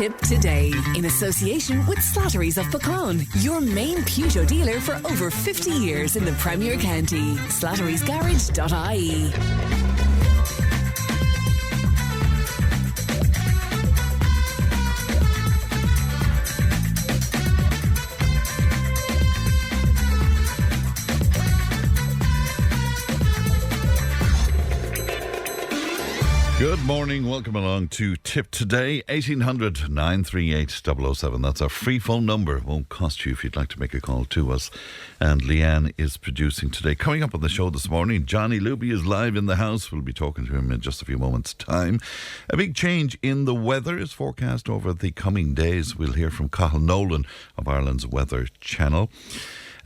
Tipp today in association with Slattery's of Pecan, your main Peugeot dealer for over 50 years in the Premier County. Slattery'sGarage.ie. Good morning, welcome along to Tipp Today, 1800 938 007. That's our free phone number. It won't cost you if you'd like to make a call to us. And Leanne is producing today. Coming up on the show this morning, Johnny Luby is live in the house. We'll be talking to him in just a few moments' time. A big change in the weather is forecast over the coming days. We'll hear from Cathal Nolan of Ireland's Weather Channel.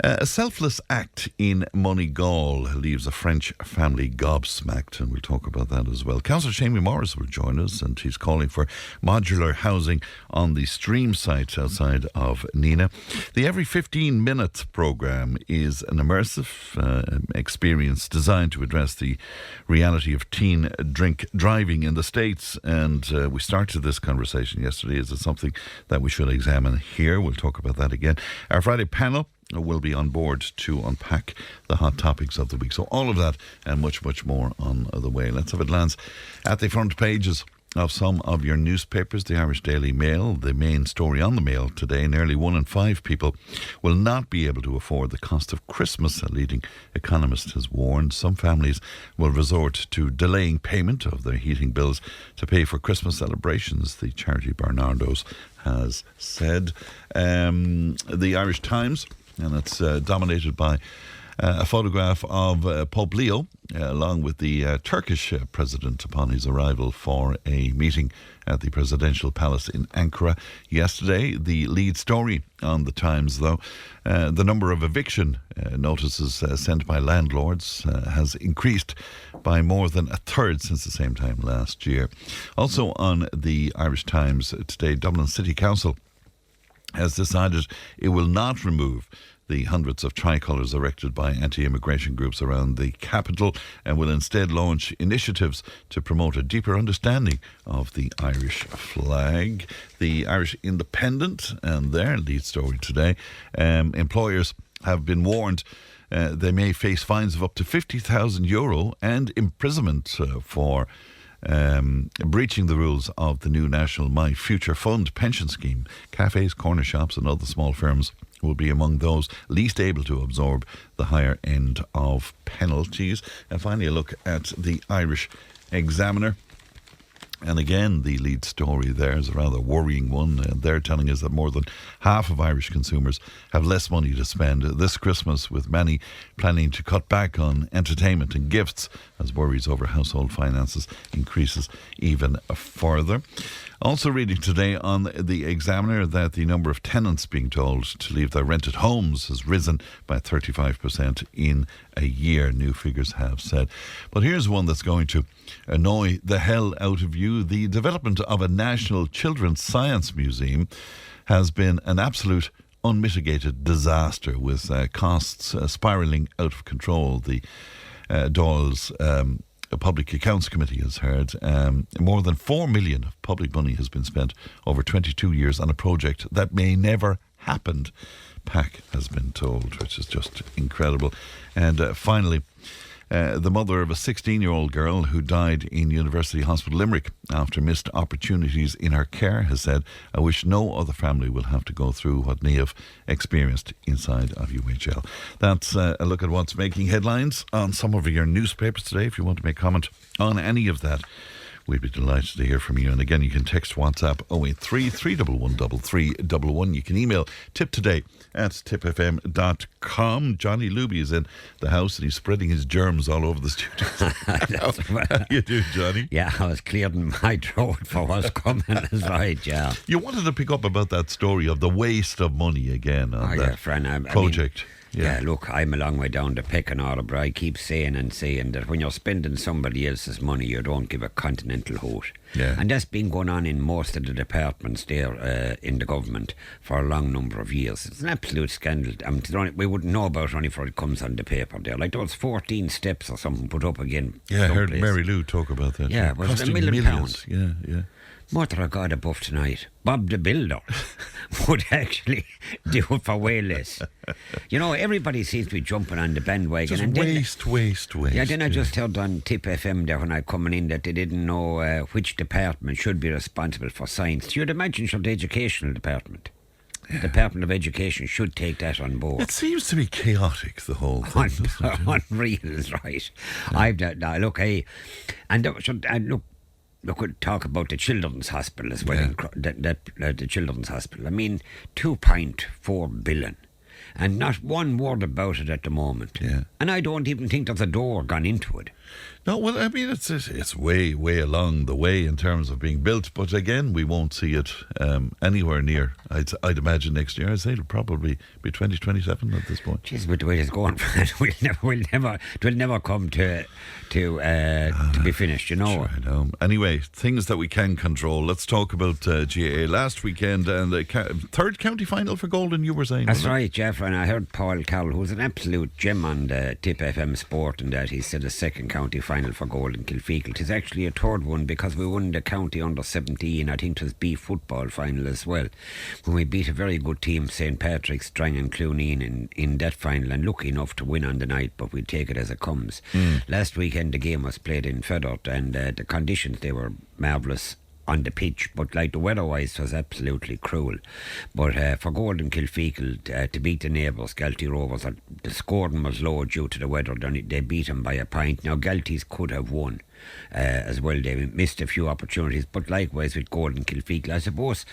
A selfless act in Moneygall leaves a French family gobsmacked, and we'll talk about that as well. Cllr Seamie Morris will join us, and he's calling for modular housing on the Stream site outside of Nina. The Every 15 Minutes programme is an immersive experience designed to address the reality of teen drink driving in the States, and we started this conversation yesterday. Is it something that we should examine here? We'll talk about that again. Our Friday panel will be on board to unpack the hot topics of the week. So all of that and much, much more on the way. Let's have a glance at the front pages of some of your newspapers. The Irish Daily Mail, the main story on the Mail today: nearly 1 in 5 people will not be able to afford the cost of Christmas. A leading economist has warned some families will resort to delaying payment of their heating bills to pay for Christmas celebrations, the charity Barnardo's has said. The Irish Times, and it's dominated by a photograph of Pope Leo along with the Turkish president upon his arrival for a meeting at the presidential palace in Ankara yesterday. The lead story on the Times, though, the number of eviction notices sent by landlords has increased by more than a third since the same time last year. Also on the Irish Times today, Dublin City Council has decided it will not remove the hundreds of tricolours erected by anti-immigration groups around the capital, and will instead launch initiatives to promote a deeper understanding of the Irish flag. The Irish Independent and their lead story today: employers have been warned they may face fines of up to €50,000 and imprisonment for breaching the rules of the new National My Future Fund pension scheme. Cafes, corner shops and other small firms will be among those least able to absorb the higher end of penalties. And finally, a look at the Irish Examiner. And again, the lead story there is a rather worrying one. They're telling us that more than half of Irish consumers have less money to spend this Christmas, with many planning to cut back on entertainment and gifts as worries over household finances increases even further. Also reading today on the Examiner that the number of tenants being told to leave their rented homes has risen by 35% in a year, new figures have said. But here's one that's going to annoy the hell out of you. The development of a National Children's Science Museum has been an absolute unmitigated disaster, with costs spiralling out of control. The Dáil's Public Accounts Committee has heard more than $4 million of public money has been spent over 22 years on a project that may never happened, PAC has been told, which is just incredible. And finally, the mother of a 16-year-old girl who died in University Hospital Limerick after missed opportunities in her care has said, "I wish no other family will have to go through what Niamh experienced inside of UHL." That's a look at what's making headlines on some of your newspapers today. If you want to make comment on any of that, we'd be delighted to hear from you. And again, you can text WhatsApp 083 311 3311. You can email tiptoday@tippfm.com. Johnny Luby is in the house and he's spreading his germs all over the studio. How you doing, Johnny? Yeah, I was clearing my throat for what's coming. That's right, yeah. You wanted to pick up about that story of the waste of money again on that Fran, project. Yeah, look, I'm a long way down the pecking order, but I keep saying that when you're spending somebody else's money, you don't give a continental hoot. Yeah. And that's been going on in most of the departments there in the government for a long number of years. It's an absolute scandal. We wouldn't know about it only before it comes on the paper there. Like those 14 steps or something put up again. Yeah, I heard Mary Lou talk about that. Yeah, but it's £1 million. Yeah. Mother of God above tonight, Bob the Builder would actually do it for way less. You know, everybody seems to be jumping on the bandwagon. Just waste. Yeah, then I just heard on Tipp FM there when I coming in that they didn't know which department should be responsible for science. You'd imagine the educational department. Yeah. Department of Education should take that on board. It seems to be chaotic, the whole thing. Unreal is right. Yeah. Look, we'll talk about the Children's Hospital as well. Yeah. The Children's Hospital. I mean, 2.4 billion. And not one word about it at the moment. Yeah. And I don't even think there's a door gone into it. No, well, I mean, it's way along the way in terms of being built. But again, we won't see it anywhere near. I'd imagine next year. I'd say it'll probably be 2027 at this point. Jeez, but the way it's going, it will never come to be finished. You know. Sure, I know. Anyway, things that we can control. Let's talk about GAA last weekend and the third county final for Golden. You were saying that's right, Jeff. And I heard Paul Carroll, who's an absolute gem on the Tipp FM Sport, and that he said a second county final for Golden Kilfeacle. It is actually a third one because we won the county under 17. I think it was B football final as well, when we beat a very good team, St Patrick's, Strang and Clooney in that final, and lucky enough to win on the night, but we take it as it comes. Last weekend the game was played in Feathert, and the conditions, they were marvellous on the pitch, but like the weather-wise, it was absolutely cruel. But for Golden Kilfeacle to beat the neighbours, Galtee Rovers, the scoring was low due to the weather. They beat them by a point. Now Galtees could have won as well. They missed a few opportunities, but likewise with Golden Kilfeacle. I suppose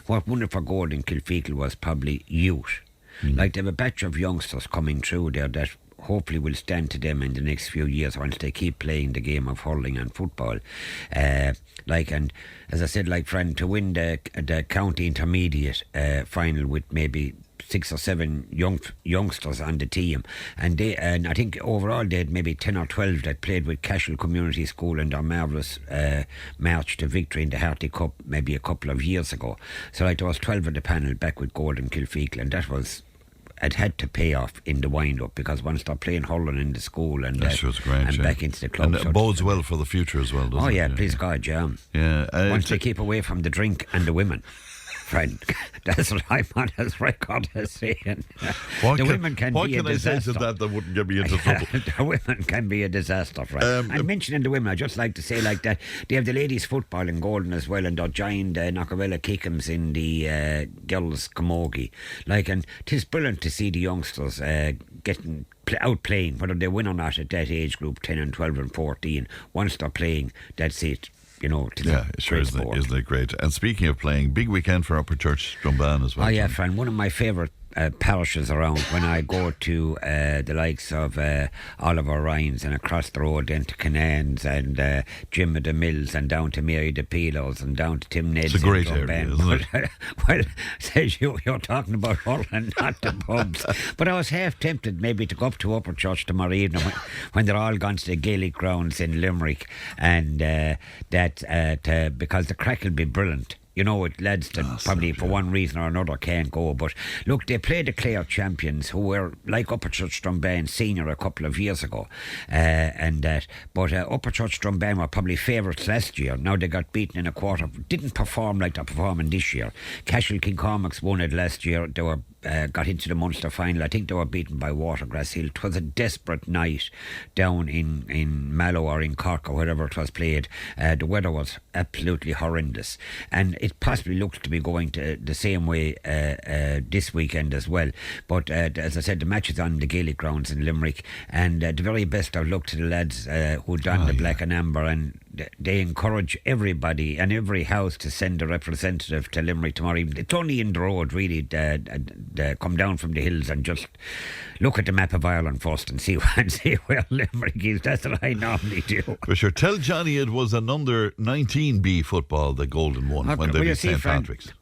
what won it for Golden Kilfeacle was probably youth. Like they have a batch of youngsters coming through there that hopefully will stand to them in the next few years once they keep playing the game of hurling and football. And as I said, like Fran, to win the county intermediate final with maybe 6 or 7 youngsters on the team, and I think overall they had maybe 10 or 12 that played with Cashel Community School in their marvellous march to victory in the Harty Cup maybe a couple of years ago. So like there was 12 of the panel back with Golden Kilfeacle, and that was, it had to pay off in the wind-up, because once they're playing hurling in the school and back into the club. And it bodes well for the future as well, doesn't it? Oh yeah, please God, yeah. Once they keep away from the drink and the women. Friend, that's what I'm on his record as saying. Women can be a disaster. What can I say to that wouldn't get me into trouble? The women can be a disaster, friend. And mentioning the women, I'd just like to say like that, they have the ladies' football in Golden as well, and they're joined Knockerella Kickham's in the girls' camogie. And 'tis brilliant to see the youngsters getting out playing, whether they win or not at that age group, 10 and 12 and 14. Once they're playing, that's it. You know, sure, isn't it great? And speaking of playing, big weekend for Upper Church Drumban as well. Oh yeah, Fran, one of my favourite parishes around when I go to the likes of Oliver Ryan's and across the road then to Canaan's and Jim of the Mills and down to Mary de Pilos and down to Tim Ned's. It's a great area, isn't it? Well, says you're talking about hurling, not the pubs. But I was half tempted maybe to go up to Upper Church tomorrow evening when they're all gone to the Gaelic grounds in Limerick, and because the crack will be brilliant. You know, it lads that probably for one reason or another can't go. But look, they played the Cllr champions, who were like Upper Church Drumban senior a couple of years ago, but Upper Church Drumban were probably favourites last year. Now they got beaten in a quarter. Didn't perform like they're performing this year. Cashel Kincormac's won it last year. They were got into the Munster final. I think they were beaten by Watergrass Hill. It was a desperate night down in Mallow or in Cork or wherever it was played. The weather was absolutely horrendous, and it possibly looks to be going to the same way this weekend as well. But as I said, the match is on the Gaelic grounds in Limerick, and the very best of luck to the lads who donned the black and amber, and they encourage everybody and every house to send a representative to Limerick tomorrow evening. It's only in the road, really. Come down from the hills and just look at the map of Ireland first and see where Limerick is. That's what I normally do. For sure. Tell Johnny it was an under 19B football that Golden won when they beat St Patrick's.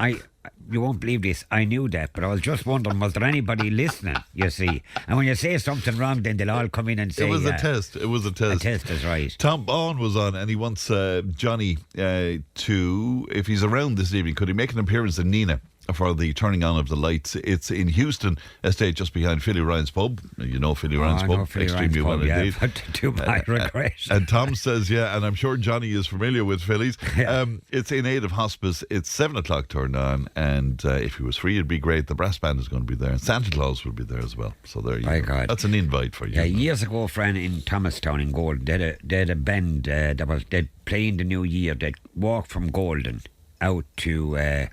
You won't believe this, I knew that, but I was just wondering, was there anybody listening, you see? And when you say something wrong, then they'll all come in and say... It was a test. A test is right. Tom Baughan was on, and he wants Johnny to, if he's around this evening, could he make an appearance in Nina for the turning on of the lights. It's in Houston Estate, just behind Philly Ryan's Pub. You know Philly Ryan's Pub extremely well indeed. But to my regret. And Tom says, yeah, and I'm sure Johnny is familiar with Phillies. It's in aid of hospice. It's 7 o'clock turn on, and if he was free, it'd be great. The brass band is going to be there, and Santa Claus will be there as well. So there you go. God. That's an invite for you. Yeah, years ago, Fran, in Thomastown in Golden, they had a band they'd play in the new year. They'd walk from Golden out to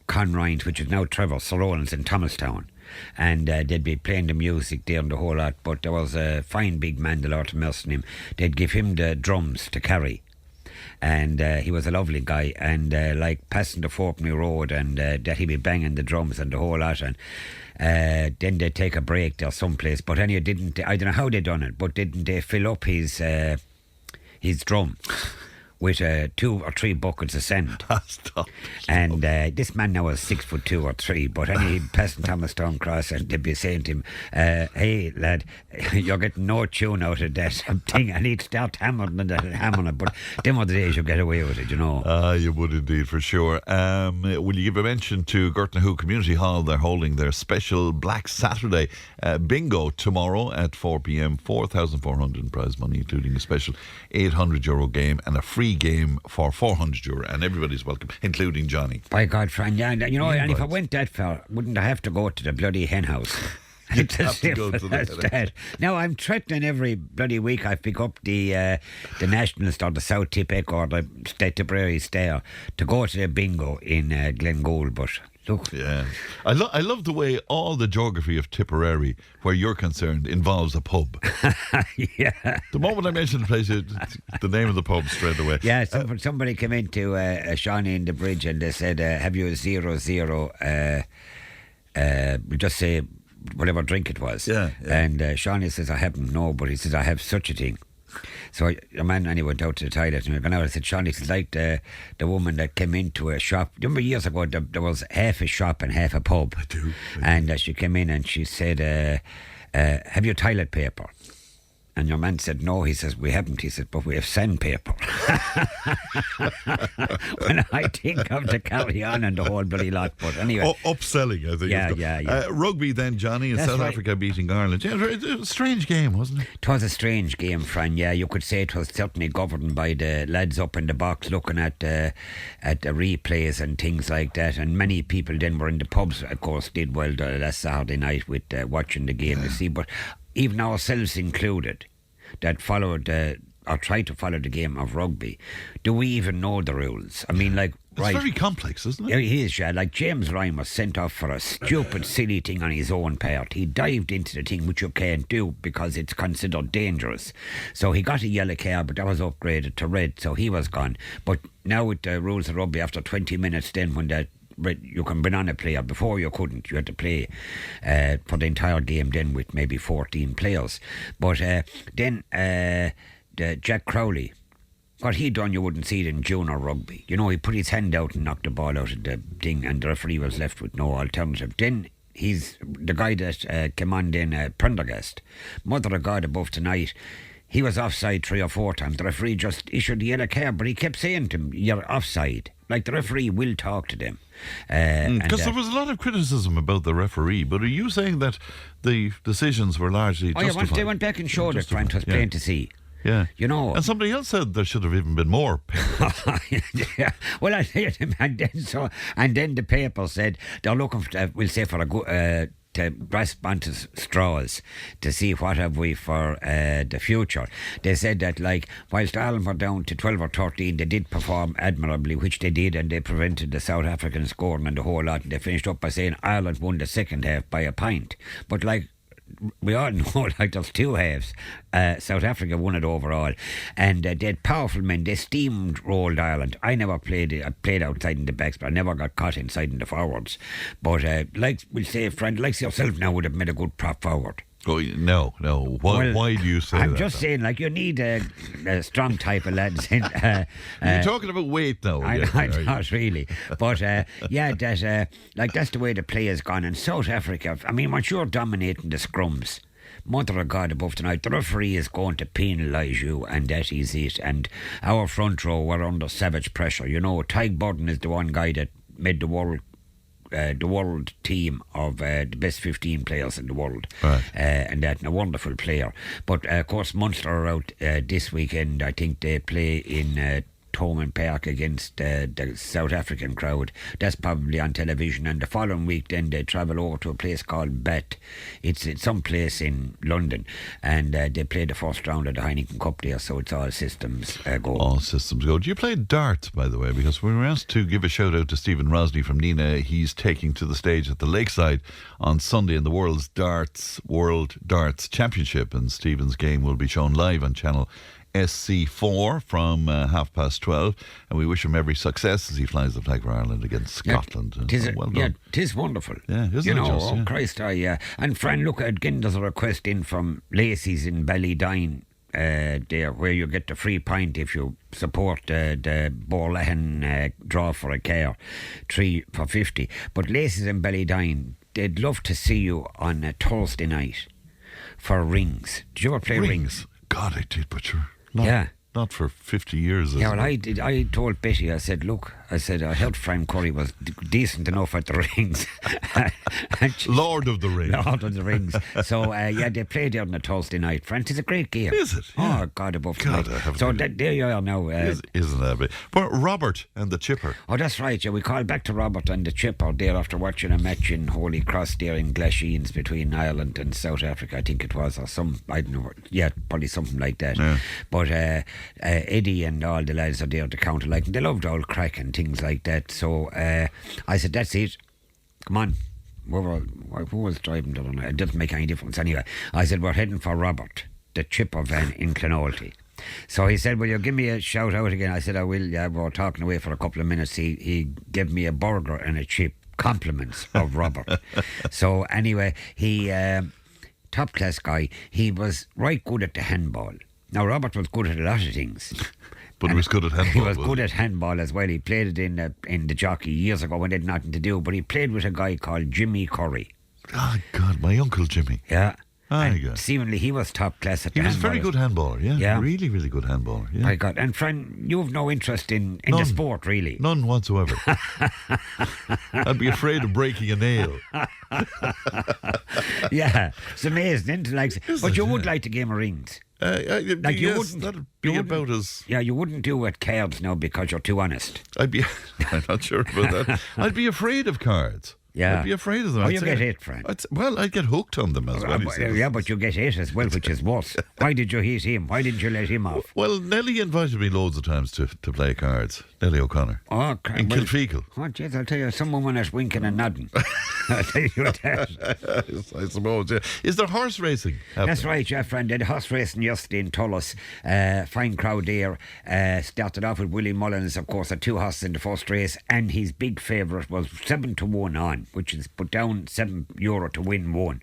Conroy's, which is now Trevor Sorolan's in Thomastown. And they'd be playing the music there and the whole lot. But there was a fine big man, the Lord immersed in him. They'd give him the drums to carry. And he was a lovely guy. And like passing the Forkney Road, and that he'd be banging the drums and the whole lot. And then they'd take a break there someplace. But anyway, I don't know how they done it, but didn't they fill up his drum with 2 or 3 buckets of sand? Stop. And this man now was 6'2" or 3", but anyway, passing Thomastown Cross, and they'd be saying to him, hey lad, you're getting no tune out of that thing, and he'd start hammering it, but them were the days you get away with it, you know. You would indeed, for sure. Will you give a mention to Gertnahoe Community Hall? They're holding their special Black Saturday bingo tomorrow at 4 p.m. 4,400 in prize money, including a special €800 game and a free game for €400, and everybody's welcome, including Johnny. By God, Fran, yeah, you know, and if I went that far, wouldn't I have to go to the bloody hen house? You'd have to go to that. Now, I'm threatening every bloody week I pick up the Nationalist or the South Tipp or the Tipperary Stair to go to the bingo in Glengole, but look. Yeah. I love the way all the geography of Tipperary, where you're concerned, involves a pub. Yeah. The moment I mentioned the place, the name of the pub straight away. Yeah, somebody came into Shawnee in the bridge and they said, have you a 00, we'll just say whatever drink it was. Yeah. And Shawnee says, I haven't, no, but he says, I have such a thing. So the man and he went out to the toilet and we went out. I said, Sean, it's like the woman that came into a shop. Remember years ago there was half a shop and half a pub. I do. And she came in and she said, have you toilet paper? And your man said, no. He says, we haven't. He said, but we have sandpaper. When I think of the carry on and the whole bloody lot. But anyway. Upselling, I think. Yeah. Rugby then, Johnny, and South Africa beating Ireland. Yeah, it was a strange game, wasn't it? It was a strange game, Fran. Yeah, you could say it was certainly governed by the lads up in the box looking at the replays and things like that. And many people then were in the pubs, of course, did well last Saturday night with watching the game, you see. But even ourselves included, that followed or tried to follow the game of rugby, do we even know the rules? I mean, like, it's very complex, isn't it? Yeah, it is, yeah. Like James Ryan was sent off for a stupid, silly thing on his own part. He dived into the thing, which you can't do because it's considered dangerous. So he got a yellow card, but that was upgraded to red, so he was gone. But now with the rules of rugby, after 20 minutes then, when you can bring on a player. Before you couldn't. You had to play for the entire game then with maybe 14 players. But then Jack Crowley, what he done you wouldn't see it in junior rugby. You know, he put his hand out and knocked the ball out of the thing, and the referee was left with no alternative. Then he's the guy that came on then, Prendergast, Mother of God above tonight. He was offside 3 or 4 times. The referee just issued the yellow card, but he kept saying to him, you're offside. Like, the referee will talk to them. Because there was a lot of criticism about the referee, but are you saying that the decisions were largely justified? Once they went back and showed it, Fran, it was plain to see. Yeah. You know. And somebody else said there should have even been more penalties. Yeah. Well, I said him, and then the paper said they're looking for, we'll say, for a good... to grasp onto straws to see what have we for the future. They said that, like, whilst Ireland were down to 12 or 13, they did perform admirably, which they did, and they prevented the South African scoring and the whole lot, and they finished up by saying Ireland won the second half by a pint. But, like, we all know, like, there's 2 halves. South Africa won it overall, and they had powerful men. They steamrolled Ireland. I never played it. I played outside in the backs, but I never got caught inside in the forwards. But like we'll say, friend, like yourself now would have made a good prop forward. Oh, no. Why do you say that? I'm just saying, like, you need a strong type of lads. You're talking about weight now. Not really. But, that's the way the play has gone. In South Africa, I mean, once you're dominating the scrums, Mother of God above tonight, the referee is going to penalise you, and that is it. And our front row were under savage pressure. You know, Tyg Burden is the one guy that made the world the world team of the best 15 players in the world. Right. And a wonderful player. But of course, Munster are out this weekend. I think they play in Thomond Park against the South African crowd. That's probably on television. And the following week, then they travel over to a place called Bet. It's some place in London, and they play the first round of the Heineken Cup there. So it's all systems go. All systems go. Do you play darts, by the way? Because we were asked to give a shout out to Stephen Rosney from Nina. He's taking to the stage at the Lakeside on Sunday in the World Darts Championship, and Stephen's game will be shown live on channel SC4 from 12:30, and we wish him every success as he flies the flag for Ireland against Scotland. Well done. Yeah, 'tis wonderful. Yeah, isn't you it know, just, yeah. Christ, and Fran, look, again, there's a request in from Lacey's in Ballydyne there, where you get the free pint if you support the Borlahan draw for a car, 3 for 50. But Lacey's in Ballydyne, they'd love to see you on a Thursday night for rings. Did you ever play rings? God, I did, but you're not for 50 years. Yeah, well, I did. I told Betty, I said, look, I heard Fran Curry was decent enough at the rings. Lord of the Rings. Lord of the Rings. So, they play there on a Thursday night. Fran, it's a great game. Is it? Yeah. Oh, God above God, tonight. So there you are now. Isn't that big? But Robert and the Chipper. Oh, that's right. Yeah, we called back to Robert and the Chipper there after watching a match in Holy Cross there in Glasheen's between Ireland and South Africa, I think it was, or I don't know. Yeah, probably something like that. Yeah. But Eddie and all the lads are there to counter, like, they loved all crack and things like that. So I said, that's it. Come on. Who was driving the other night? It doesn't make any difference anyway. I said, we're heading for Robert, the Chipper van in Clonolty. So he said, will you give me a shout out again? I said, I will. Yeah, we were talking away for a couple of minutes. He gave me a burger and a chip. Compliments of Robert. So anyway, he top class guy. He was right good at the handball. Now, Robert was good at a lot of things. But he was good at handball. He was good at handball as well. He played it in the jockey years ago when they had nothing to do. But he played with a guy called Jimmy Curry. Oh, God, my Uncle Jimmy. Yeah. And seemingly he was top class at the handball. He was very good handballer, yeah. Really, really good handballer. Yeah. My God. And Fran, you have no interest in the sport, really? None whatsoever. I'd be afraid of breaking a nail. Yeah, it's amazing, isn't it? But you would like the game of rings. You wouldn't do it cards now because you're too honest. I'm not sure about that. I'd be afraid of cards. Yeah. I'd be afraid of them. Oh, you get hit, Frank. I'd get hooked on them as well. Yeah, but you get hit as well, which is worse. Why did you hit him? Why didn't you let him off? Well, Nellie invited me loads of times to play cards. Nellie O'Connor. Oh, in Kilfeacle. Oh, jeez, I'll tell you, some woman is winking and nodding. I'll tell you that. I suppose, yeah. Is there horse racing happening? That's right, yeah, friend. They had horse racing yesterday in Tullis. Fine crowd there. Started off with Willie Mullins, of course, had 2 horses in the first race, and his big favourite was 7-1 on, which is put down €7 to win 1.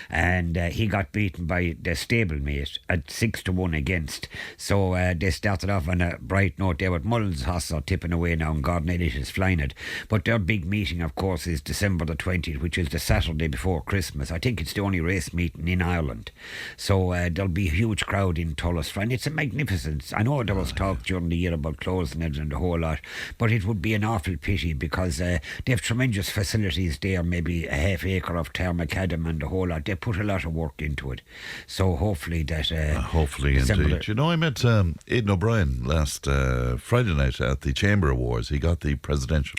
And he got beaten by the stablemate at 6-1 against. So they started off on a bright note there with Mullins' horses are tipping away now, and Gordon Elliott is flying it. But their big meeting, of course, is December the 20th, which is the Saturday before Christmas. I think it's the only race meeting in Ireland. So there'll be a huge crowd in Tullis. And it's a magnificence. I know there was talk during the year about closing it and the whole lot, but it would be an awful pity because they have tremendous facilities there, maybe a half acre of Termacadam and the whole lot. They put a lot of work into it. So hopefully that... hopefully indeed. You know, I met Aidan O'Brien last Friday night at the Chamber Awards. He got the presidential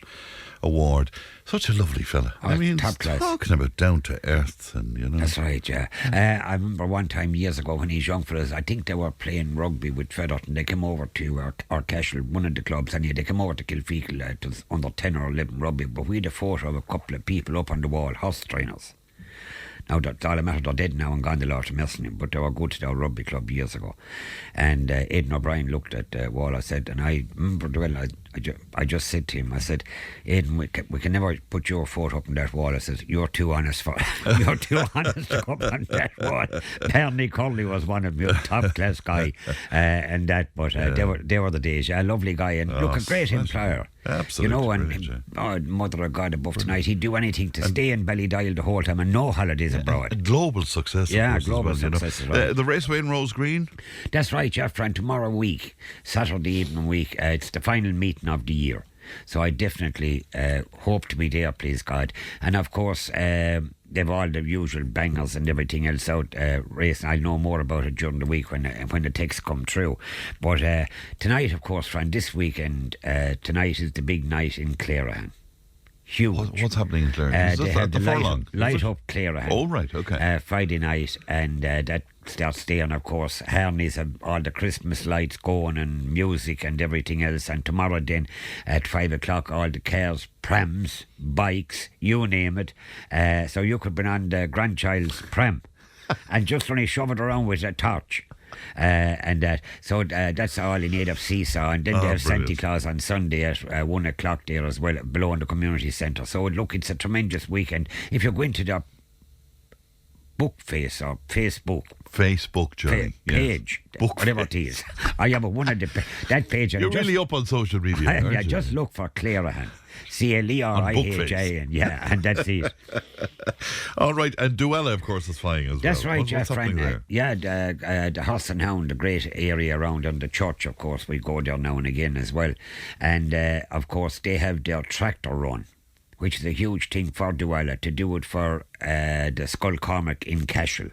award. Such a lovely fella. I mean, top class. Talking about down to earth, and you know. That's right, yeah. I remember one time years ago when he's young fellas, I think they were playing rugby with Fedderton. They came over to our Cashel, one of the clubs, and they came over to Kilfeacle. It was under 10 or 11 rugby, but we had a photo of a couple of people up on the wall, horse trainers. Now, that's all the matter, they're dead now and gone the Lord to messing him, but they were good to our rugby club years ago. And Aidan O'Brien looked at the wall, I said, and I remember well, I just said to him, I said, Aidan, we can never put your photo up on that wall. I said, you're too honest you're too honest to come on that wall. Bernie Curley was one of them, top class guy, and that, but they were the days. A lovely guy, and look, a great employer. Absolutely. You know, and Mother of God above tonight, he'd do anything to stay in Ballydial the whole time and no holidays abroad. A global success. Yeah, global success. You know. The Raceway in Rose Green? That's right, Jeff, Fran. Tomorrow week, Saturday evening week, it's the final meeting of the year. So I definitely hope to be there, please God. And of course, they've all the usual bangers and everything else out racing. I'll know more about it during the week when the texts come through. But tonight, of course, Fran, this weekend, tonight is the big night in Cllr. Huge. What's happening in Cllr? Is They this have at the furlong? light up Cllr. Oh, right, okay. Friday night, and that starts there. And of course, Harney's have all the Christmas lights going and music and everything else. And tomorrow, then at 5 o'clock, all the cars, prams, bikes, you name it. So you could be on the grandchild's pram and just only shove it around with a torch. So that's all you need of seesaw, and then they have Santa Claus on Sunday at 1 o'clock there as well, below in the community centre. So look, it's a tremendous weekend. If you're going to the Facebook Johnny. page, whatever it is, I have one of that page. You're really up on social media, aren't you? Just look for Cllr. Cllrihan, yeah, and that's it. All right, and Duella, of course, is flying as well. That's right, What's happening there? The Horse and Hound, the great area around on the church, of course, we go there now and again as well. And, of course, they have their tractor run, which is a huge thing for Duella, to do it for the Cllr Cormac in Cashel.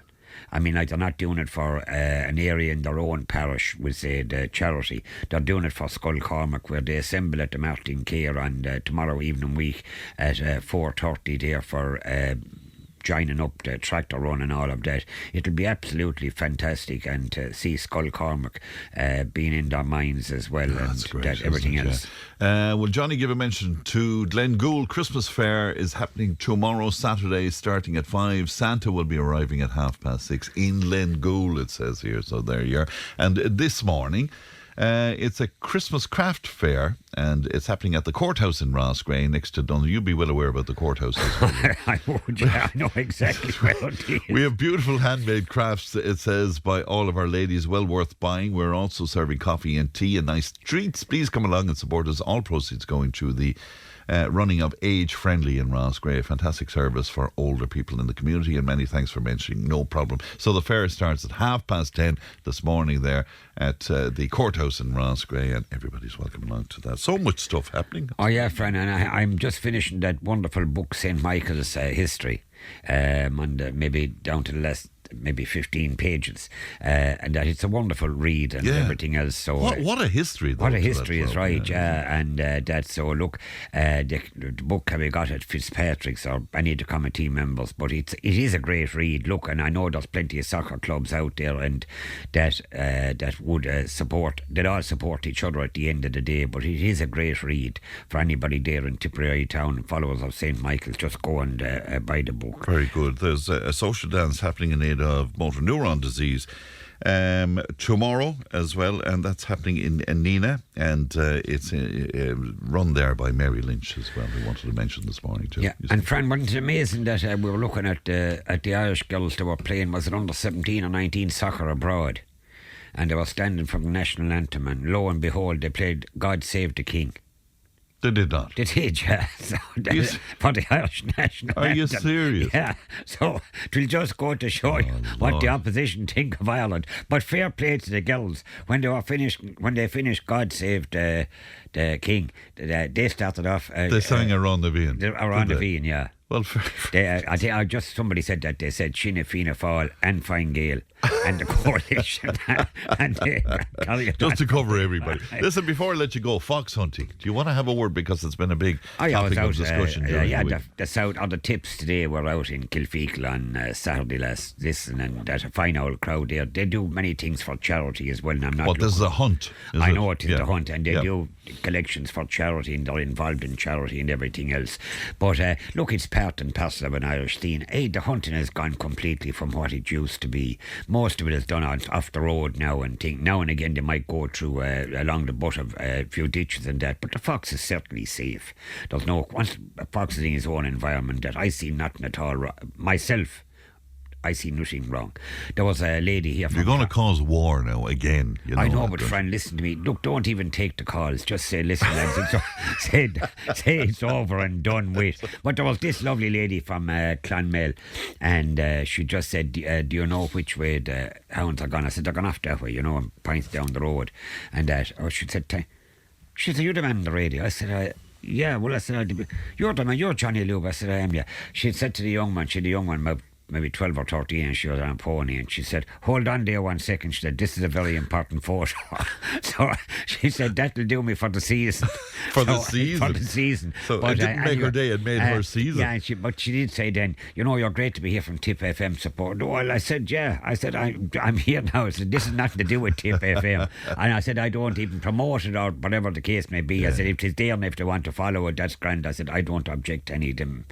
I mean, like, they're not doing it for an area in their own parish, we say, the charity. They're doing it for Cllr Cormac, where they assemble at the Martin Care on tomorrow evening week at 4:30 there for joining up the tractor run and all of that. It'll be absolutely fantastic, and to see Cllr Cormac being in their minds as well, and great, everything else. Well, Johnny give a mention to Glengoule Christmas Fair is happening tomorrow, Saturday, starting at 5. Santa will be arriving at 6:30 in Glengoule, it says here. So there you are. And this morning, it's a Christmas craft fair, and it's happening at the courthouse in Rossgrey next to Donal. You'd be well aware about the courthouse as well. I would, yeah, I know exactly where it is. We have beautiful handmade crafts, it says, by all of our ladies, well worth buying. We're also serving coffee and tea and nice treats. Please come along and support us. All proceeds going to the running of Age Friendly in Rossgrey, a fantastic service for older people in the community, and many thanks for mentioning, no problem. So the fair starts at 10:30 this morning there at the courthouse in Rossgrey, and everybody's welcome along to that. So much stuff happening. Oh yeah, Fran, and I'm just finishing that wonderful book, St. Michael's History, and maybe down to the last maybe 15 pages, and that it's a wonderful read and everything else. So what a history! What a history is right, and that's so. Look, the book can be got at Fitzpatrick's or any of the committee members, but it is a great read. Look, and I know there's plenty of soccer clubs out there, and that would support. They all support each other at the end of the day, but it is a great read for anybody there in Tipperary town, followers of St. Michael's. Just go and buy the book. Very good. There's a social dance happening in aid of motor neuron disease tomorrow as well, and that's happening in Nina, and it's run there by Mary Lynch as well, who wanted to mention this morning too. Yeah, and Fran, wasn't it amazing that we were looking at the Irish girls that were playing, was it under 17 or 19 soccer abroad, and they were standing from the national anthem, and lo and behold, they played God Save the King. They did not. They did, yeah. So for the Irish national anthem. Are you serious? Yeah. So it will just go to show you what the opposition think of Ireland. But fair play to the girls. When they finished God Save the King, they started off. They sang Around the Bean. Around the Bean, yeah. Well, I think somebody said that. They said Sinn Féin Fáil and Fine Gael and the coalition. and just to cover everybody. Listen, before I let you go, fox hunting. Do you want to have a word, because it's been a big topic of discussion during the week? The South, or the Tipps today were out in Kilfeacle on Saturday last. And there's a fine old crowd there. They do many things for charity as well. And I'm not. This is a hunt. I know it is a hunt, and they do collections for charity, and they're involved in charity and everything else. But look, it's part and parcel of an Irish scene. The hunting has gone completely from what it used to be. Most of it is done off the road now, and now and again they might go through along the butt of a few ditches and that, but the fox is certainly safe. There's once a fox is in his own environment, that I see nothing at all myself. I see nothing wrong. There was a lady here. You're going to cause war now again. You know, I know, but Fran, listen to me. Look, don't even take the calls. Just say, listen, lads, say it's over and done with. But there was this lovely lady from Clonmel, and she just said, do you know which way the hounds are going? I said, they're going off that way, and points down the road. And she said, She said, "You're the man on the radio." I said, "Yeah." Well, I said, "You're the man, you're Johnny Luby." I said, "I am, yeah." She said to the young man, maybe 12 or 13, she was on a pony, and she said, "Hold on there 1 second." She said, "This is a very important photo." So she said, "That'll do me for the season." For the season. So but, it didn't make her day, it made her season. Yeah, but she did say then, "You're great to be here from Tipp FM support." Well, I said, "Yeah." I said, I'm here now. I said, "This is nothing to do with Tipp FM." And I said, "I don't even promote it or whatever the case may be." Yeah. I said, "If it's there and if they want to follow it, that's grand." I said, "I don't object to any of them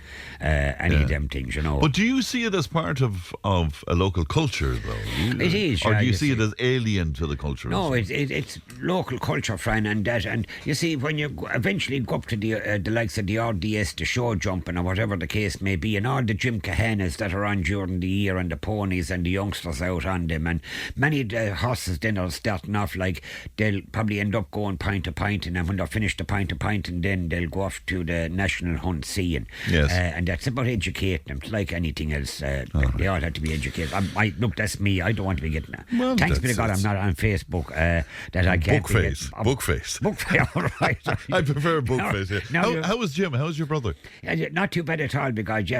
things, you know." But do you see it as part of a local culture, though? It is. Or do you see it as alien to the culture? No, it's local culture, Fran, and that. And you see, when you eventually go up to the likes of the RDS, the show jumping, or whatever the case may be, and all the Jim Cahanas that are on during the year, and the ponies and the youngsters out on them, and many horses then are starting off like they'll probably end up going pint to pint, and then when they're finished the pint to pint, and then they'll go off to the national hunt seeing. Yes. And that's about educating them. It's like anything else. They all have to be educated. Look, that's me. I don't want to be getting that. Well, thanks be to God I'm not on Facebook. That I can't Bookface. Bookface, all right. I prefer Bookface. No, how was Jim? How's your brother? Not too bad at all, because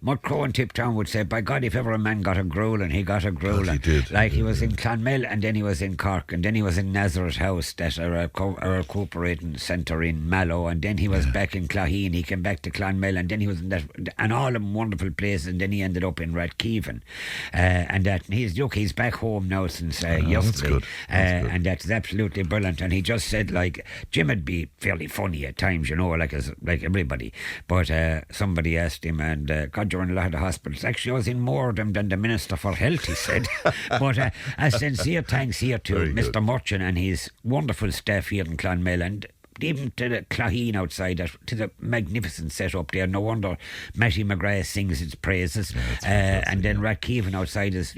Mutt Crow and Tiptown would say, "By God, if ever a man got a growling, he got a growling." He did. He was in Clonmel, and then he was in Cork, and then he was in Nazareth House, that are a recuperating centre in Mallow, and then he was back in Claheen. He came back to Clonmel, and then he was in that, and all them wonderful places, and then he ended up in Rathkeevan. And he's back home now since yesterday. That's good. And that's absolutely brilliant. And he just said, Jim would be fairly funny at times, like everybody. But somebody asked him, and God, you're in a lot of the hospitals. Actually, I was in more of them than the Minister for Health, he said. But a sincere thanks here to Mr. Murchan and his wonderful staff here in Clonmel, and even to the Claheen outside, to the magnificent setup there. No wonder Matty McGrath sings its praises. And then Rathkeevan outside is,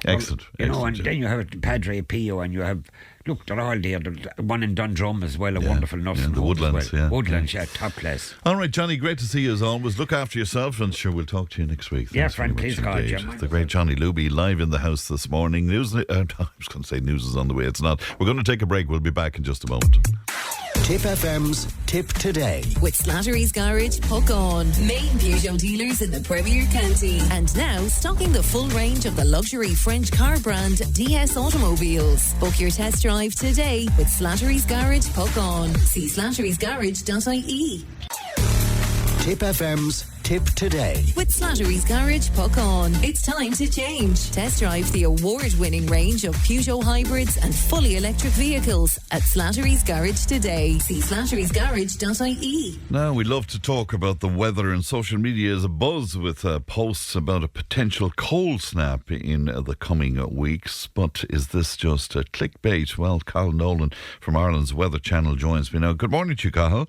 excellent. And then you have Padre Pio, and you have, look, they're all there. The one in Dundrum as well, a wonderful nursing the home Woodlands, as well. Woodlands, top class. All right, Johnny, great to see you as always. Look after yourself, and sure, we'll talk to you next week. Yeah, Fran, please God, Jim. The great Johnny Luby live in the house this morning. I was going to say news is on the way. It's not. We're going to take a break. We'll be back in just a moment. Tipp FM's Tipp Today. With Slattery's Garage, Puckon. Main Peugeot dealers in the Premier County. And now stocking the full range of the luxury French car brand DS Automobiles. Book your test drive today with Slattery's Garage, Puckon. See slatterysgarage.ie. Tipp FM's Tipp Today. With Slattery's Garage, Puckon. It's time to change. Test drive the award-winning range of Peugeot hybrids and fully electric vehicles at Slattery's Garage today. See slatterysgarage.ie. Now, we love to talk about the weather, and social media is abuzz with posts about a potential cold snap in the coming weeks. But is this just a clickbait? Well, Cathal Nolan from Ireland's Weather Channel joins me now. Good morning to you, Cathal.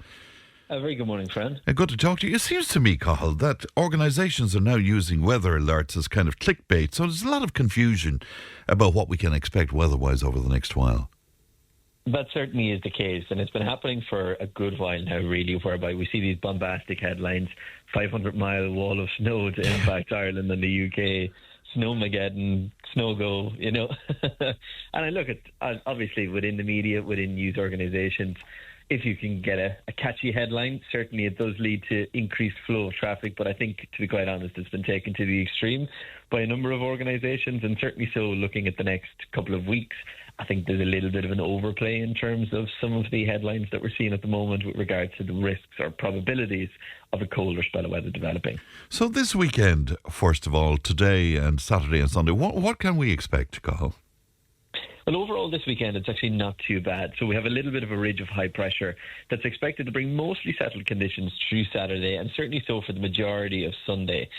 A very good morning, Fran. Good to talk to you. It seems to me, Cathal, that organisations are now using weather alerts as kind of clickbait. So there's a lot of confusion about what we can expect weather-wise over the next while. That certainly is the case, and it's been happening for a good while now, really, whereby we see these bombastic headlines, 500-mile wall of snow to impact Ireland and the UK, Snowmageddon, Snow Go, And I look at, obviously, within the media, within news organisations, if you can get a catchy headline, certainly it does lead to increased flow of traffic. But I think, to be quite honest, it's been taken to the extreme by a number of organisations, and certainly so looking at the next couple of weeks. I think there's a little bit of an overplay in terms of some of the headlines that we're seeing at the moment with regards to the risks or probabilities of a colder spell of weather developing. So this weekend, first of all, today and Saturday and Sunday, what can we expect, Cathal? Well, overall this weekend, it's actually not too bad. So we have a little bit of a ridge of high pressure that's expected to bring mostly settled conditions through Saturday, and certainly so for the majority of Sunday.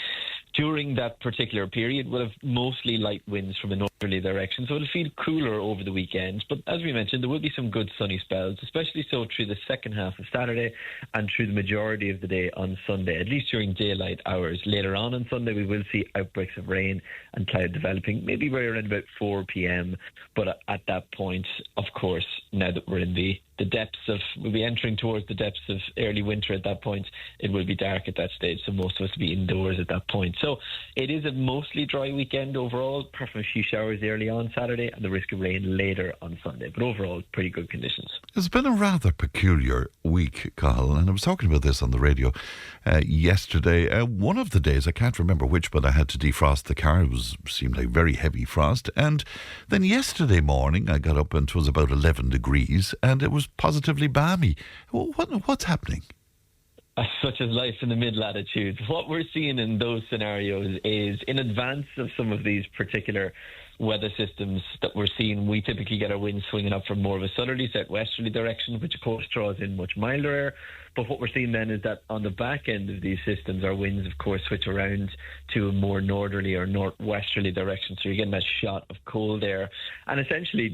During that particular period, we'll have mostly light winds from a northerly direction, so it'll feel cooler over the weekend. But as we mentioned, there will be some good sunny spells, especially so through the second half of Saturday and through the majority of the day on Sunday, at least during daylight hours. Later on Sunday, we will see outbreaks of rain and cloud developing, maybe by around about 4 p.m. But at that point, of course, now that we're in the we'll be entering towards the depths of early winter at that point. It will be dark at that stage, so most of us will be indoors at that point. So it is a mostly dry weekend overall, apart from a few showers early on Saturday and the risk of rain later on Sunday. But overall, pretty good conditions. It's been a rather peculiar week, Cathal, and I was talking about this on the radio yesterday. One of the days, I can't remember which, but I had to defrost the car. Seemed like very heavy frost. And then yesterday morning, I got up and it was about 11 degrees and it was positively balmy. What's happening? Such as life in the mid-latitudes. What we're seeing in those scenarios is, in advance of some of these particular weather systems that we're seeing, we typically get our winds swinging up from more of a southerly, southwesterly direction, which of course draws in much milder air. But what we're seeing then is that on the back end of these systems, our winds, of course, switch around to a more northerly or northwesterly direction. So you're getting that shot of cold air. And essentially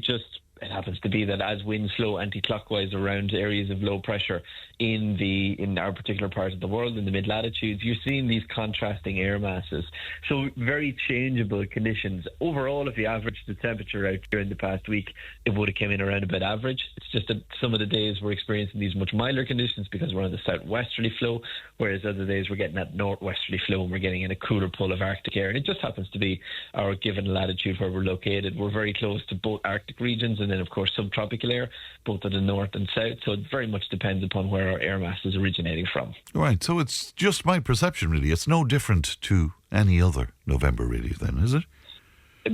it happens to be that as winds flow anti-clockwise around areas of low pressure in our particular part of the world, in the mid-latitudes, you're seeing these contrasting air masses. So very changeable conditions. Overall, if you average the temperature out during the past week, it would have come in around about average. It's just that some of the days we're experiencing these much milder conditions because we're on the southwesterly flow, whereas other days we're getting that northwesterly flow and we're getting in a cooler pull of Arctic air. And it just happens to be our given latitude where we're located. We're very close to both Arctic regions and then, of course, subtropical air, both to the north and south. So it very much depends upon where our air mass is originating from. Right, so it's just my perception, really. It's no different to any other November, really, then, is it?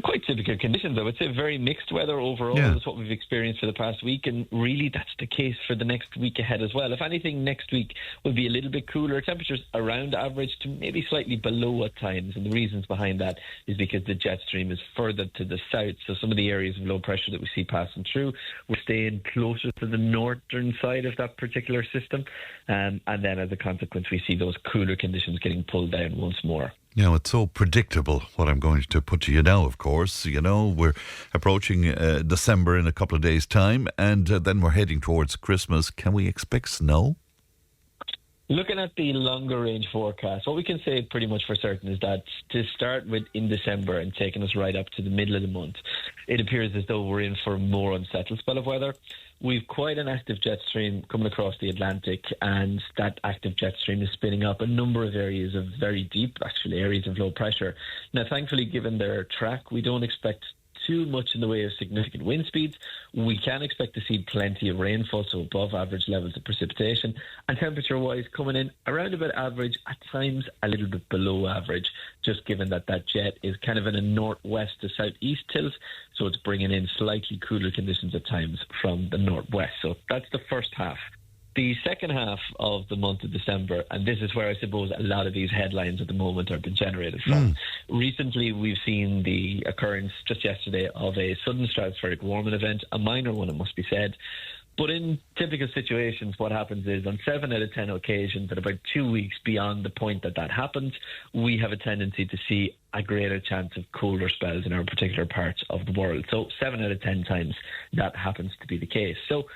Quite typical conditions, I would say. Very mixed weather overall is what we've experienced for the past week, and really that's the case for the next week ahead as well. If anything, next week will be a little bit cooler. Temperatures around average to maybe slightly below at times, and the reasons behind that is because the jet stream is further to the south, so some of the areas of low pressure that we see passing through, we're staying closer to the northern side of that particular system, and then as a consequence we see those cooler conditions getting pulled down once more. Now, it's so predictable what I'm going to put to you now, of course. You know, we're approaching December in a couple of days' time, and then we're heading towards Christmas. Can we expect snow? Looking at the longer range forecast, what we can say pretty much for certain is that to start with in December and taking us right up to the middle of the month, it appears as though we're in for a more unsettled spell of weather. We've quite an active jet stream coming across the Atlantic, and that active jet stream is spinning up a number of areas of very deep, actually, areas of low pressure. Now, thankfully, given their track, we don't expect too much in the way of significant wind speeds. We can expect to see plenty of rainfall, so above average levels of precipitation, and temperature-wise coming in around about average, at times a little bit below average, just given that jet is kind of in a northwest to southeast tilt, so it's bringing in slightly cooler conditions at times from the northwest. So that's the first half. The second half of the month of December, and this is where I suppose a lot of these headlines at the moment are being generated from. Recently, we've seen the occurrence just yesterday of a sudden stratospheric warming event, a minor one, it must be said. But in typical situations, what happens is on 7 out of 10 occasions, at about 2 weeks beyond the point that happens, we have a tendency to see a greater chance of colder spells in our particular parts of the world. So 7 out of 10 times that happens to be the case. So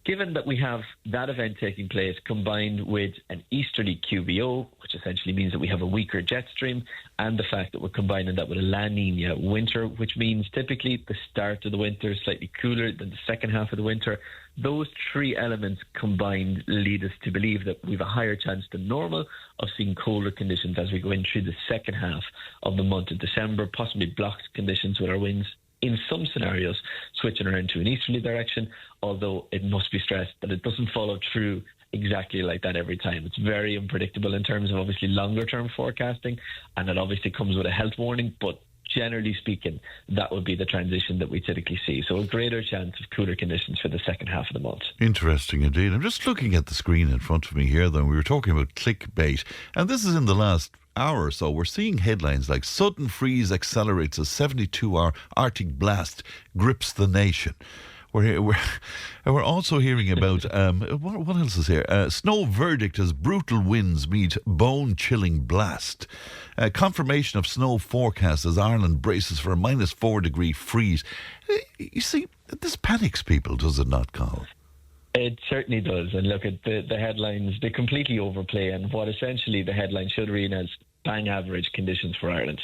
given that we have that event taking place combined with an easterly QBO, which essentially means that we have a weaker jet stream, and the fact that we're combining that with a La Nina winter, which means typically the start of the winter is slightly cooler than the second half of the winter, those three elements combined lead us to believe that we have a higher chance than normal of seeing colder conditions as we go in through the second half of the month of December, possibly blocked conditions with our winds in some scenarios switching around to an easterly direction, although it must be stressed that it doesn't follow through exactly like that every time. It's very unpredictable in terms of obviously longer term forecasting, and it obviously comes with a health warning, but generally speaking, that would be the transition that we typically see. So a greater chance of cooler conditions for the second half of the month. Interesting indeed. I'm just looking at the screen in front of me here, though. We were talking about clickbait, and this is in the last hour or so. We're seeing headlines like sudden freeze accelerates as 72-hour Arctic blast grips the nation. We're also hearing about what else is here? Snow verdict as brutal winds meet bone-chilling blast. Confirmation of snow forecast as Ireland braces for a -4 degree freeze. You see, this panics people, does it not, Carl? It certainly does. And look at the headlines, they completely overplay, and what essentially the headline should read as bang average conditions for Ireland.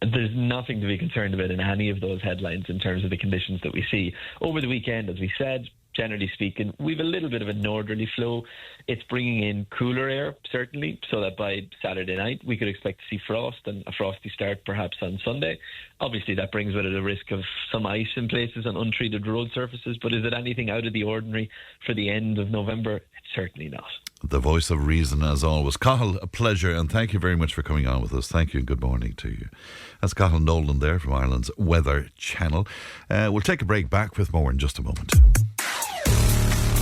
There's nothing to be concerned about in any of those headlines in terms of the conditions that we see. Over the weekend, as we said, generally speaking, we've a little bit of a northerly flow. It's bringing in cooler air, certainly, so that by Saturday night we could expect to see frost and a frosty start perhaps on Sunday. Obviously, that brings with it a risk of some ice in places on untreated road surfaces, but is it anything out of the ordinary for the end of November? It's certainly not. The voice of reason, as always. Cathal, a pleasure, and thank you very much for coming on with us. Thank you and good morning to you. That's Cathal Nolan there from Ireland's Weather Channel. We'll take a break, back with more in just a moment.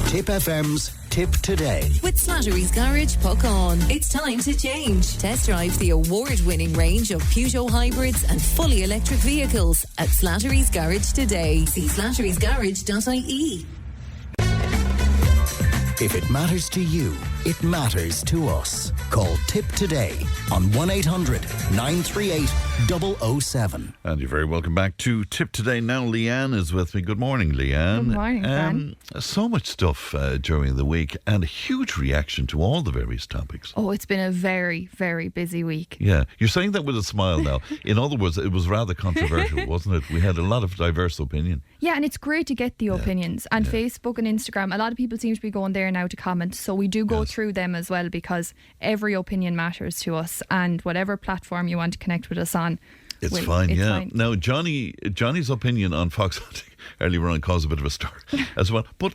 Tipp FM's Tip Today. With Slattery's Garage, puck on. It's time to change. Test drive the award-winning range of Peugeot hybrids and fully electric vehicles at Slattery's Garage today. See slatterysgarage.ie. If it matters to you, it matters to us. Call Tip today on 1800 938 007. And you're very welcome back to Tip Today. Now Leanne is with me. Good morning, Leanne. Good morning, Fran. So much stuff during the week and a huge reaction to all the various topics. Oh, it's been a very, very busy week. Yeah, you're saying that with a smile now. In other words, it was rather controversial, wasn't it? We had a lot of diverse opinion. Yeah, and it's great to get the opinions. And Facebook and Instagram, a lot of people seem to be going there now to comment. So we do go through them as well, because every opinion matters to us, and whatever platform you want to connect with us on. It's fine. Now, Johnny's opinion on fox hunting earlier on caused a bit of a stir as well. But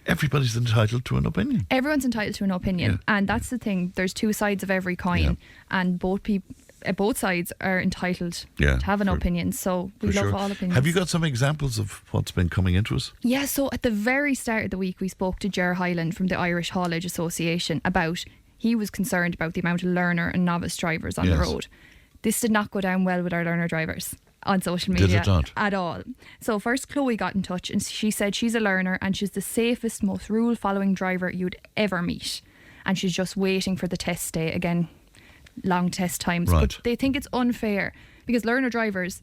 everybody's entitled to an opinion. Everyone's entitled to an opinion. And that's the thing. There's two sides of every coin. And both sides are entitled to have an opinion. So we love all opinions. Have you got some examples of what's been coming into us? Yeah, so at the very start of the week, we spoke to Ger Hyland from the Irish Haulage Association he was concerned about the amount of learner and novice drivers on the road. This did not go down well with our learner drivers on social media. Did it not? At all. So first Chloe got in touch and she said she's a learner and she's the safest, most rule-following driver you'd ever meet. And she's just waiting for the test day. Again, long test times. Right. But they think it's unfair because learner drivers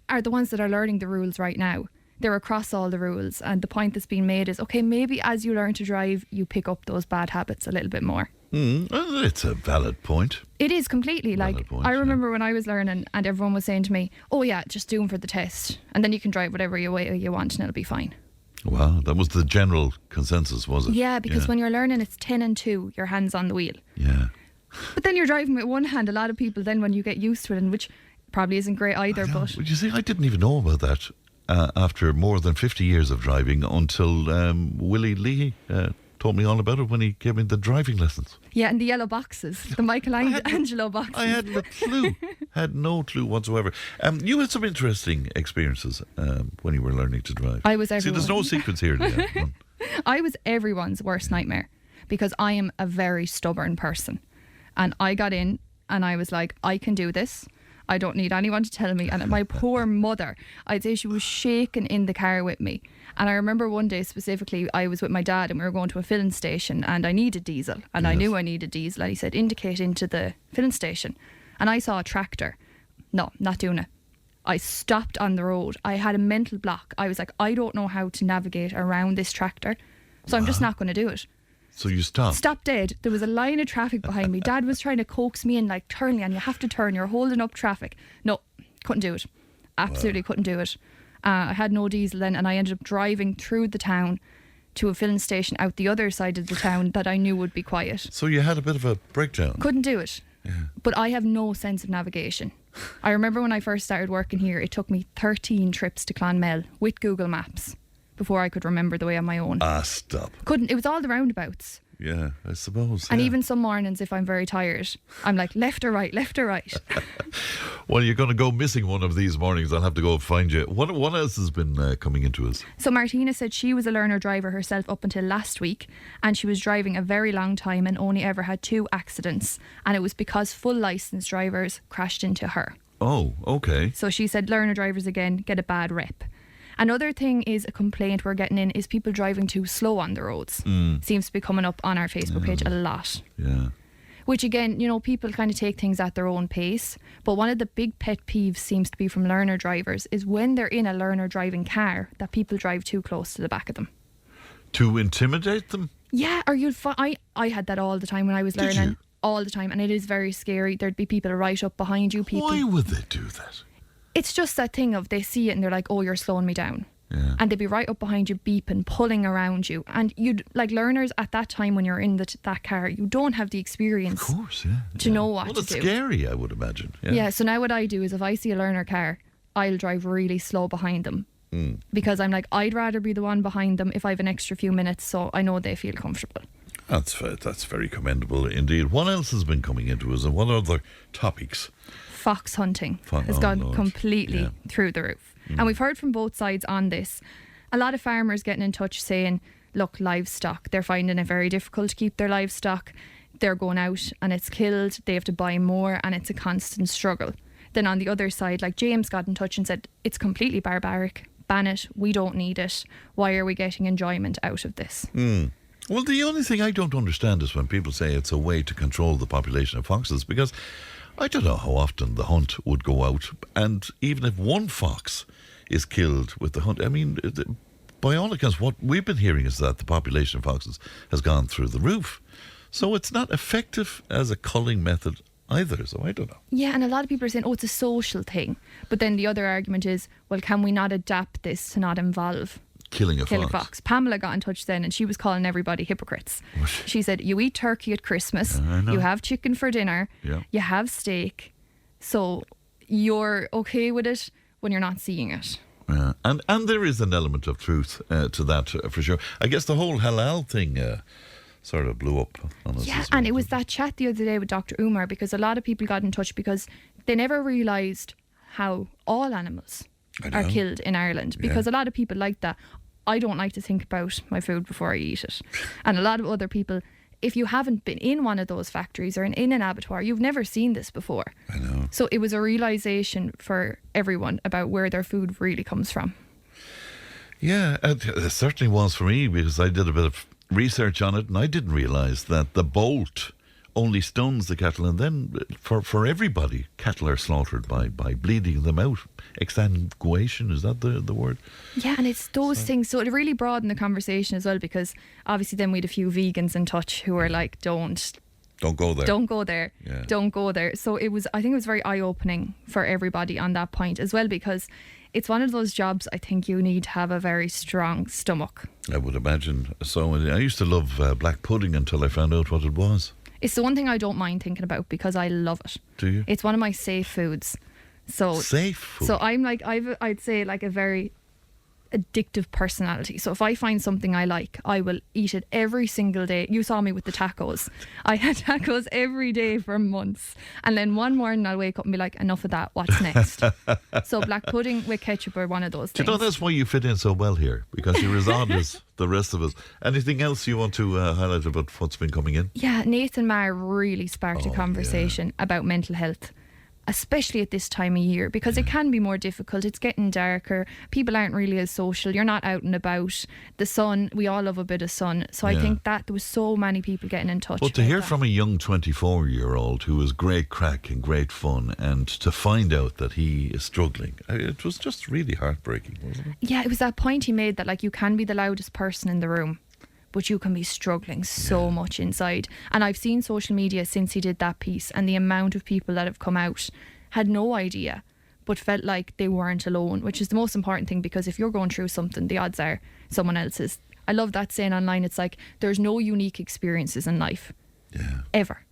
are the ones that are learning the rules right now. They're across all the rules. And the point that's being made is, okay, maybe as you learn to drive, you pick up those bad habits a little bit more. It's a valid point. It is completely. I remember when I was learning and everyone was saying to me, oh yeah, just do them for the test and then you can drive whatever way you want and it'll be fine. Wow, that was the general consensus, was it? Yeah, because when you're learning it's 10 and 2, your hands on the wheel. Yeah. But then you're driving with one hand. A lot of people then when you get used to it, and which probably isn't great either. But you see, I didn't even know about that after more than 50 years of driving until Willie Leahy told me all about it when he gave me the driving lessons. Yeah, and the yellow boxes, the Michelangelo boxes. I hadn't a clue. Had no clue whatsoever. You had some interesting experiences when you were learning to drive. I was everyone. See, there's no secrets here, Leanne. I was everyone's worst nightmare because I am a very stubborn person. And I got in and I was like, I can do this. I don't need anyone to tell me. And my poor mother, I'd say she was shaking in the car with me. And I remember one day specifically, I was with my dad and we were going to a filling station and I needed diesel. And I knew I needed diesel. And he said, indicate into the filling station. And I saw a tractor. No, not doing it. I stopped on the road. I had a mental block. I was like, I don't know how to navigate around this tractor. So I'm just not going to do it. So you stopped? Stopped dead. There was a line of traffic behind me. Dad was trying to coax me in, like, turn, and you have to turn. You're holding up traffic. No, couldn't do it. Absolutely couldn't do it. I had no diesel then, and I ended up driving through the town to a filling station out the other side of the town that I knew would be quiet. So you had a bit of a breakdown? Couldn't do it. Yeah. But I have no sense of navigation. I remember when I first started working here, it took me 13 trips to Clonmel with Google Maps before I could remember the way on my own. Stop. Couldn't. It was all the roundabouts. Yeah, I suppose. And even some mornings, if I'm very tired, I'm like, left or right, left or right. Well, you're going to go missing one of these mornings. I'll have to go find you. What else has been coming into us? So Martina said she was a learner driver herself up until last week, and she was driving a very long time and only ever had 2 accidents. And it was because full licensed drivers crashed into her. Oh, okay. So she said learner drivers again get a bad rep. Another thing is a complaint we're getting in is people driving too slow on the roads. Seems to be coming up on our Facebook page a lot. Yeah. Which again, people kind of take things at their own pace. But one of the big pet peeves seems to be from learner drivers is when they're in a learner driving car that people drive too close to the back of them. To intimidate them? Yeah, or I had that all the time when I was learning. Did you? All the time, and it is very scary. There'd be people right up behind you. Why would they do that? It's just that thing of they see it and they're like, oh, you're slowing me down. Yeah. And they'd be right up behind you, beeping, pulling around you. And you'd, like, learners at that time when you're in that car, you don't have the experience Of course, yeah. to know what to Well, it's do. scary, I would imagine. Yeah, so now what I do is if I see a learner car, I'll drive really slow behind them. Because I'm like, I'd rather be the one behind them if I have an extra few minutes so I know they feel comfortable. That's very commendable indeed. What else has been coming into us, and what other topics? Fox hunting has gone completely through the roof. And we've heard from both sides on this. A lot of farmers getting in touch saying, look, livestock, they're finding it very difficult to keep their livestock. They're going out and it's killed, they have to buy more, and it's a constant struggle. Then on the other side, like James got in touch and said, it's completely barbaric. Ban it. We don't need it. Why are we getting enjoyment out of this? Well, the only thing I don't understand is when people say it's a way to control the population of foxes, because I don't know how often the hunt would go out, and even if one fox is killed with the hunt, I mean, by all accounts, what we've been hearing is that the population of foxes has gone through the roof. So it's not effective as a culling method either, so I don't know. Yeah, and a lot of people are saying, oh, it's a social thing. But then the other argument is, well, can we not adapt this to not involve Killing a fox? Pamela got in touch then and she was calling everybody hypocrites. She said, you eat turkey at Christmas, you have chicken for dinner, you have steak, so you're okay with it when you're not seeing it. Yeah. And there is an element of truth to that, for sure. I guess the whole halal thing sort of blew up on us. Yeah, and it was that chat the other day with Dr. Umar, because a lot of people got in touch because they never realised how all animals are killed in Ireland, because a lot of people like that. I don't like to think about my food before I eat it. And a lot of other people, if you haven't been in one of those factories or in an abattoir, you've never seen this before. I know. So it was a realisation for everyone about where their food really comes from. Yeah, it certainly was for me, because I did a bit of research on it and I didn't realise that the bolt only stuns the cattle, and then for everybody, cattle are slaughtered by bleeding them out. Exsanguation, is that the word? Yeah, and it's those things. So it really broadened the conversation as well, because obviously then we had a few vegans in touch who were like, don't go there. Don't go there. Yeah. Don't go there. So I think it was very eye-opening for everybody on that point as well, because it's one of those jobs I think you need to have a very strong stomach. I would imagine. So I used to love black pudding until I found out what it was. It's the one thing I don't mind thinking about because I love it. Do you? It's one of my safe foods. So safe food? So I'm like, I'd say like a very addictive personality. So if I find something I like, I will eat it every single day. You saw me with the tacos. I had tacos every day for months. And then one morning I'll wake up and be like, enough of that, what's next? So black pudding with ketchup are one of those things. Do you know that's why you fit in so well here? Because you're as odd as the rest of us. Anything else you want to highlight about what's been coming in? Yeah, Nathan Maher really sparked a conversation about mental health, especially at this time of year, because it can be more difficult. It's getting darker. People aren't really as social. You're not out and about. The sun, we all love a bit of sun. So I think that there was so many people getting in touch. But to hear from a young 24-year-old who was great crack and great fun, and to find out that he is struggling, it was just really heartbreaking, wasn't it? Yeah, it was that point he made that like you can be the loudest person in the room, but you can be struggling so much inside. And I've seen social media since he did that piece, and the amount of people that have come out had no idea but felt like they weren't alone, which is the most important thing, because if you're going through something, the odds are someone else is. I love that saying online. It's like there's no unique experiences in life. Ever.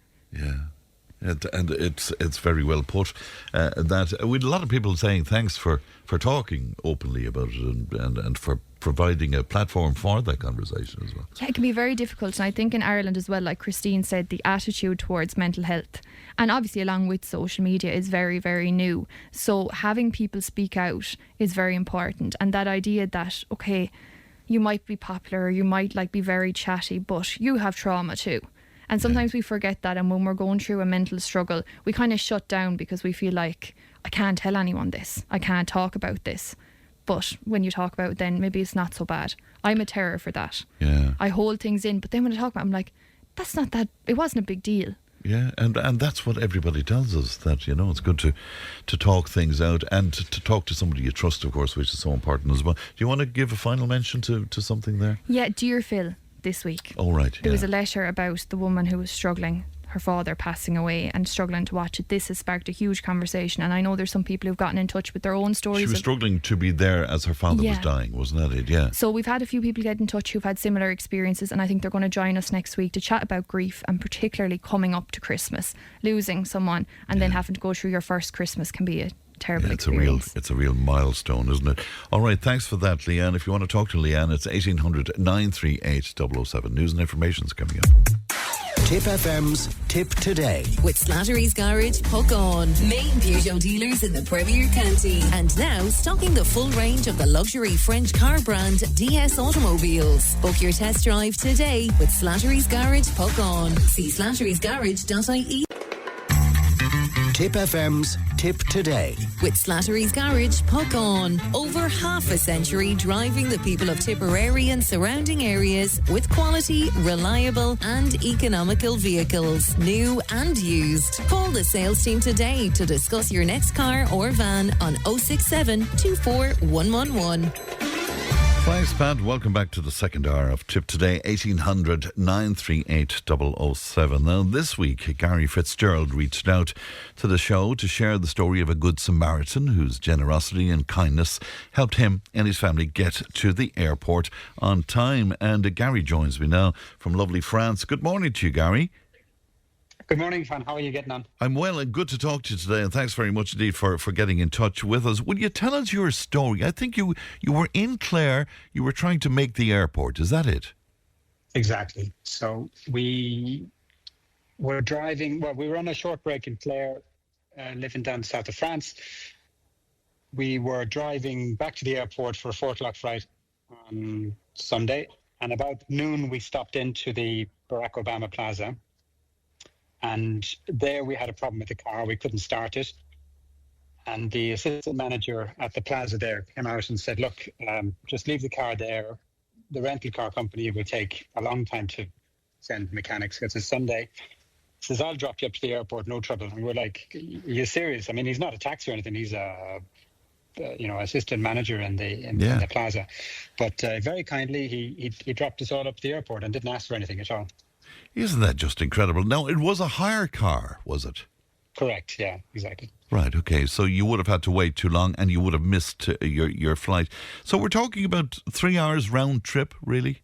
And it's very well put. That with a lot of people saying thanks for talking openly about it and for providing a platform for that conversation as well. Yeah, it can be very difficult, and I think in Ireland as well, like Christine said, the attitude towards mental health, and obviously along with social media, is very, very new. So having people speak out is very important, and that idea that, okay, you might be popular, you might like be very chatty, but you have trauma too. And sometimes we forget that, and when we're going through a mental struggle, we kind of shut down because we feel like, I can't tell anyone this, I can't talk about this. But when you talk about it, then maybe it's not so bad. I'm a terror for that. Yeah. I hold things in, but then when I talk about it, I'm like, that's not that, it wasn't a big deal. Yeah, and that's what everybody tells us, that, you know, it's good to talk things out, and to talk to somebody you trust, of course, which is so important as well. Do you want to give a final mention to something there? Yeah, Dear Phil this week. Oh, right. There was a letter about the woman who was struggling. her father passing away and struggling to watch it. This has sparked a huge conversation, and I know there's some people who've gotten in touch with their own stories. She was struggling to be there as her father was dying, wasn't that it? Yeah. So we've had a few people get in touch who've had similar experiences, and I think they're going to join us next week to chat about grief, and particularly coming up to Christmas, losing someone and then having to go through your first Christmas can be a terrible experience. It's a real milestone, isn't it? All right, thanks for that, Leanne. If you want to talk to Leanne, it's 1800 938 007. News and information's coming up. Tipp FM's Tip Today. With Slattery's Garage, Puck On. Main Peugeot dealers in the Premier County. And now stocking the full range of the luxury French car brand DS Automobiles. Book your test drive today with Slattery's Garage, Puck On. See slatterysgarage.ie. Tipp FM's Tip Today. With Slattery's Garage, Puck On. Over half a century driving the people of Tipperary and surrounding areas with quality, reliable and economical vehicles, new and used. Call the sales team today to discuss your next car or van on 067 24 111. Thanks, Pat. Welcome back to the second hour of Tip Today, 1800 938 007. Now, this week, Gary Fitzgerald reached out to the show to share the story of a good Samaritan whose generosity and kindness helped him and his family get to the airport on time. And Gary joins me now from lovely France. Good morning to you, Gary. Good morning, Fran. How are you getting on? I'm well, and good to talk to you today, and thanks very much indeed for getting in touch with us. Will you tell us your story? I think you were in Cllr, you were trying to make the airport, is that it? Exactly. So we were driving, we were on a short break in Cllr, living down the south of France. We were driving back to the airport for a 4 o'clock flight on Sunday, and about noon we stopped into the Barack Obama Plaza. And there we had a problem with the car. We couldn't start it. And the assistant manager at the plaza there came out and said, look, just leave the car there. The rental car company will take a long time to send mechanics. It's a Sunday. He says, I'll drop you up to the airport, no trouble. And we're like, you're serious? I mean, he's not a taxi or anything. He's a assistant manager in the plaza. But very kindly, he dropped us all up to the airport and didn't ask for anything at all. Isn't that just incredible? Now, it was a hire car, was it? Correct, yeah, exactly. Right, okay. So you would have had to wait too long and you would have missed your flight. So we're talking about 3 hours round trip, really?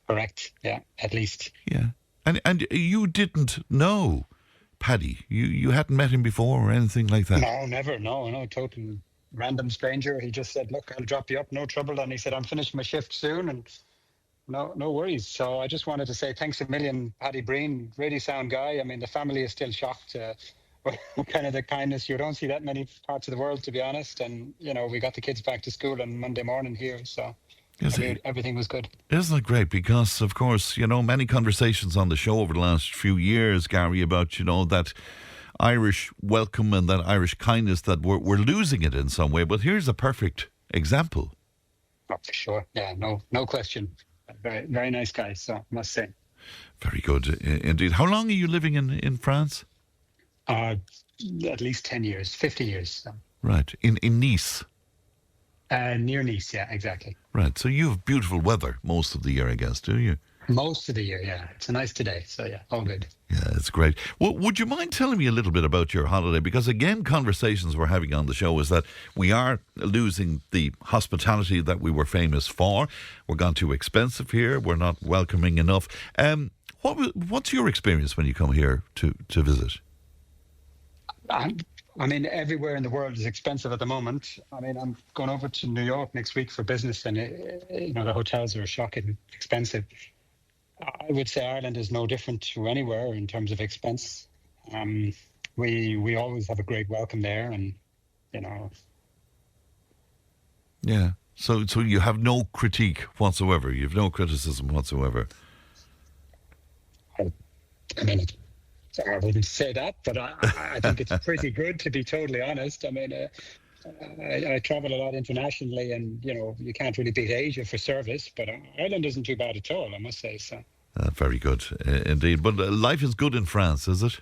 Correct, yeah, at least. Yeah. And you didn't know Paddy? You hadn't met him before or anything like that? No, never, no, total random stranger. He just said, look, I'll drop you up, no trouble. And he said, I'm finishing my shift soon and... No worries. So I just wanted to say thanks a million, Paddy Breen, really sound guy. I mean, the family is still shocked. Kind of the kindness. You don't see that many parts of the world, to be honest. And, we got the kids back to school on Monday morning here. So everything was good. Isn't it great? Because, of course, many conversations on the show over the last few years, Gary, about, that Irish welcome and that Irish kindness that we're losing it in some way. But here's a perfect example. Oh, for sure. Yeah, no question. Very, very nice guy, so I must say. Very good indeed. How long are you living in France? At least 10 years, 15 years. So. Right. In Nice? Near Nice, yeah, exactly. Right. So you have beautiful weather most of the year, I guess, do you? Most of the year, yeah. It's a nice today, so yeah, all good. Yeah, it's great. Well, would you mind telling me a little bit about your holiday? Because again, conversations we're having on the show is that we are losing the hospitality that we were famous for. We're gone too expensive here. We're not welcoming enough. What's your experience when you come here to visit? I mean, everywhere in the world is expensive at the moment. I mean, I'm going over to New York next week for business, and the hotels are shocking expensive. I would say Ireland is no different to anywhere in terms of expense. We always have a great welcome there, and Yeah. So you have no critique whatsoever. You have no criticism whatsoever. I mean, I wouldn't say that, but I think it's pretty good, to be totally honest. I mean, I travel a lot internationally, and you can't really beat Asia for service, but Ireland isn't too bad at all, I must say. So very good indeed. But life is good in France, is it?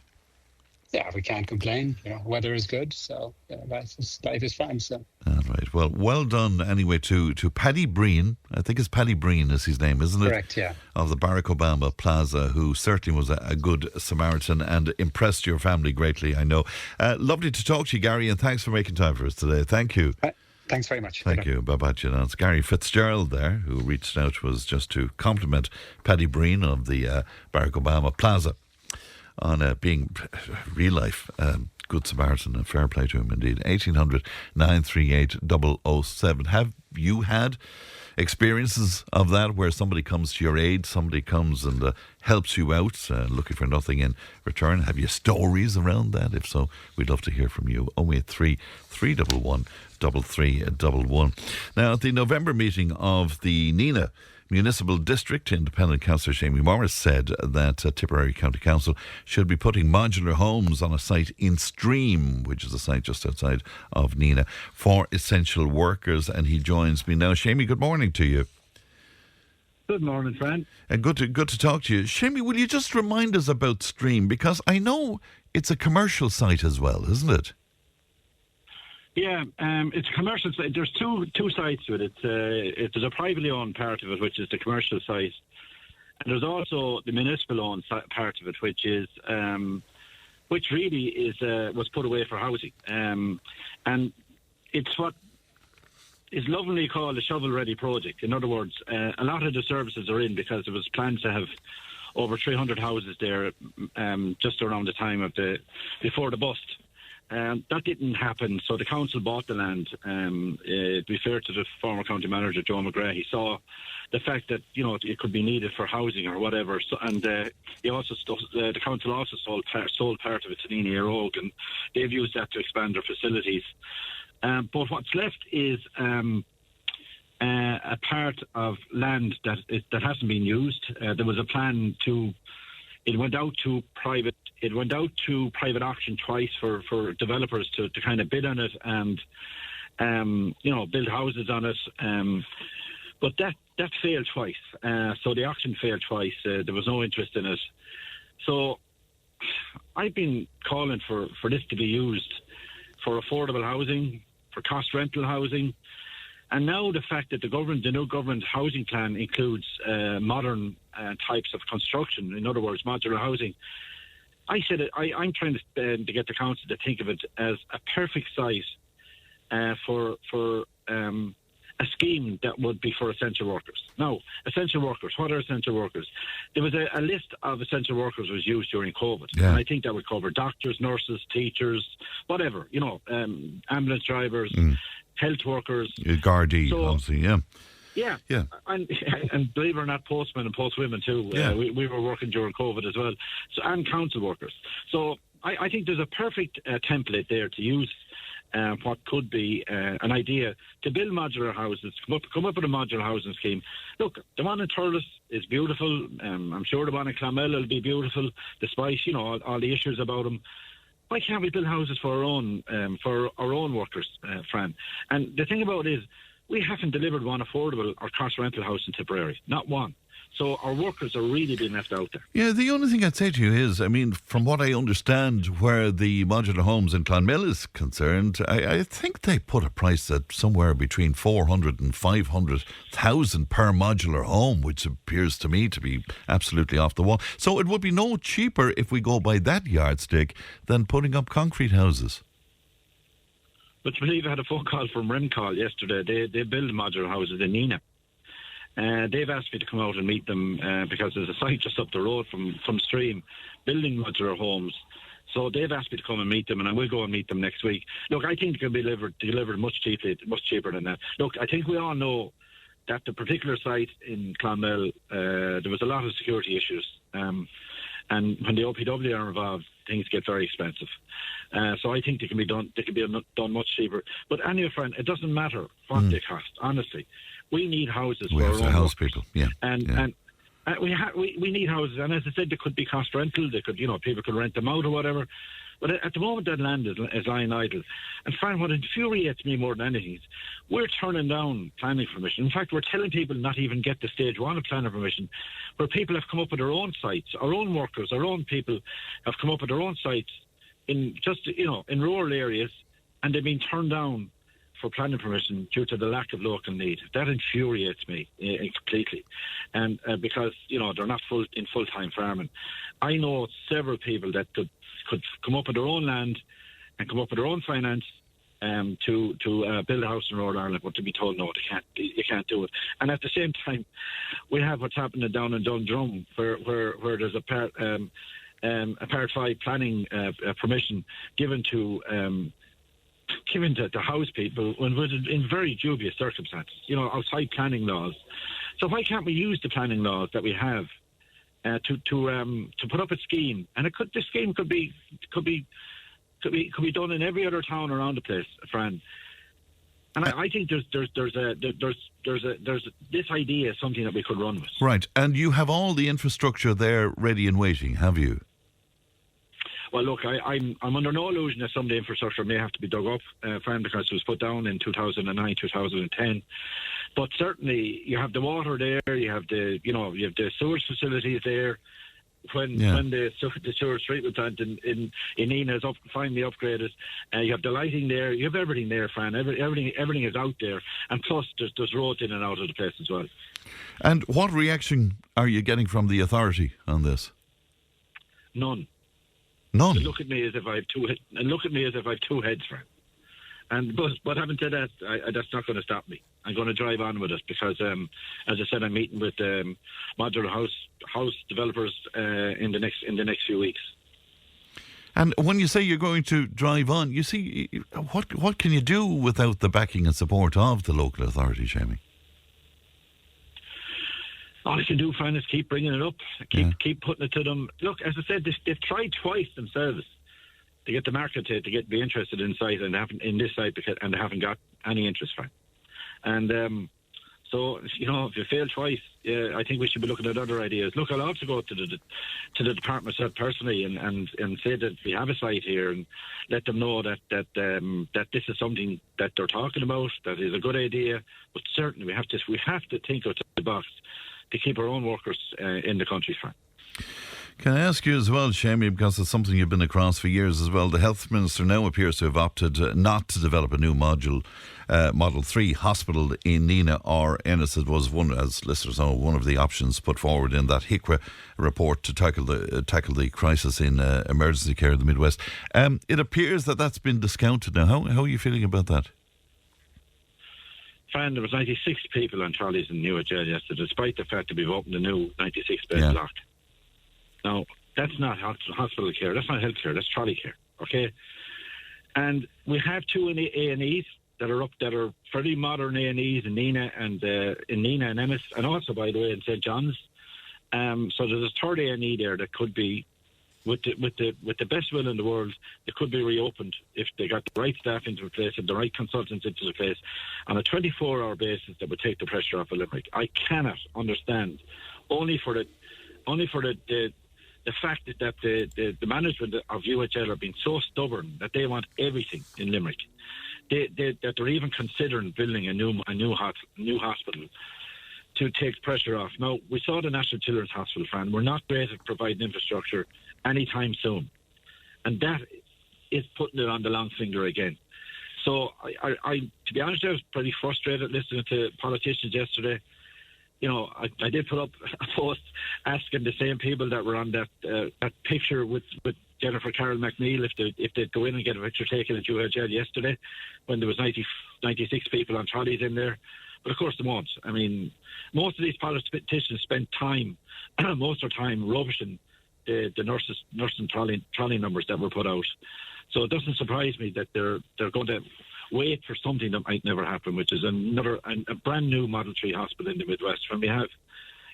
Yeah, we can't complain. Weather is good, so life is fine. So right. right. Well done anyway to Paddy Breen. I think it's Paddy Breen is his name, isn't it? Correct, yeah. Of the Barack Obama Plaza, who certainly was a good Samaritan and impressed your family greatly, I know. Lovely to talk to you, Gary, and thanks for making time for us today. Thank you. Thanks very much. Thank you. Bye-bye to you. It's Gary Fitzgerald there, who reached out to us just to compliment Paddy Breen of the Barack Obama Plaza on being real life good Samaritan, and fair play to him indeed. 1800 938 007. Have you had experiences of that where somebody comes to your aid, somebody comes and helps you out, looking for nothing in return? Have you stories around that? If so, we'd love to hear from you. 083 311 3311. Now, at the November meeting of the Nina Municipal District, Independent Councillor Seamie Morris said that Tipperary County Council should be putting modular homes on a site in Stream, which is a site just outside of Nina, for essential workers. And he joins me now. Seamie, good morning to you. Good morning, Fran. And good to talk to you. Seamie, will you just remind us about Stream? Because I know it's a commercial site as well, isn't it? Yeah, it's a commercial site. There's two sides to it. There's a privately owned part of it, which is the commercial site, and there's also the municipal owned part of it, which really was put away for housing, and it's what is lovingly called a shovel-ready project. In other words, a lot of the services are in because there was planned to have over 300 houses there just around the time of before the bust. That didn't happen, so the council bought the land. To be fair to the former county manager, Joe McGrath, he saw the fact that it could be needed for housing or whatever. So, and the council also sold part of it to Nina Rogue, and they've used that to expand their facilities. But what's left is a part of land that hasn't been used. There was a plan to. It went out to private auction twice for developers to kind of bid on it and build houses on it. But that failed twice. So the auction failed twice. There was no interest in it. So I've been calling for this to be used for affordable housing, for cost rental housing. And now the fact that the new government housing plan includes modern types of construction, in other words, modular housing, I'm trying to get the council to think of it as a perfect site for a scheme that would be for essential workers. Now, essential workers, what are essential workers? There was a list of essential workers was used during COVID. Yeah. And I think that would cover doctors, nurses, teachers, whatever, ambulance drivers, health workers. Gardaí, obviously, yeah. Yeah. And believe it or not, postmen and postwomen too. Yeah. We were working during COVID as well. So, and council workers. So I think there's a perfect template there to use what could be an idea to build modular houses, come up with a modular housing scheme. Look, the one in Thurles is beautiful. I'm sure the one in Clonmel will be beautiful, despite, all the issues about them. Why can't we build houses for our own workers, Fran? And the thing about it is, we haven't delivered one affordable or cost rental house in Tipperary, not one. So our workers are really being left out there. Yeah, the only thing I'd say to you is, from what I understand, where the modular homes in Clonmel is concerned, I think they put a price at somewhere between 400 and 500,000 per modular home, which appears to me to be absolutely off the wall. So it would be no cheaper if we go by that yardstick than putting up concrete houses. But believe I had a phone call from Rimcall yesterday. They build modular houses in Nina. They've asked me to come out and meet them because there's a site just up the road from Stream building modular homes. So they've asked me to come and meet them, and I will go and meet them next week. Look, I think it can be delivered much cheaper than that. Look, I think we all know that the particular site in Clonmel, there was a lot of security issues. And when the OPW are involved, things get very expensive. So I think they can be done much cheaper. But anyway, friend, it doesn't matter what they cost, honestly. We need houses for our own house people, yeah. And we need houses. And as I said, they could be cost rental. They could, people could rent them out or whatever. But at the moment, that land is lying idle. And Fran, what infuriates me more than anything is we're turning down planning permission. In fact, we're telling people not even get to stage one of planning permission, where people have come up with their own sites, our own workers, our own people have come up with their own sites in rural areas, and they've been turned down. And the thing about it is, we haven't delivered one affordable or cost rental house in Tipperary, not one. So our workers are really being left out there. Yeah, the only thing I'd say to you is, for planning permission due to the lack of local need. That infuriates me completely, and because they're not in full-time farming. I know several people that could come up with their own land and come up with their own finance to build a house in Northern Ireland, but to be told no, you can't do it. And at the same time, we have what's happening down in Dundrum, where there's a Part 5 planning permission given to house people in very dubious circumstances, outside planning laws. So why can't we use the planning laws that we have to put up a scheme? And this scheme could be done in every other town around the place, Fran. And I think there's this idea is something that we could run with. Right, and you have all the infrastructure there ready and waiting, have you? Well, look, I'm under no illusion that some of the infrastructure may have to be dug up, Fran, because it was put down in 2009, 2010. But certainly, you have the water there, you have the sewage facilities there. When the sewage treatment plant in Nina is finally upgraded, you have the lighting there, you have everything there, Fran. Everything is out there, and plus there's roads in and out of the place as well. And what reaction are you getting from the authority on this? None. None. They look at me as if I have two heads, Fran. But having said that, that's not going to stop me. I'm going to drive on with it because, as I said, I'm meeting with modular house developers in the next few weeks. And when you say you're going to drive on, you see, what can you do without the backing and support of the local authority, Seamie? All I can do, Fran, is keep bringing it up, keep putting it to them. Look, as I said, they've tried twice themselves to get the market to be interested in site and they haven't got any interest, Fran. And so if you fail twice, I think we should be looking at other ideas. Look, I'll also go to the department personally and say that we have a site here and let them know that this is something that they're talking about, that is a good idea. But certainly we have to think out of the box to keep our own workers in the country, Fran. Can I ask you as well, Seamie, because it's something you've been across for years as well, the Health Minister now appears to have opted not to develop a new Model 3 hospital in Nina or Ennis. It was one, as listeners know, one of the options put forward in that HICWA report to tackle the crisis in emergency care in the Midwest. It appears that that's been discounted now. How are you feeling about that? Fran, there was 96 people on trolleys in New Jail yesterday, despite the fact that we've opened a new 96-bed block. Now, that's not hospital care, that's not health care, that's trolley care, okay? And we have two A&Es that are fairly modern A&Es in Nina and Ennis, and also, by the way, in St. John's. So there's a third A&E there that could be, with the best will in the world, it could be reopened if they got the right staff into place and the right consultants into the place on a 24-hour basis that would take the pressure off of Limerick. I cannot understand, only for the fact that the management of UHL are being so stubborn that they want everything in Limerick. That they're even considering building a new hospital to take pressure off. Now, we saw the National Children's Hospital, Fran. We're not great at providing infrastructure anytime soon. And that is putting it on the long finger again. So, I to be honest, I was pretty frustrated listening to politicians yesterday. I did put up a post asking the same people that were on that picture with Jennifer Carroll McNeil if they'd go in and get a picture taken at UHL yesterday when there was 96 people on trolleys in there. But of course they won't. I mean, most of these politicians spend most of their time rubbishing the nursing trolley numbers that were put out. So it doesn't surprise me that they're going to wait for something that might never happen, which is a brand new Model 3 hospital in the Midwest. When we have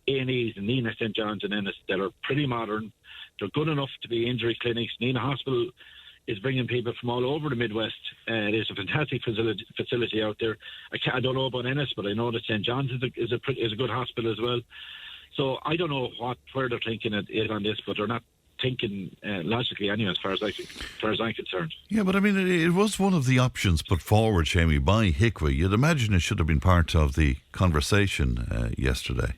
A&Es in Nina, St. John's and Ennis that are pretty modern, they're good enough to be injury clinics. Nina Hospital is bringing people from all over the Midwest. There's a fantastic facility out there. I don't know about Ennis, but I know that St. John's is a good hospital as well. So I don't know where they're thinking it is on this, but they're not thinking logically anyway, as far as I'm concerned. Yeah, but I mean, it was one of the options put forward, Seamie, by HICWA. You'd imagine it should have been part of the conversation yesterday.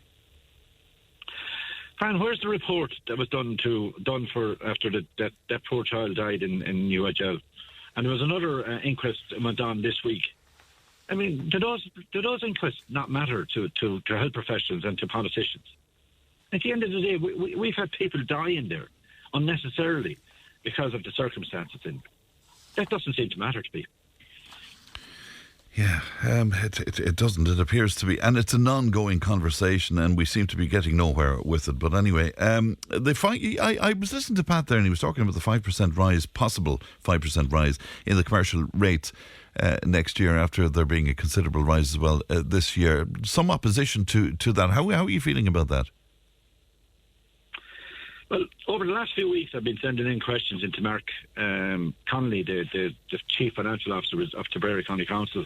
Fran, where's the report that was done for after that poor child died in UHL? And there was another inquest that went on this week I mean, do those inquests not matter to health professionals and to politicians? At the end of the day, we've had people die in there unnecessarily because of the circumstances. That doesn't seem to matter to me. Yeah, it doesn't. It appears to be, and it's an ongoing conversation, and we seem to be getting nowhere with it. But anyway, I was listening to Pat there, and he was talking about the 5% rise, possible 5% rise in the commercial rates next year, after there being a considerable rise as well this year. Some opposition to that. How are you feeling about that? Well, over the last few weeks, I've been sending in questions into Mark Connolly, the Chief Financial Officer of Tipperary County Council.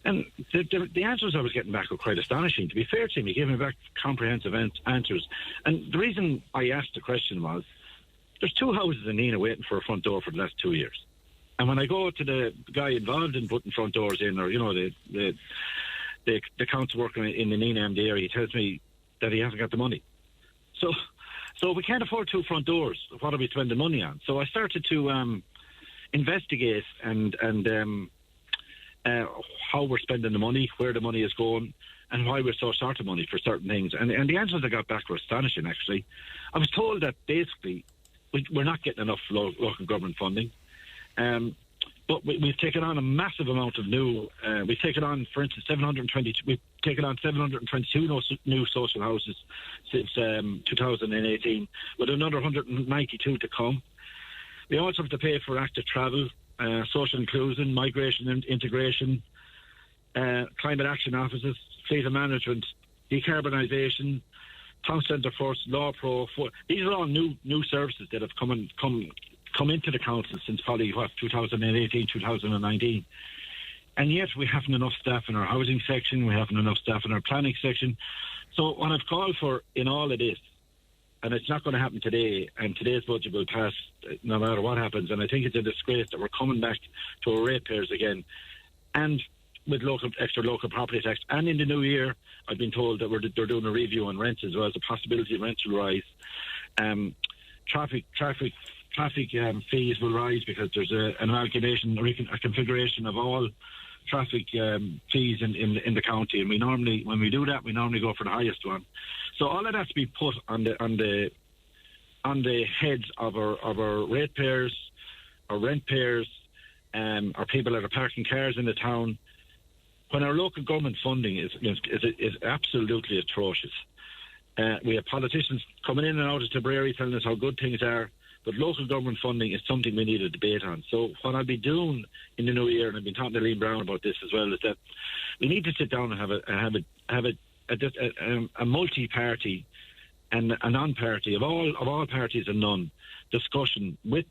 And the answers I was getting back were quite astonishing. To be fair to him, he gave me back comprehensive answers. And the reason I asked the question was, there's 2 houses in Nina waiting for a front door for the last 2 years. And when I go to the guy involved in putting front doors in, or, the council worker in the Nina MD area, he tells me that he hasn't got the money. So we can't afford 2 front doors. What are we spending money on? So I started to investigate and how we're spending the money, where the money is going, and why we're so short of money for certain things. And the answers I got back were astonishing, actually. I was told that basically we're not getting enough local government funding. But we've taken on a massive amount of new. We've taken on, for instance, 722. We've taken on 722 new social houses since 2018, with another 192 to come. We also have to pay for active travel, social inclusion, migration and integration, climate action offices, fleet management, decarbonisation, town centre force, law pro. These are all new services that have come into the council since probably 2018, 2019. And yet we haven't enough staff in our housing section, we haven't enough staff in our planning section. So what I've called for in all of this, and it's not going to happen today, and today's budget will pass no matter what happens, and I think it's a disgrace that we're coming back to our ratepayers again, and with extra local property tax. And in the new year, I've been told that they're doing a review on rents as well, the possibility of rents will rise. Traffic fees will rise because there's an amalgamation or a configuration of all traffic fees in the county, and when we do that, we normally go for the highest one. So all of that has to be put on the heads of our ratepayers, our rent payers, our people that are parking cars in the town. When our local government funding is absolutely atrocious. We have politicians coming in and out of Tipperary telling us how good things are, but local government funding is something we need a debate on. So what I'll be doing in the new year, and I've been talking to Liam Brown about this as well, is that we need to sit down and have a multi-party and a non-party of all parties and none discussion with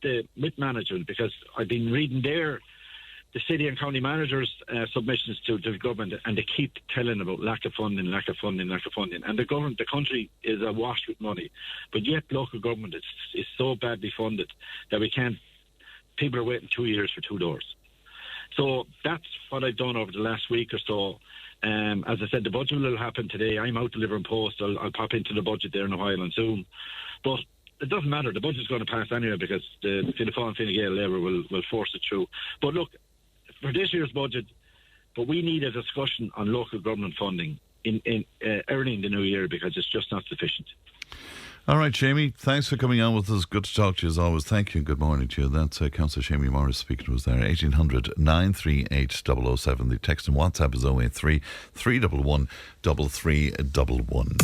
management, because I've been reading the city and county managers' submissions to the government, and they keep telling about lack of funding. And the country is awash with money, but yet local government is so badly funded that people are waiting 2 years for 2 doors. So that's what I've done over the last week or so. As I said, the budget will happen today. I'm out delivering post. I'll pop into the budget there in a while and soon. But it doesn't matter. The budget's going to pass anyway, because the Fianna Fáil and Fine Gael Labour will force it through. But look, for this year's budget, but we need a discussion on local government funding in early in the new year, because it's just not sufficient. All right, Seamie, thanks for coming on with us. Good to talk to you as always. Thank you. Good morning to you. That's Councillor Seamie Morris speaking to us there. 1800 938 007. The text and WhatsApp is 083 311 3311.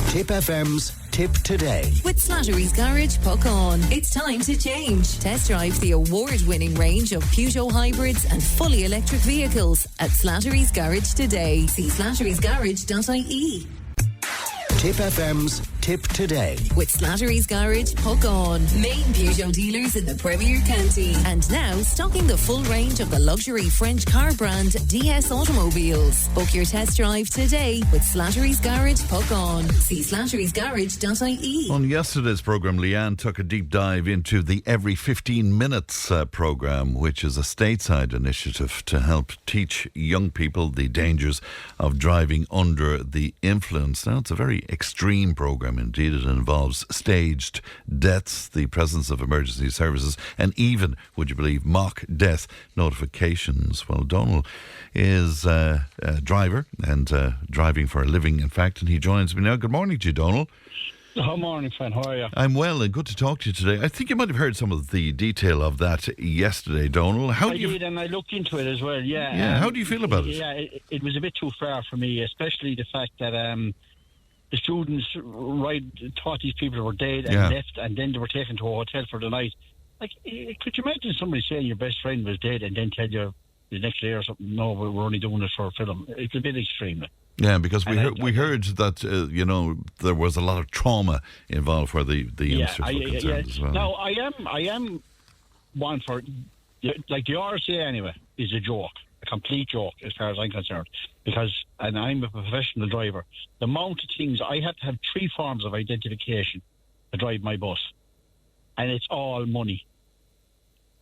Tipp FM's Tipp Today. With Slattery's Garage, puck on. It's time to change. Test drive the award-winning range of Peugeot hybrids and fully electric vehicles at Slattery's Garage today. See slatterysgarage.ie. Tipp FM's Tipp Today. With Slattery's Garage, puck on. Main Peugeot dealers in the Premier County. And now stocking the full range of the luxury French car brand DS automobiles. Book your test drive today with Slattery's Garage, puck on. See slatterysgarage.ie. On yesterday's programme, Leanne took a deep dive into the Every 15 Minutes programme, which is a stateside initiative to help teach young people the dangers of driving under the influence. Now, it's a very extreme programme. crime. Indeed, it involves staged deaths, the presence of emergency services, and even, would you believe, mock death notifications. Well, Donal is a driver and driving for a living, in fact, and he joins me now. Good morning to you, Donal. Good morning, Fran. How are you? I'm well, and good to talk to you today. I think you might have heard some of the detail of that yesterday, Donal. I did, and I looked into it as well, yeah. Yeah, how do you feel about it? Yeah, it was a bit too far for me, especially the fact that the students thought these people were dead and left, and then they were taken to a hotel for the night. Like, could you imagine somebody saying your best friend was dead and then tell you the next day or something, no, we're only doing it for a film? It's a bit extreme. Yeah, because we heard that there was a lot of trauma involved where the youngsters were concerned as well. Now, I am one for, like, the RSA anyway is a joke, a complete joke as far as I'm concerned, and I'm a professional driver. The amount of things, I have to have 3 forms of identification to drive my bus, and it's all money.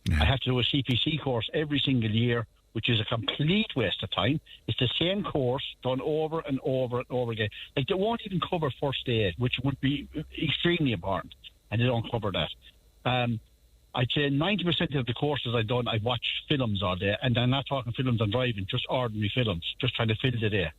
Yeah. I have to do a CPC course every single year, which is a complete waste of time. It's the same course done over and over and over again. Like, they won't even cover first aid, which would be extremely important, and they don't cover that. I'd say 90% of the courses I've done, I've watched films all day, and I'm not talking films on driving, just ordinary films, just trying to fill the day.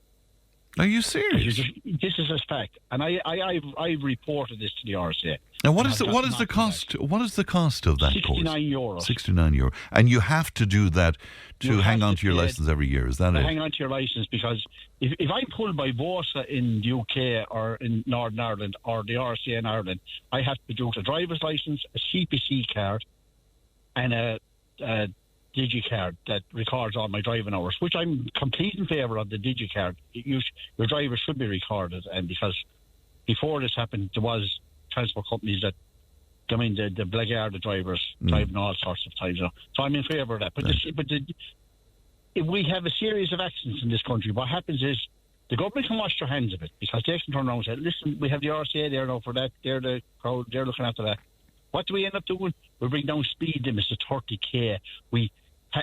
Are you serious? This is a fact, and I've reported this to the RSA. Now, what is the cost? What is the cost of that course? €69. €69, and you have to do that to hang on to your license every year. Is that it? Hang on to your license, because if I'm pulled by VOSA in the UK or in Northern Ireland or the RSA in Ireland, I have to produce a driver's license, a CPC card, and a DigiCard that records all my driving hours, which I'm completely in favour of the DigiCard. Your driver should be recorded, and because before this happened, there was transport companies that, I mean, the blackguard drivers driving all sorts of times. So I'm in favour of that. But if we have a series of accidents in this country, what happens is the government can wash their hands of it, because they can turn around and say, listen, we have the RCA there now for that, they're the crowd, they're looking after that. What do we end up doing? We bring down speed limits to 30k. We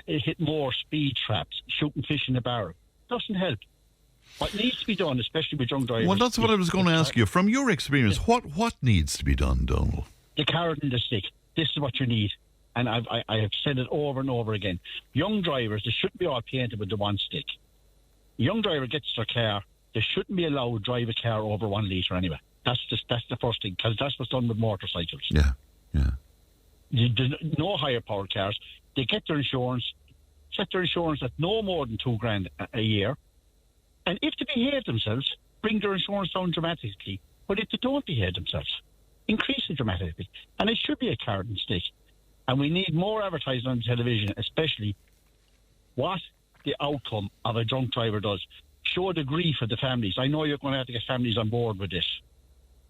hit more speed traps, shooting fish in the barrel. Doesn't help. What needs to be done, especially with young drivers... Well, that's what I was going to ask you. From your experience, what needs to be done, Donal? The carrot and the stick. This is what you need. And I have said it over and over again. Young drivers, they shouldn't be all painted with the one stick. A young driver gets their car, they shouldn't be allowed to drive a car over 1 litre anyway. That's the first thing, because that's what's done with motorcycles. Yeah. There's no higher powered cars. They get their insurance, set their insurance at no more than $2,000 a year. And if they behave themselves, bring their insurance down dramatically. But if they don't behave themselves, increase it dramatically. And it should be a carrot and stick. And we need more advertising on television, especially what the outcome of a drunk driver does. Show the grief of the families. I know you're going to have to get families on board with this,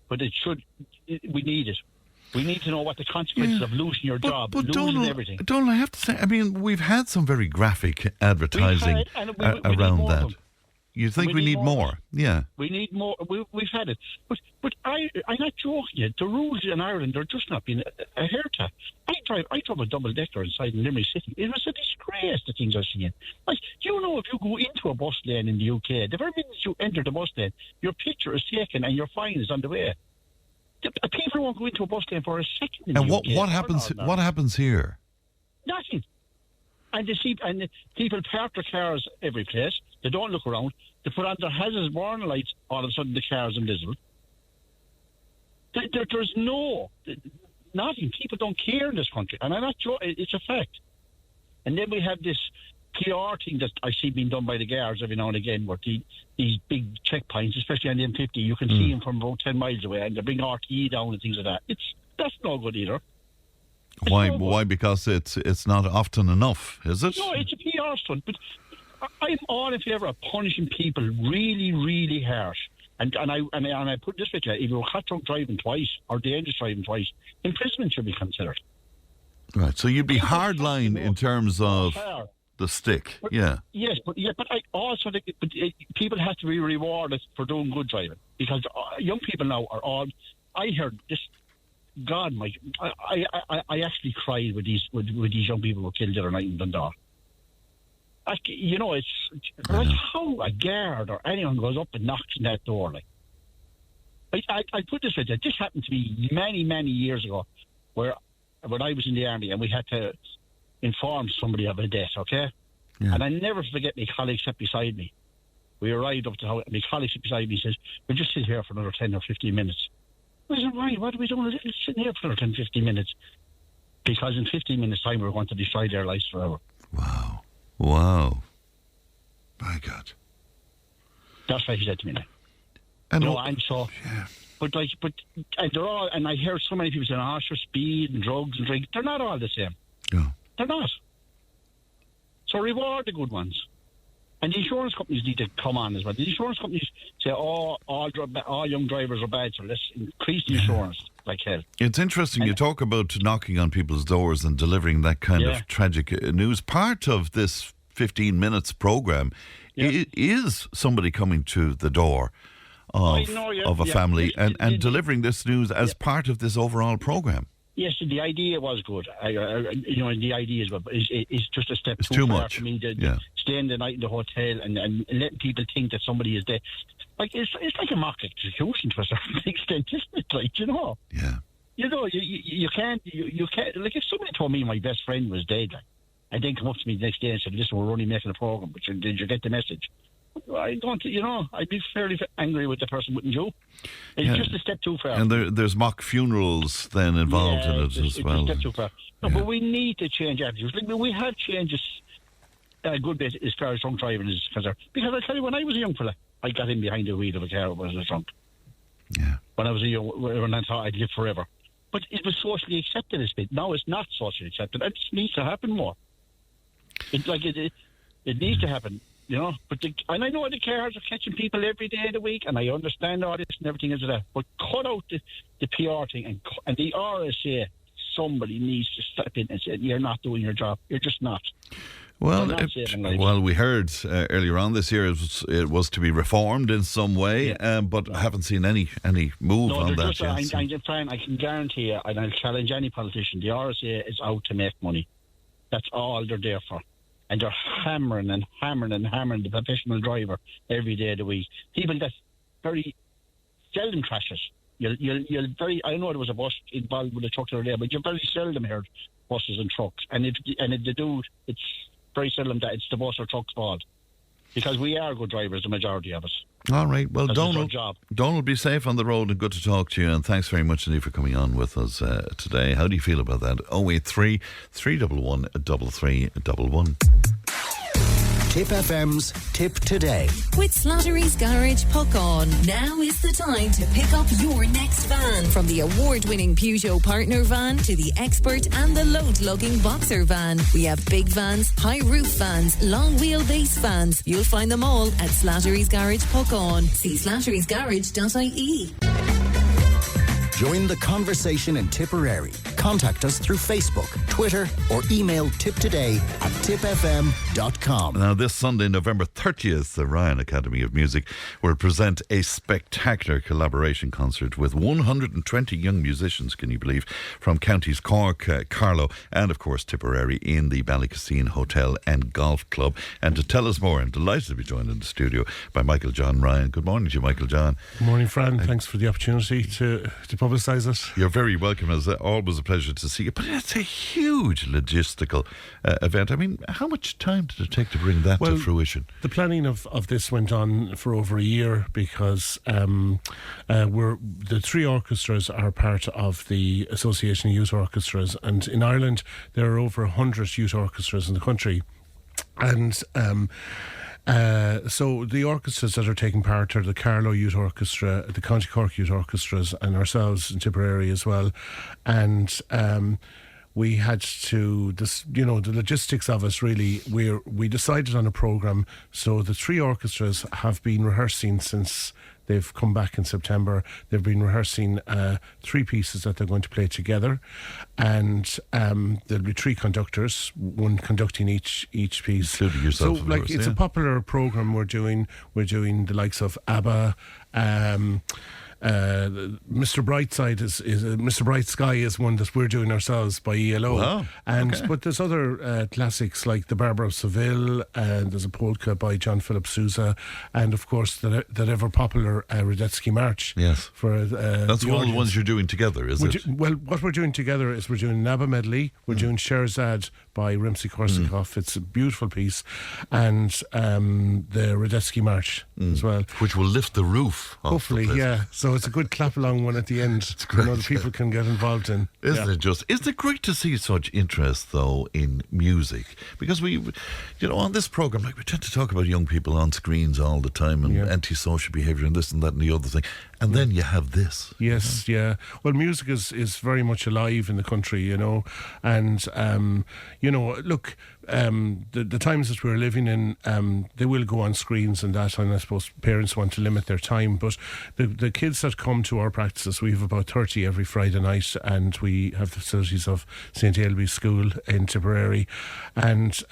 but we need it. We need to know what the consequences of losing your job, losing Donal, everything. Donal, I have to say, I mean, we've had some very graphic advertising around that. You think we need more? Yeah. We need more. We've had it. But I'm not joking. The rules in Ireland are just not being adhered to. I drove a double-decker inside in Limerick City. It was a disgrace, the things I've seen. Like, you know, if you go into a bus lane in the UK, the very minute you enter the bus lane, your picture is taken and your fine is on the way. People won't go into a bus lane for a second. And what happens here? Nothing. And the people park their cars every place. They don't look around. They put on their hazard warning lights. All of a sudden, the car's invisible. There's nothing. People don't care in this country, and I'm not sure it's a fact. And then we have this PR thing that I see being done by the guards every now and again, where these big checkpoints, especially on the M50, you can see them from about 10 miles away, and they bring RTE down and things like that. That's no good either. Why? Because it's not often enough, is it? No, it's a PR stunt. But I'm all in favour of punishing people really, really harsh. And I put this way to you: if you're caught drunk driving twice or dangerous driving twice, imprisonment should be considered. Right. So you'd be hardline in terms of the stick. Yeah. Yes, but I also think people have to be rewarded for doing good driving, because young people now are all. I heard this. God, Mike, I actually cried with these young people who were killed the other night in Donal. You know, it's like how a guard or anyone goes up and knocks on that door, like I put this with you. This happened to me many, many years ago, when I was in the army and we had to inform somebody of a death, okay? Yeah. And I never forget my colleague sat beside me. We arrived up to the house, and my colleague sat beside me and says, we'll just sit here for another 10 or 15 minutes. I said, why? What are we doing? Let's sit here for another 10, 15 minutes. Because in 15 minutes' time, we're going to destroy their lives forever. Wow. My God. That's what he said to me now. And I'm so... Yeah. And they're all... And I hear so many people saying, for speed and drugs and drink. They're not all the same. No. They're not. So reward the good ones. And the insurance companies need to come on as well. The insurance companies say, all young drivers are bad, so let's increase the insurance like hell. It's interesting. You talk about knocking on people's doors and delivering that kind of tragic news. Part of this 15 minutes program is somebody coming to the door of a family and delivering this news as part of this overall program. Yes, the idea was good. The idea is good, but it's just a step too far much for me to staying the night in the hotel and letting people think that somebody is there. Like it's like a mock execution to a certain extent, isn't it? Like, you know. Yeah. You know, you can't. Like, if somebody told me my best friend was dead, like, and then come up to me the next day and said, "Listen, we're only making a program, but did you get the message?" I don't, I'd be fairly angry with the person, wouldn't you? It's just a step too far. And there's mock funerals then involved in it as well. It's a step too far. No, but we need to change attitudes. Like, we have changes a good bit as far as drunk driving is concerned. Because I tell you, when I was a young fella, I got in behind the wheel of a car when I was drunk. Yeah. When I thought I'd live forever. But it was socially accepted as bit. Now it's not socially accepted. It just needs to happen more. It needs to happen. But and I know the cars are catching people every day of the week, and I understand all this and everything is that. But cut out the PR thing and the RSA. Somebody needs to step in and say, "You're not doing your job. You're just not." Well, we heard earlier on this year it was to be reformed in some way, but I haven't seen any move on that yet. Fran, I can guarantee you, and I'll challenge any politician, the RSA is out to make money. That's all they're there for. And they're hammering the professional driver every day of the week. People that very seldom crashes. I know there was a bus involved with a truck the other day, but you very seldom heard buses and trucks. And if they do, it's very seldom that it's the bus or truck's fault. Because we are good drivers, the majority of us. All right. Well, Donal, be safe on the road and good to talk to you. And thanks very much indeed for coming on with us today. How do you feel about that? 083 311 3311. Tipp FM's Tipp Today. With Slattery's Garage Puck On. Now is the time to pick up your next van. From the award-winning Peugeot Partner van to the Expert and the load-lugging Boxer van. We have big vans, high-roof vans, long wheelbase vans. You'll find them all at Slattery's Garage Puck On. See slatterysgarage.ie. Join the conversation in Tipperary. Contact us through Facebook, Twitter, or email tiptoday@tippfm.com. Now, this Sunday, November 30th, the Ryan Academy of Music will present a spectacular collaboration concert with 120 young musicians, can you believe, from counties Cork, Carlow, and of course Tipperary in the Ballycasine Hotel and Golf Club. And to tell us more, I'm delighted to be joined in the studio by Michael John Ryan. Good morning to you, Michael John. Good morning, Fran. Thanks for the opportunity to publicise it. You're very welcome. It's always a pleasure to see you. But it's a huge logistical event. I mean, how much time did it take to bring that to fruition? The planning of this went on for over a year because the three orchestras are part of the Association of Youth Orchestras, and in Ireland there are over 100 youth orchestras in the country. And so the orchestras that are taking part are the Carlow Youth Orchestra, the County Cork Youth Orchestras, and ourselves in Tipperary as well. And we had to, the logistics of it really, we decided on a programme. So the three orchestras have been rehearsing since they've come back in September. They've been rehearsing three pieces that they're going to play together, and there'll be three conductors, one conducting each piece. Including yourself, so, like, it's a popular programme we're doing. We're doing the likes of ABBA, Mr. Brightside is Mr. Bright Sky is one that we're doing ourselves by ELO. Wow. But there's other classics like the Barber of Seville, and there's a polka by John Philip Sousa, and of course that ever popular Radetzky March. Yes. For that's one of the ones you're doing together, is it? Well, what we're doing together is we're doing Naba medley. We're doing Sherzad by Rimsky-Korsakov. It's a beautiful piece, and the Radetzky March as well, which will lift the roof. Hopefully, yeah. So it's a good clap along one at the end. It's great. The people can get involved in. Isn't it just? Isn't it great to see such interest though in music? Because we, on this program, like we tend to talk about young people on screens all the time and antisocial behaviour and this and that and the other thing, and then you have this. Yes, yeah. Well, music is very much alive in the country, and look. The times that we're living in, they will go on screens and that, and I suppose parents want to limit their time, but the kids that come to our practices, we have about 30 every Friday night, and we have the facilities of St. Ailbe's School in Tipperary, and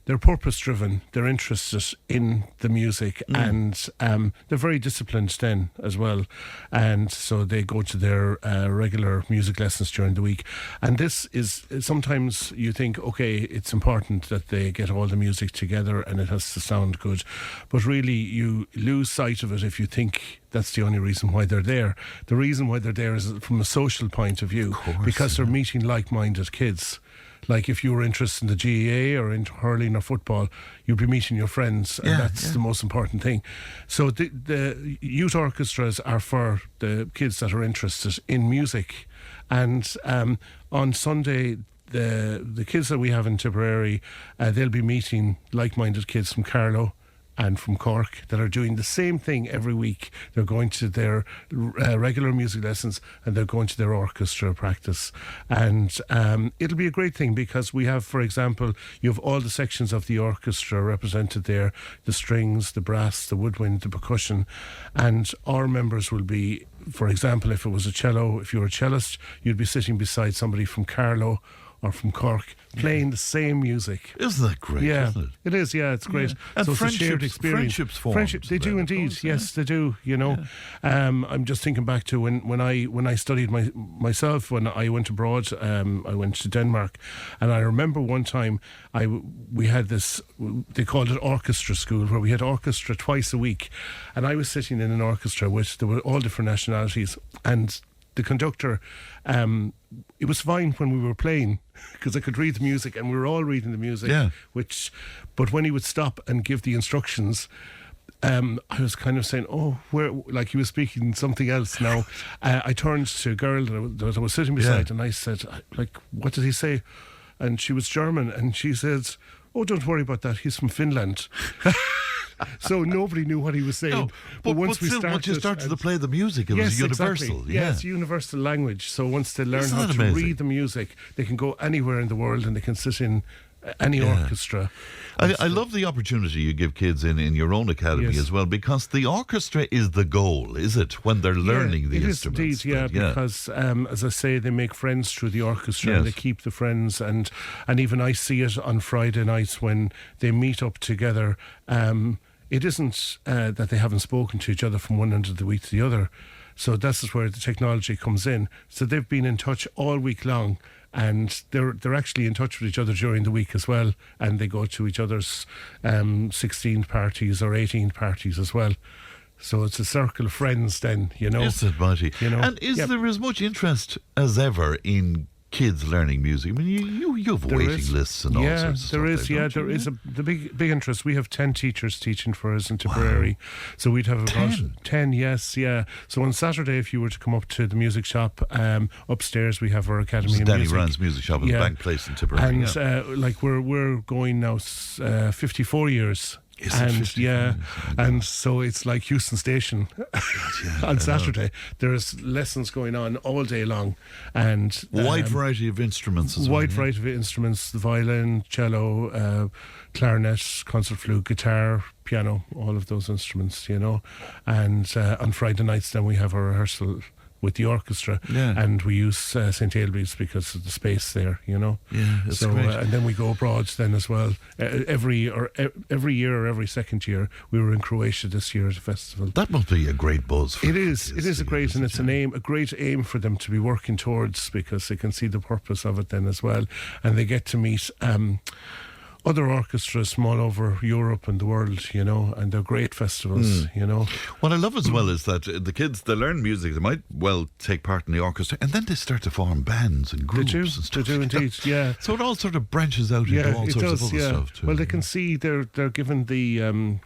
they're purpose-driven, they're interested in the music, and they're very disciplined then as well. And so they go to their regular music lessons during the week. And this is, sometimes you think, okay, it's important that they get all the music together and it has to sound good. But really, you lose sight of it if you think that's the only reason why they're there. The reason why they're there is from a social point of view, because they're meeting like-minded kids. Like if you were interested in the GAA or in hurling or football, you'd be meeting your friends, and that's the most important thing. So the youth orchestras are for the kids that are interested in music. And on Sunday, the kids that we have in Tipperary, they'll be meeting like-minded kids from Carlow and from Cork that are doing the same thing every week. They're going to their regular music lessons and they're going to their orchestra practice. And it'll be a great thing because we have, for example, you have all the sections of the orchestra represented there, the strings, the brass, the woodwind, the percussion, and our members will be, for example, if it was a cello, if you were a cellist, you'd be sitting beside somebody from Carlow or from Cork, playing the same music. Isn't that great? Yeah, isn't it? It is. Yeah, it's great. And so it's a shared experience. Friendships form. They do indeed. Yes, they do. I'm just thinking back to when I studied myself when I went abroad. I went to Denmark, and I remember one time we had this. They called it orchestra school, where we had orchestra twice a week, and I was sitting in an orchestra with there were all different nationalities, and the conductor, it was fine when we were playing because I could read the music and we were all reading the music. Yeah. But when he would stop and give the instructions, I was kind of saying, like he was speaking something else. Now, I turned to a girl that I was sitting beside and I said, like, what did he say? And she was German and she said, oh, don't worry about that. He's from Finland. So nobody knew what he was saying. No, but once you started to play the music, it was universal. Exactly. Yeah, it's a universal language. So once they learn how to read the music, they can go anywhere in the world and they can sit in any orchestra. I love the opportunity you give kids in your own academy as well, because the orchestra is the goal, is it, when they're learning the instruments? It is indeed, because as I say, they make friends through the orchestra and they keep the friends, and even I see it on Friday nights when they meet up together. It isn't that they haven't spoken to each other from one end of the week to the other. So this is where the technology comes in. So they've been in touch all week long, and they're actually in touch with each other during the week as well, and they go to each other's 16th parties or 18th parties as well. So it's a circle of friends then, Yes, it mighty. And is there as much interest as ever in kids learning music? I mean, you have waiting lists and all sorts of stuff. There is the big interest. We have 10 teachers teaching for us in Tipperary. Wow. So we'd have about 10, yes, yeah. So on Saturday, if you were to come up to the music shop, upstairs we have our Academy of Danny Music. Rand's music shop in Bank Place in Tipperary. And we're going now 54 years. And so it's like Houston Station on Saturday. There's lessons going on all day long, and wide variety of instruments as well. Wide variety of instruments: the violin, cello, clarinet, concert flute, guitar, piano, all of those instruments. And on Friday nights, then we have our rehearsal with the orchestra, and we use St Ailbe's because of the space there, you know. Yeah, it's so great. And then we go abroad then as well. Every year or every second year, we were in Croatia this year at a festival. That must be a great buzz. It is a great, and it's a great aim for them to be working towards, because they can see the purpose of it then as well, and they get to meet other orchestras from all over Europe and the world, you know, and they're great festivals, you know. What I love as well is that the kids, they learn music, they might well take part in the orchestra, and then they start to form bands and groups and stuff. They do indeed, yeah. So it all sort of branches out into all sorts of other stuff too. Well, they can see they're given the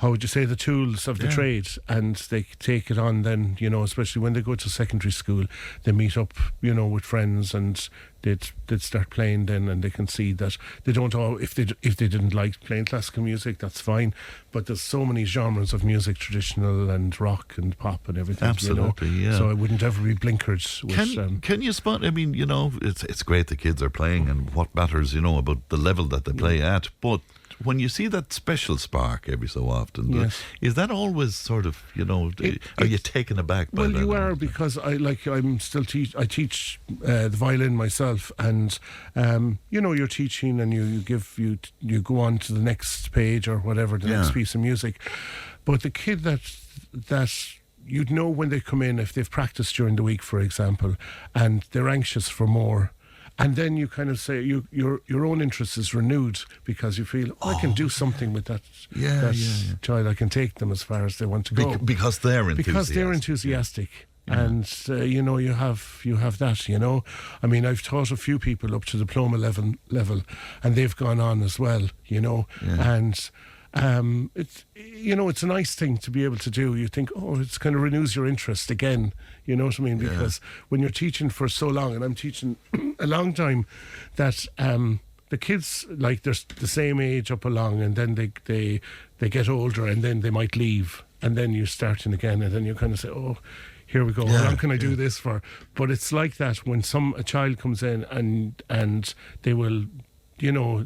how would you say, the tools of the trade, and they take it on then, you know, especially when they go to secondary school, they meet up, you know, with friends, and they'd start playing then, and they can see that they don't all, if they didn't like playing classical music, that's fine, but there's so many genres of music, traditional and rock and pop and everything. Absolutely, you know? yeah. So I wouldn't ever be blinkered with, can you spot, I mean, you know, it's great the kids are playing, and what matters, you know, about the level that they play at, but when you see that special spark every so often, is that always sort of, you know, are you taken aback by that? Well, you are, because I'm still I teach the violin myself, and you know, you're teaching, and you go on to the next page or whatever, the next piece of music. But the kid that you'd know when they come in, if they've practiced during the week, for example, and they're anxious for more. And then you kind of say your own interest is renewed, because you feel, I can do something with that child. I can take them as far as they want to go because they're enthusiastic. Yeah. And you know, you have that. You know, I mean, I've taught a few people up to diploma level, and they've gone on as well. You know, and. It's, you know, it's a nice thing to be able to do. You think, it's kind of renews your interest again. You know what I mean? Because when you're teaching for so long, and I'm teaching a long time, that the kids, like, they're the same age up along, and then they get older, and then they might leave, and then you're starting again, and then you kind of say, here we go. How long can I do this for? But it's like that when a child comes in, and they will, you know,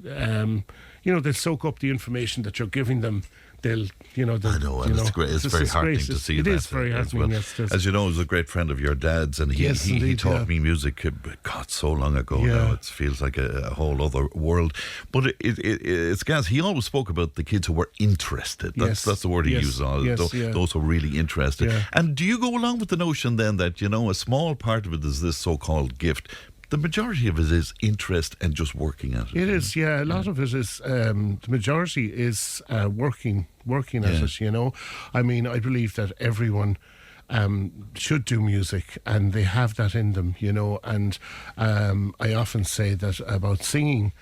they'll soak up the information that you're giving them. They'll, you know, I know, and it's great. It's very heartening to see that. It is very heartening. As you know, I was a great friend of your dad's, and he taught me music. God, so long ago now. It feels like a whole other world. But it's gas. He always spoke about the kids who were interested. That's the word he used. Those who are really interested. Yeah. And do you go along with the notion then that, you know, a small part of it is this so-called gift? The majority of it is interest and just working at it. It is, yeah. A lot of it is, the majority is working at it, you know. I mean, I believe that everyone should do music, and they have that in them, you know. And I often say that about singing,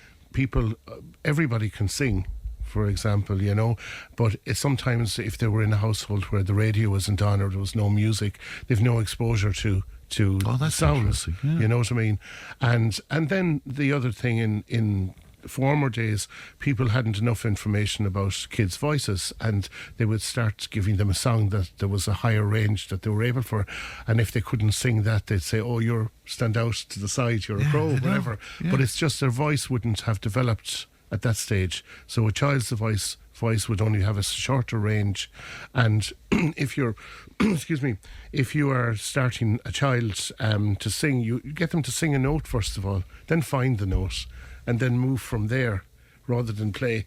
everybody can sing, for example, you know, but sometimes if they were in a household where the radio wasn't on, or there was no music, they've no exposure to sounds, you know what I mean? And then the other thing, in former days, people hadn't enough information about kids' voices, and they would start giving them a song that there was a higher range that they were able for, and if they couldn't sing that, they'd say, you're stand out to the side, you're a crow, whatever. But it's just their voice wouldn't have developed at that stage. So a child's voice would only have a shorter range, and if you're if you are starting a child to sing, you get them to sing a note first of all, then find the note, and then move from there, rather than play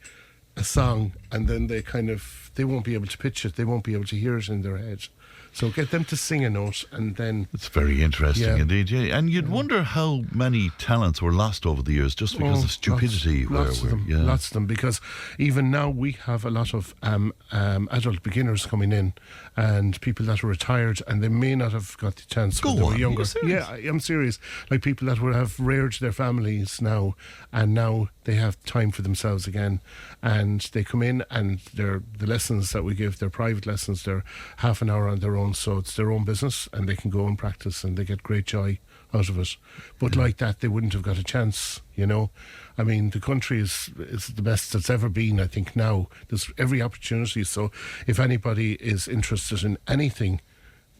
a song and then they won't be able to pitch it, they won't be able to hear it in their head. So get them to sing a note, and then... It's very interesting indeed, yeah. And you'd wonder how many talents were lost over the years just because of stupidity. Lots of them, because even now we have a lot of adult beginners coming in, and people that are retired, and they may not have got the chance when they were younger. Yeah, I'm serious. Like people that would have reared their families now, and now they have time for themselves again, and they come in, and the lessons that we give, they're private lessons, they're half an hour on their own, so it's their own business, and they can go and practice, and they get great joy out of it. But like that, they wouldn't have got a chance, you know. I mean, the country is the best it's ever been, I think. Now there's every opportunity, so if anybody is interested in anything,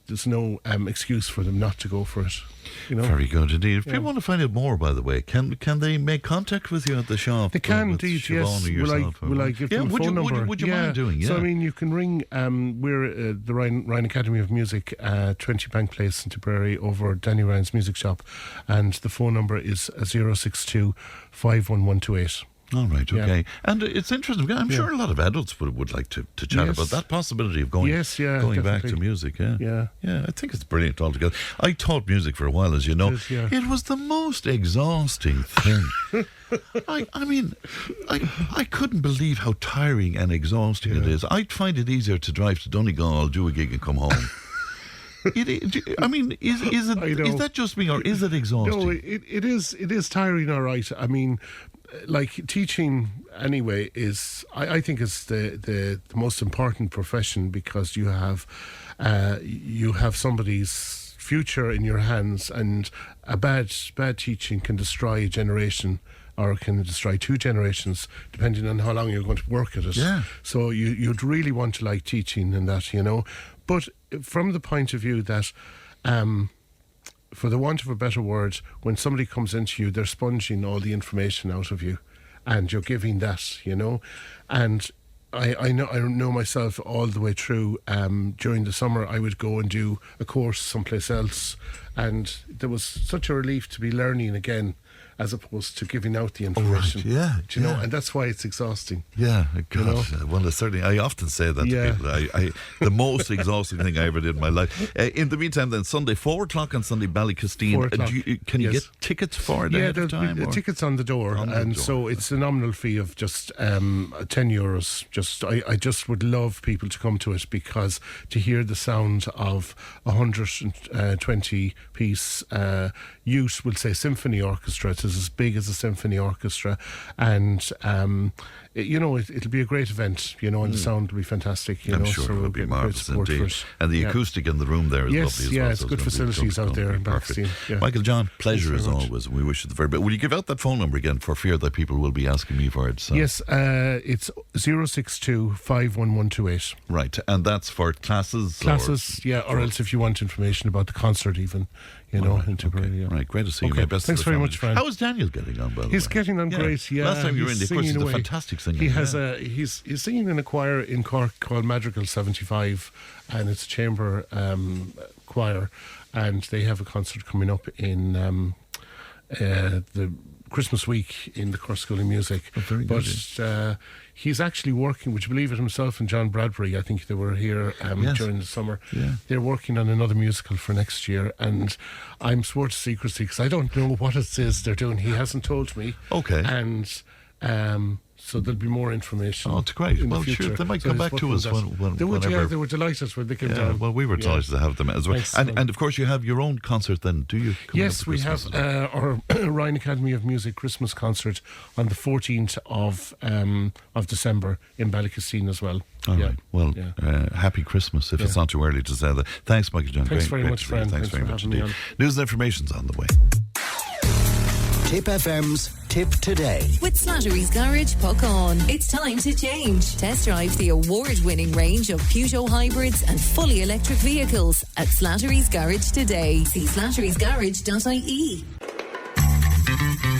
there's no excuse for them not to go for it. You know? Very good indeed. If people want to find out more, by the way, can they make contact with you at the shop? They can indeed, yes. Will I give them a phone number? Would you mind doing? Yeah. So, I mean, you can ring, we're the Ryan Academy of Music, 20 Bank Place in Tipperary, over Danny Ryan's music shop, and the phone number is 062 51128. All right, okay. Yeah. And it's interesting. I'm sure a lot of adults would like to chat about that possibility of going back to music. Yeah. I think it's brilliant altogether. I taught music for a while, as you know. It was the most exhausting thing. I mean, I couldn't believe how tiring and exhausting it is. I'd find it easier to drive to Donegal, do a gig and come home. I mean, is that just me, or is it exhausting? No, it is tiring, all right. I mean, like, teaching anyway is, I think, is the most important profession, because you have somebody's future in your hands, and a bad teaching can destroy a generation, or can destroy 2 generations, depending on how long you're going to work at it. Yeah. So you'd really want to like teaching and that, you know. But from the point of view that, for the want of a better word, when somebody comes into you, they're sponging all the information out of you, and you're giving that, you know. And I know myself all the way through. During the summer, I would go and do a course someplace else, and there was such a relief to be learning again, as opposed to giving out the information. Oh, right. Do you know? And that's why it's exhausting. Yeah, God. You know? Well, certainly, I often say that to people. The most exhausting thing I ever did in my life. In the meantime, then, Sunday, 4 o'clock on Sunday, Ballykistine. Can you get tickets for it ahead of time? Yeah, tickets on the door. So it's a nominal fee of just €10. I just would love people to come to it, because to hear the sound of 120-piece youth, we'll say, symphony orchestra. It's as big as a symphony orchestra, and it'll be a great event, you know, and the sound will be fantastic, you I'm know, sure so it'll we'll be get marvellous great support indeed. for it. And the acoustic in the room there is lovely as well. Yeah, it's good facilities out there in Ballykistine. Yeah. Michael John, pleasure as always. We wish you the very best. Will you give out that phone number again, for fear that people will be asking me for it? So. Yes, it's 062 51128. Right, and that's for classes? Or else if you want information about the concert even, you know, in Tipperary. Yeah. Right, great to see you. Okay. Best Thanks very much, Fran. How is Daniel getting on, by the way? He's getting on great, yeah. Last time you were in, of course, he's a fantastic singer. He has he's singing in a choir in Cork called Madrigal 75, and it's a chamber choir, and they have a concert coming up in the Christmas week in the Cllr Seamie Music. Oh, very good. But he's actually working, would you believe it, himself and John Bradbury, I think they were here during the summer. Yeah. They're working on another musical for next year, and I'm swore to secrecy because I don't know what it is they're doing. He hasn't told me. Okay. And so there'll be more information. Oh, it's great. Well, the sure, they might come back to us whenever. They were delighted when they came down. Well, we were delighted to have them as well. And of course, you have your own concert then, do you? Yes, we have our Ryan Academy of Music Christmas concert on the 14th of December in Ballykistine as well. All right. Well, happy Christmas, if it's not too early to say that. Thanks, Michael John. Thanks very much, Fran. Thanks very much indeed. News and information's on the way. Tipp FM's Tipp Today. With Slattery's Garage, puck on. It's time to change. Test drive the award-winning range of Peugeot hybrids and fully electric vehicles at Slattery's Garage today. See slatterysgarage.ie.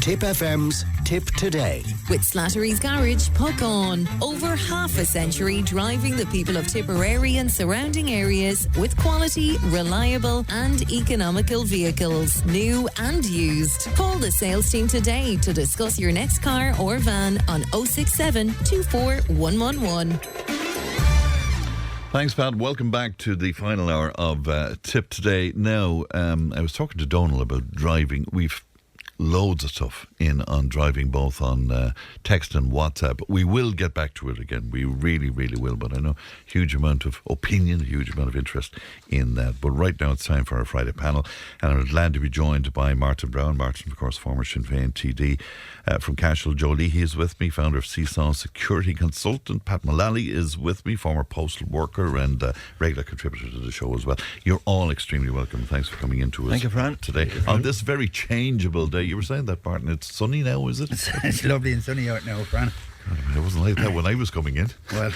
Tipp FM's Tipp Today. With Slattery's Garage, puck on. Over half a century driving the people of Tipperary and surrounding areas with quality, reliable and economical vehicles, new and used. Call the sales team today to discuss your next car or van on 067 24 111. Thanks, Pat. Welcome back to the final hour of Tipp Today. Now, I was talking to Donal about driving. We've loads of stuff in on driving, both on text and WhatsApp. We will get back to it again. We really, really will. But I know huge amount of opinion, huge amount of interest in that. But right now it's time for our Friday panel, and I'm glad to be joined by Martin Brown. Martin, of course, former Sinn Féin TD from Cashel. Joe Leahy is with me, founder of Seesaw Security Consultant. Pat Mullally is with me, former postal worker and regular contributor to the show as well. You're all extremely welcome. Thanks for coming into us. Thank you, Fran. Today on this very changeable day. You were saying that, Martin. It's sunny now, is it? It's lovely and sunny out now, Fran. God, I mean, it wasn't like that when I was coming in. Well,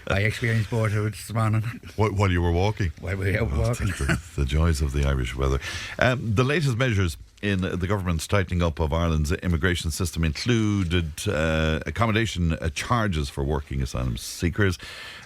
I experienced both of it this morning. While you were walking? While we were out walking. The joys of the Irish weather. The latest measures in the government's tightening up of Ireland's immigration system included accommodation charges for working asylum seekers,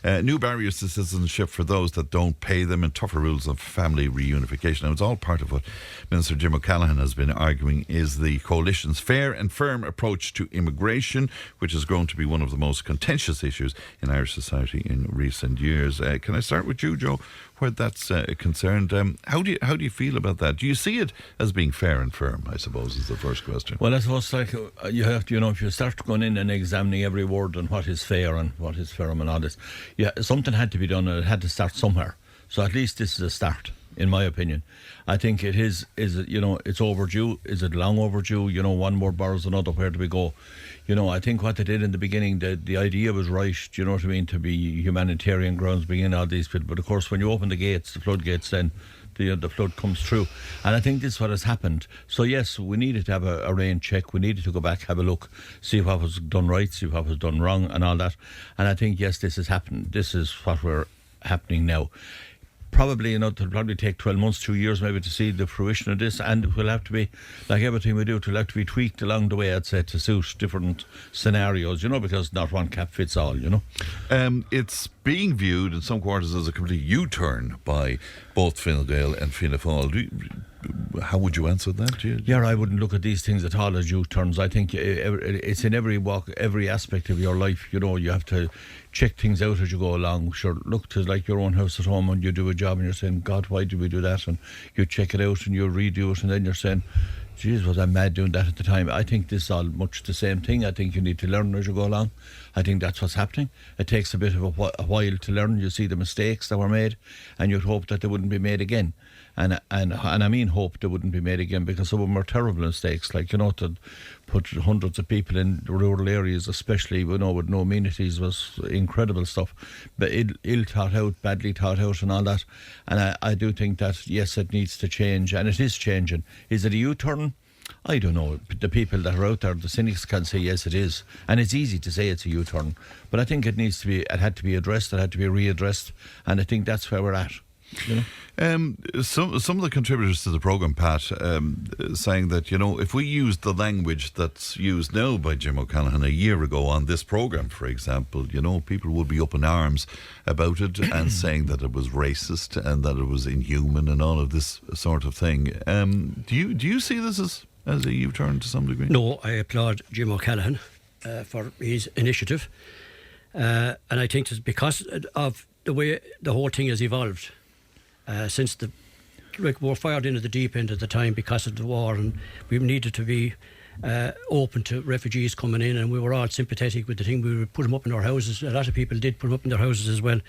new barriers to citizenship for those that don't pay them, and tougher rules of family reunification. Now, it's all part of what Minister Jim O'Callaghan has been arguing is the coalition's fair and firm approach to immigration, which has grown to be one of the most contentious issues in Irish society in recent years. Can I start with you, Joe, where that's concerned? How do you feel about that? Do you see it as being fair and firm, I suppose, is the first question. Well, I suppose you have to, if you start going in and examining every word and what is fair and what is firm and all this, something had to be done and it had to start somewhere. So at least this is a start, in my opinion. I think it is it's overdue. Is it long overdue? One more borrows another. Where do we go? I think what they did in the beginning, the idea was right, do you know what I mean, to be humanitarian grounds, begin all these people. But of course, when you open the gates, the floodgates, then the flood comes through. And I think this is what has happened. So yes, we needed to have a rain check. We needed to go back, have a look, see what was done right, see what was done wrong and all that. And I think, yes, this has happened. This is what we're happening now. Probably, it'll probably take 12 months, 2 years maybe to see the fruition of this, and it will have to be, like everything we do, it will have to be tweaked along the way, I'd say, to suit different scenarios, because not one cap fits all, It's being viewed in some quarters as a complete U-turn by both Fine Gael and Fianna Fáil. How would you answer that? Yeah, I wouldn't look at these things at all as U-turns. I think it's in every walk, every aspect of your life. You have to check things out as you go along. Sure, look to like your own house at home, and you do a job and you're saying, God, why did we do that? And you check it out and you redo it, and then you're saying, geez, was I mad doing that at the time? I think this is all much the same thing. I think you need to learn as you go along. I think that's what's happening. It takes a bit of a while to learn. You see the mistakes that were made, and you'd hope that they wouldn't be made again. And I mean hope they wouldn't be made again, because some of them are terrible mistakes, like, to put hundreds of people in rural areas, especially, with no amenities, was incredible stuff. But ill thought out, badly thought out and all that. And I do think that, yes, it needs to change, and it is changing. Is it a U-turn? I don't know. The people that are out there, the cynics, can say yes, it is, and it's easy to say it's a U-turn. But I think it had to be addressed, it had to be readdressed, and I think that's where we're at. Some of the contributors to the programme, Pat, saying that, if we used the language that's used now by Jim O'Callaghan a year ago on this programme, for example, people would be up in arms about it and saying that it was racist and that it was inhuman and all of this sort of thing. Do you see this as a U-turn to some degree? No, I applaud Jim O'Callaghan for his initiative, and I think it's because of the way the whole thing has evolved. Since we were fired into the deep end at the time because of the war, and we needed to be open to refugees coming in, and we were all sympathetic with the thing. We would put them up in our houses. A lot of people did put them up in their houses as well.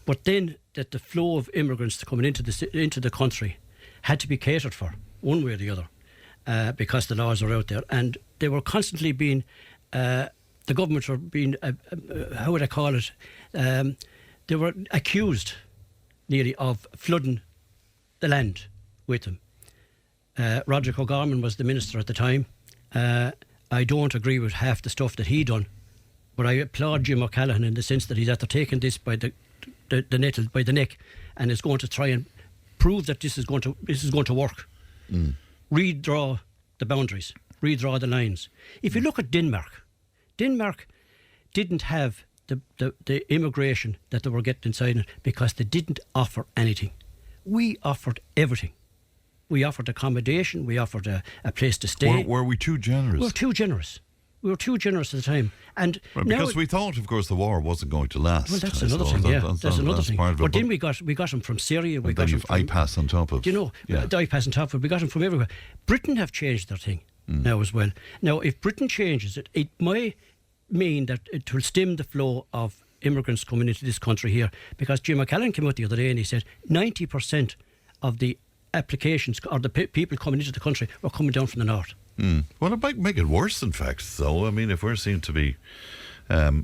But then that the flow of immigrants coming into the country had to be catered for one way or the other, because the laws are out there, and they were constantly being the governments were being how would I call it? They were accused nearly of flooding the land with them. Roger O'Gorman was the minister at the time. I don't agree with half the stuff that he done, but I applaud Jim O'Callaghan in the sense that he's after taking this by the neck, and is going to try and prove that this is going to work. Redraw the boundaries, redraw the lines. If you look at Denmark didn't have the immigration that they were getting inside it because they didn't offer anything. We offered everything. We offered accommodation, we offered a place to stay. Were we too generous? We were too generous. We were too generous at the time. And because we thought, of course, the war wasn't going to last. Well, that's another thing, that's another thing. But then we got them from Syria. We got them from IPAS on top of it. The IPAS on top of it. We got them from everywhere. Britain have changed their thing now as well. Now, if Britain changes it, it might mean that it will stem the flow of immigrants coming into this country here, because Jim O'Callaghan came out the other day and he said 90% of the applications or the people coming into the country are coming down from the north. Well, it might make it worse, in fact, though. I mean, if we're seen to be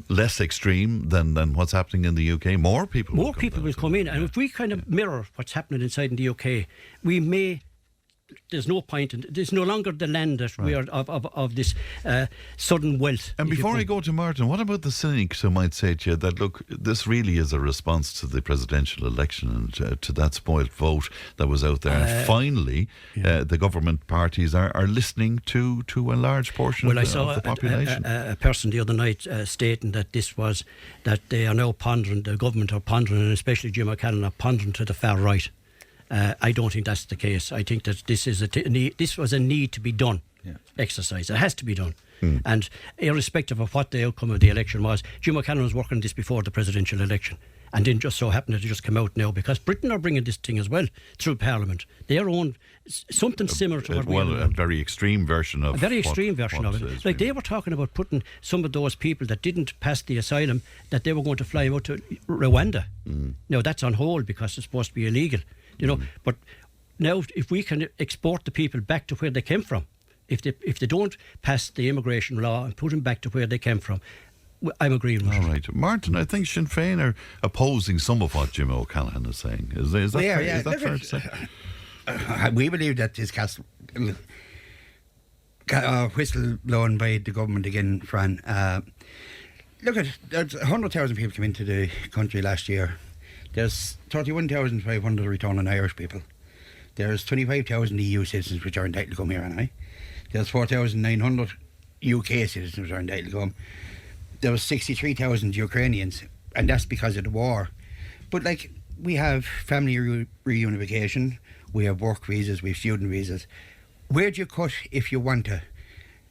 less extreme than what's happening in the UK, more people will come in. And if we kind of mirror what's happening inside in the UK, we may there's no point in. There's no longer the land that we are of this sudden wealth. And before I go to Martin, what about the cynics who might say to you that, look, this really is a response to the presidential election and to that spoilt vote that was out there, and finally the government parties are listening to a large portion of the population. I saw a person the other night stating that that they are now pondering, the government are pondering, and especially Jim O'Callaghan are pondering to the far right. I don't think that's the case. I think that this was a need to be done exercise. It has to be done. And irrespective of what the outcome of the election was, Jim O'Callaghan was working on this before the presidential election, and didn't just so happen that it just come out now, because Britain are bringing this thing as well through Parliament. Their own something similar to what a very extreme version of it. Like they were talking about putting some of those people that didn't pass the asylum, that they were going to fly them out to Rwanda. Now that's on hold because it's supposed to be illegal. But now if we can export the people back to where they came from, if they don't pass the immigration law and put them back to where they came from, I'm agreeing with you. All right. Martin, I think Sinn Féin are opposing some of what Jim O'Callaghan is saying. Is that fair? Is that fair to say? We believe that this whistle blown by the government again, Fran. There's 100,000 people came into the country last year. There's 31,500 returning Irish people. There's 25,000 EU citizens which are entitled to come here, and there's 4,900 UK citizens which are entitled to come. There was 63,000 Ukrainians, and that's because of the war. But we have family reunification, we have work visas, we have student visas. Where do you cut if you want to?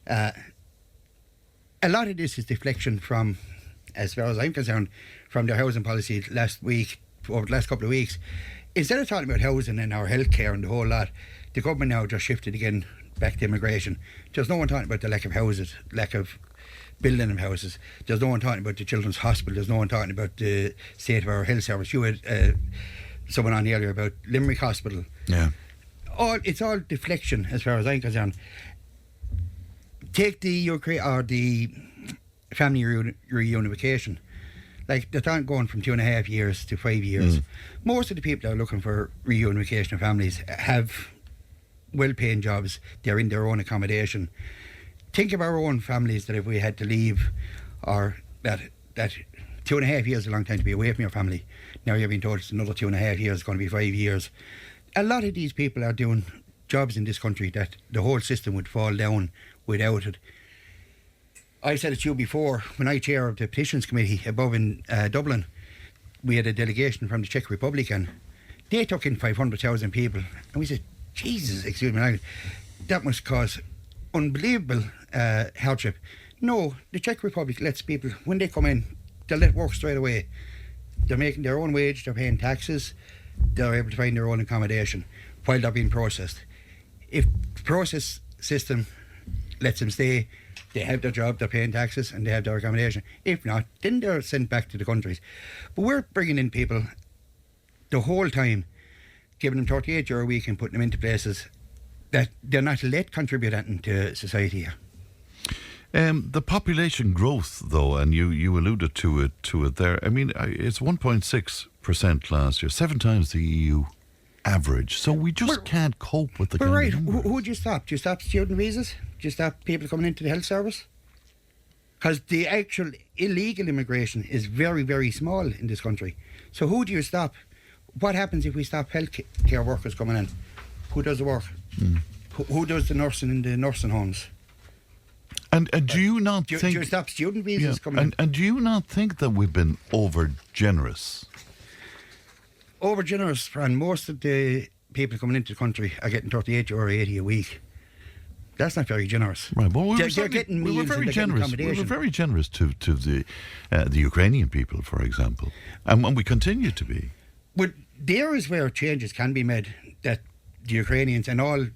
A lot of this is deflection from, as far as I'm concerned, from their housing policy over the last couple of weeks. Instead of talking about housing and our healthcare and the whole lot, the government now just shifted again back to immigration. There's no one talking about the lack of houses, lack of building of houses. There's no one talking about the children's hospital. There's no one talking about the state of our health service. You had someone on earlier about Limerick Hospital. Yeah. It's all deflection as far as I'm concerned. Take the family reunification. They're not going from 2.5 years to 5 years. Most of the people that are looking for reunification of families have well-paying jobs. They're in their own accommodation. Think of our own families that if we had to leave, or that 2.5 years is a long time to be away from your family. Now you're being told it's another 2.5 years, it's going to be 5 years. A lot of these people are doing jobs in this country that the whole system would fall down without it. I said it to you before, when I chair of the petitions committee above in Dublin, we had a delegation from the Czech Republic, and they took in 500,000 people, and we said, Jesus, excuse me, that must cause unbelievable hardship. No, the Czech Republic lets people, when they come in, they'll let work straight away. They're making their own wage, they're paying taxes, they're able to find their own accommodation while they're being processed. If the process system lets them stay, they have their job, they're paying taxes, and they have their accommodation. If not, then they're sent back to the countries. But we're bringing in people the whole time, giving them €38 a week and putting them into places that they're not let contribute anything to society here. The population growth, though, and you alluded to it there. I mean, it's 1.6% last year, 7 times the EU average. So we just can't cope with the kind of numbers. Who do you stop? Do you stop student visas? Do you stop people coming into the health service? Because the actual illegal immigration is very, very small in this country. So who do you stop? What happens if we stop healthcare workers coming in? Who does the work? Who does the nursing in the nursing homes? And do you not think... Do you stop student visas coming in? And do you not think that we've been over-generous? Over-generous, Fran. Most of the people coming into the country are getting €38.80 a week. That's not very generous. Right. Well, they're getting meals and they're getting accommodation. We were very generous to the Ukrainian people, for example, and we continue to be. But there is where changes can be made, that the Ukrainians and all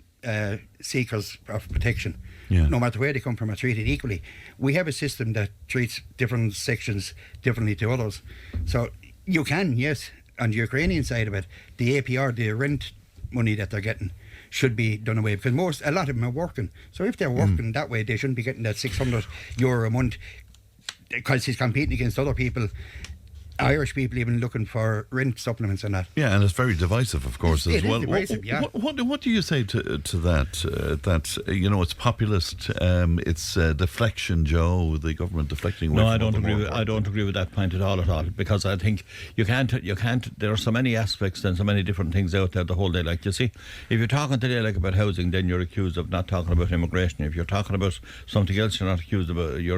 seekers of protection, no matter where they come from, are treated equally. We have a system that treats different sections differently to others. So you can, yes, on the Ukrainian side of it, the APR, the rent money that they're getting, should be done away, because a lot of them are working. So if they're working that way, they shouldn't be getting that €600 a month, because he's competing against other people Irish people even looking for rent supplements and that. Yeah, and it's very divisive, of course, as well. Divisive, yeah. What do you say to that? That it's populist, it's deflection, Joe. The government deflecting. No, I don't agree. I don't agree with that point at all. Because I think you can't. There are so many aspects and so many different things out there the whole day. Like you see, if you're talking today like about housing, then you're accused of not talking about immigration. If you're talking about something else, you're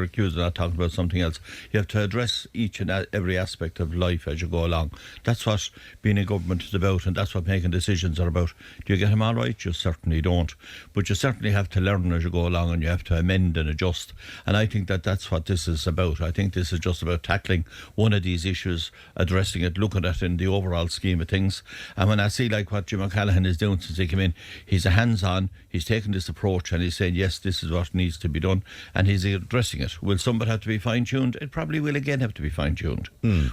accused of not talking about something else. You have to address each and every aspect of life as you go along. That's what being a government is about, and that's what making decisions are about. Do you get them all right? You certainly don't, but you certainly have to learn as you go along, and you have to amend and adjust. And I think that that's what this is about. I think this is just about tackling one of these issues, addressing it, looking at it in the overall scheme of things. And when I see like what Jim O'Callaghan is doing since he came in, he's a hands-on, he's taking this approach and he's saying, yes, this is what needs to be done, and he's addressing it. Will some of it have to be fine-tuned? It probably will again have to be fine-tuned.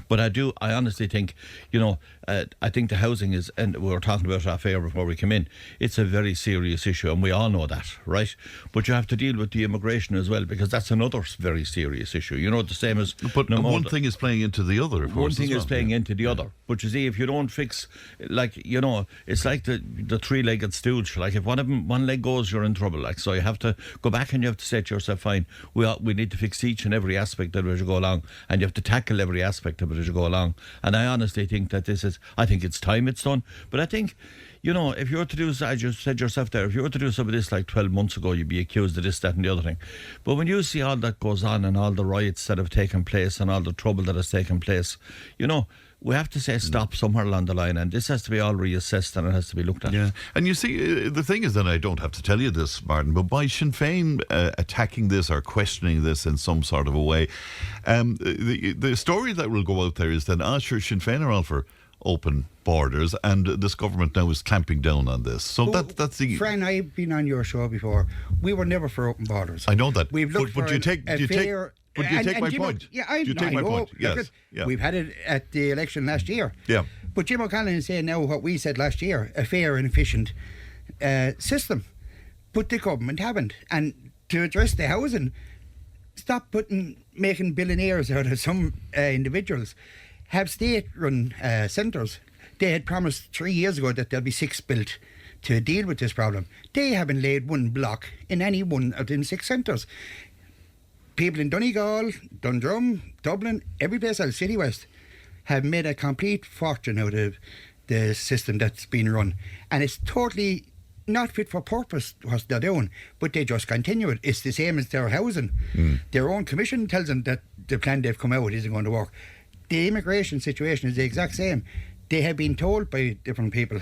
But I honestly think, I think the housing is, and we were talking about it off air before we came in, it's a very serious issue, and we all know that, right? But you have to deal with the immigration as well, because that's another very serious issue. The same as... But one thing is playing into the other, of course. One thing is playing into the other. But you see, if you don't fix, it's like the three-legged stool. Like, if one leg goes, you're in trouble. Like, so you have to go back and you have to say to yourself, fine, we need to fix each and every aspect of it as you go along, and you have to tackle every aspect of it as you go along. And I honestly think that I think it's time it's done. But I think, if you were to do, as you said yourself there, if you were to do some of this like 12 months ago, you'd be accused of this, that and the other thing. But when you see all that goes on and all the riots that have taken place and all the trouble that has taken place, we have to say stop somewhere along the line, and this has to be all reassessed and it has to be looked at. Yeah, and you see, the thing is that I don't have to tell you this, Martin, but by Sinn Féin attacking this or questioning this in some sort of a way, the story that will go out there is that Sinn Féin are all for open borders, and this government now is clamping down on this. So that's the... Fran, I've been on your show before. We were never for open borders. I know that. We've looked but for do you take my point? Yeah, I know. Yes. Yeah. We've had it at the election last year. Yeah. But Jim O'Callaghan is saying now what we said last year, a fair and efficient system. But the government haven't. And to address the housing, stop making billionaires out of some individuals. Have state-run centres. They had promised 3 years ago that there'll be 6 built to deal with this problem. They haven't laid one block in any one of them 6 centres. People in Donegal, Dundrum, Dublin, every place else, City West, have made a complete fortune out of the system that's been run. And it's totally not fit for purpose what they're doing, but they just continue it. It's the same as their housing. Their own commission tells them that the plan they've come out with isn't going to work. The immigration situation is the exact same. They have been told by different people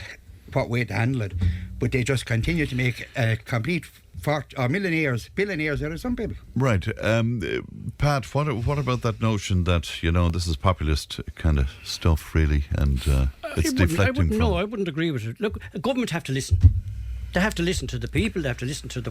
what way to handle it, but they just continue to make a complete billionaires out of some people. Right. Pat, what about that notion that, this is populist kind of stuff, really, and it's deflecting from... No, I wouldn't agree with it. Look, government have to listen. They have to listen to the people. They have to listen to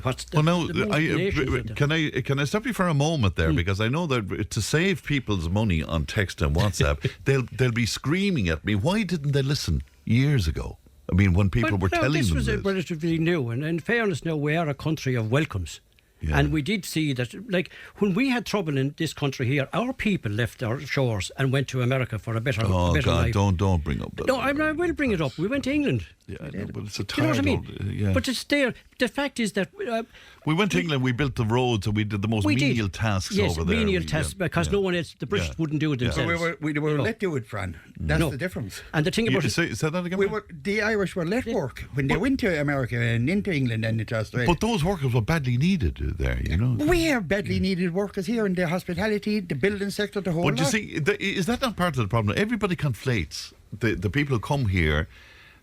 can I stop you for a moment there, because I know that to save people's money on text and WhatsApp, they'll be screaming at me. Why didn't they listen years ago? I mean, when people were telling them this. This was relatively new, and in fairness, now we are a country of welcomes. Yeah. And we did see that, like, when we had trouble in this country here, our people left our shores and went to America for a better life. Don't bring up that. No, I will bring it up. We went to England. Yeah, I know, but it's a tired... You know what I mean? Yeah. But it's there. The fact is that... we went to England, we built the roads, and we did the most menial tasks over there. Yes, menial tasks, because no one else, the British wouldn't do it themselves. So we were let do it, Fran. That's the difference. And the thing about say that again? The Irish were let work when they went to America and into England and into Australia. But those workers were badly needed there, We have badly needed workers here in the hospitality, the building sector, the whole lot. But you see, is that not part of the problem? Everybody conflates the people who come here,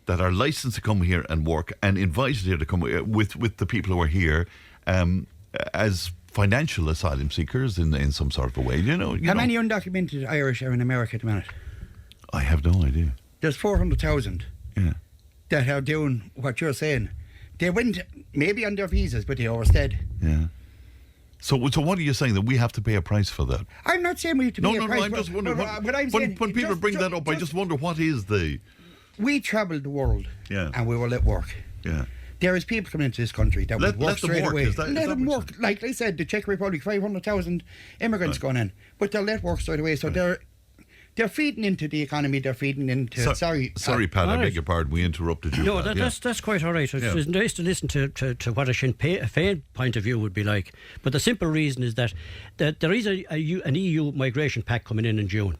that are licensed to come here and work and invited here to come with the people who are here as financial asylum seekers in some sort of a way. How many undocumented Irish are in America at the minute? I have no idea. There's 400,000 that are doing what you're saying. They went maybe on their visas, but they overstayed. Yeah. So what are you saying, that we have to pay a price for that? I'm not saying we have to pay a price. No, I'm just wondering. When people bring that up, I just wonder what is the... We travelled the world, and we were let work. Yeah. There is people coming into this country that would work straight away. Let them work. Like I said, the Czech Republic, 500,000 immigrants going in, but they'll let work straight away. So they're feeding into the economy. They're feeding into. Sorry, Pat. I beg your pardon. We interrupted you. No, Pat, that's quite all right. It's nice to listen to what a Sinn Féin point of view would be like. But the simple reason is that there is an EU migration pact coming in June.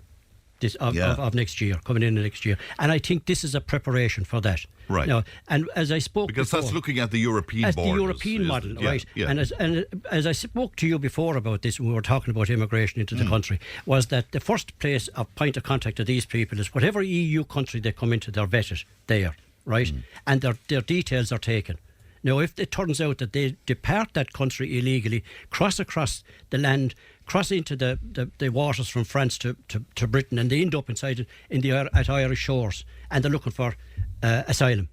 Of next year, coming in next year. And I think this is a preparation for that. Right. Now, and as I spoke because before, that's looking at the European as borders, the European model, right? Yeah. And as I spoke to you before about this, when we were talking about immigration into the country, was that the first place of point of contact to these people is whatever EU country they come into, they're vetted there, right? And their details are taken. Now, if it turns out that they depart that country illegally, cross across the land, cross into the waters from France to Britain, and they end up at Irish shores, and they're looking for asylum,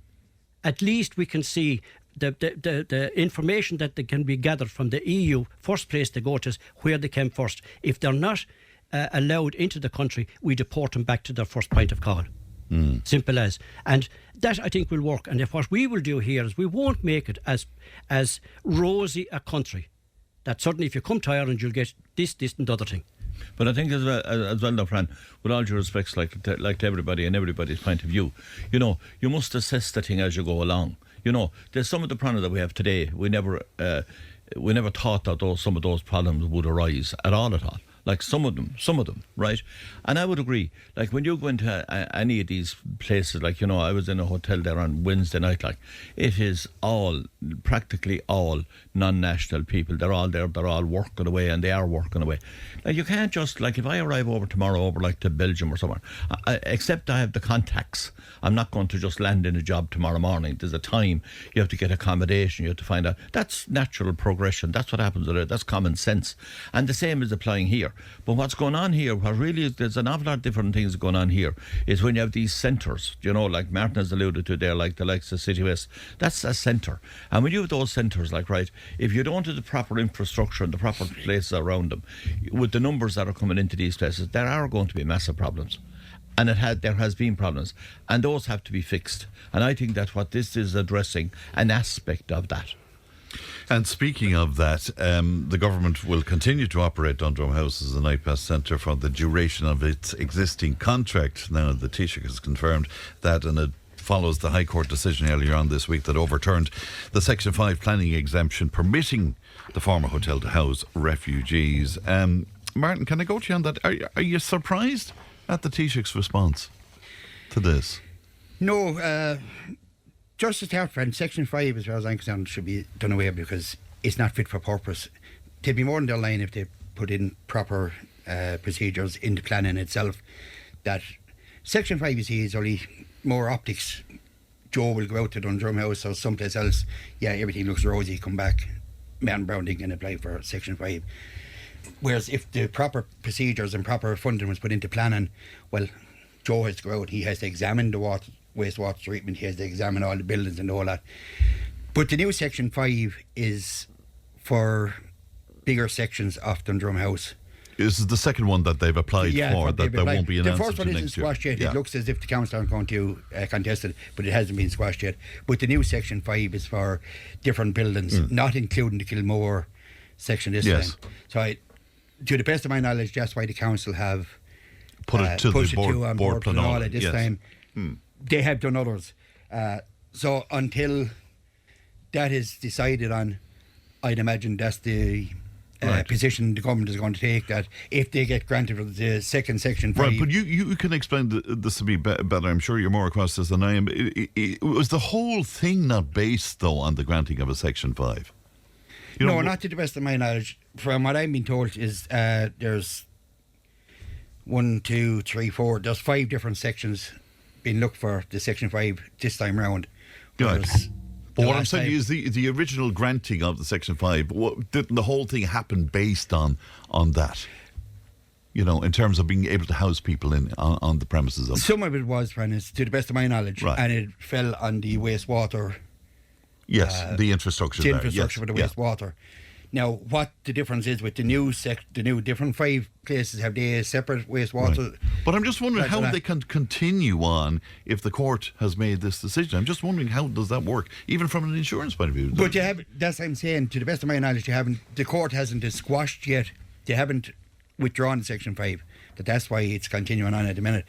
at least we can see the information that they can be gathered from the EU. First place they go to is where they came first. If they're not allowed into the country, we deport them back to their first point of call. Simple as. And that, I think, will work. And what we will do here is we won't make it as rosy a country that suddenly if you come to Ireland you'll get this and the other thing. But I think as well now, Fran, with all due respects, like to everybody and everybody's point of view, you must assess the thing as you go along. There's some of the problems that we have today. We never thought that some of those problems would arise at all. Like some of them, right? And I would agree. Like when you go into any of these places, like I was in a hotel there on Wednesday night. Like it is practically all non-national people. They're all there. They're all working away, and they are working away. Like you can't just if I arrive over tomorrow like to Belgium or somewhere, except I have the contacts. I'm not going to just land in a job tomorrow morning. There's a time you have to get accommodation. You have to find out. That's natural progression. That's what happens with it. That's common sense. And the same is applying here. But what's going on here, what really is, there's an awful lot of different things going on here, is when you have these centres, like Martin has alluded to there, like the likes of City West, that's a centre. And when you have those centres, if you don't have the proper infrastructure and the proper places around them, with the numbers that are coming into these places, there are going to be massive problems. And there has been problems. And those have to be fixed. And I think that what this is addressing, an aspect of that. And speaking of that, the government will continue to operate Dundrum House as a night pass centre for the duration of its existing contract. Now, the Taoiseach has confirmed that, and it follows the High Court decision earlier on this week that overturned the Section 5 planning exemption permitting the former hotel to house refugees. Martin, can I go to you on that? Are you surprised at the Taoiseach's response to this? No, just to start, friend, Section 5, as far as I'm concerned, should be done away because it's not fit for purpose. They'd be more than their line if they put in proper procedures into planning itself. That Section 5, you see, is only more optics. Joe will go out to Dundrum House or someplace else. Yeah, everything looks rosy. Come back, man Browning can apply for Section 5. Whereas if the proper procedures and proper funding was put into planning, well, Joe has to go out. He has to examine the wastewater treatment. He has to examine all the buildings and all that. But the new Section 5 is for bigger sections of Dundrum House. This is the second one that they've applied for, that there won't be an answer to next year. The first one isn't squashed yet. It looks as if the council aren't going to contest it, but it hasn't been squashed yet. But the new Section 5 is for different buildings, not including the Kilmore section this time. So to the best of my knowledge, that's why the council have put it to the board Planola this time. They have done others. So until that is decided on, I'd imagine that's the position the government is going to take, that if they get granted the second Section 5... Right, but you can explain this to me better. I'm sure you're more across this than I am. Was the whole thing not based, though, on the granting of a Section 5? No, not to the best of my knowledge. From what I've been told is there's 1, 2, 3, 4. There's 5 different sections being looked for the Section 5 this time round. Right. But what I'm saying is the original granting of the Section 5, didn't the whole thing happen based on that? In terms of being able to house people on the premises of... Some of it was, Fran, to the best of my knowledge. Right. And it fell on the wastewater... Yes, the infrastructure for the wastewater. Now, what the difference is with the new different 5 places, have they a separate wastewater? Right. But I'm just wondering how they can continue on if the court has made this decision. I'm just wondering how does that work, even from an insurance point of view. But that's what I'm saying, to the best of my knowledge, the court hasn't squashed yet. They haven't withdrawn Section 5. That's why it's continuing on at the minute.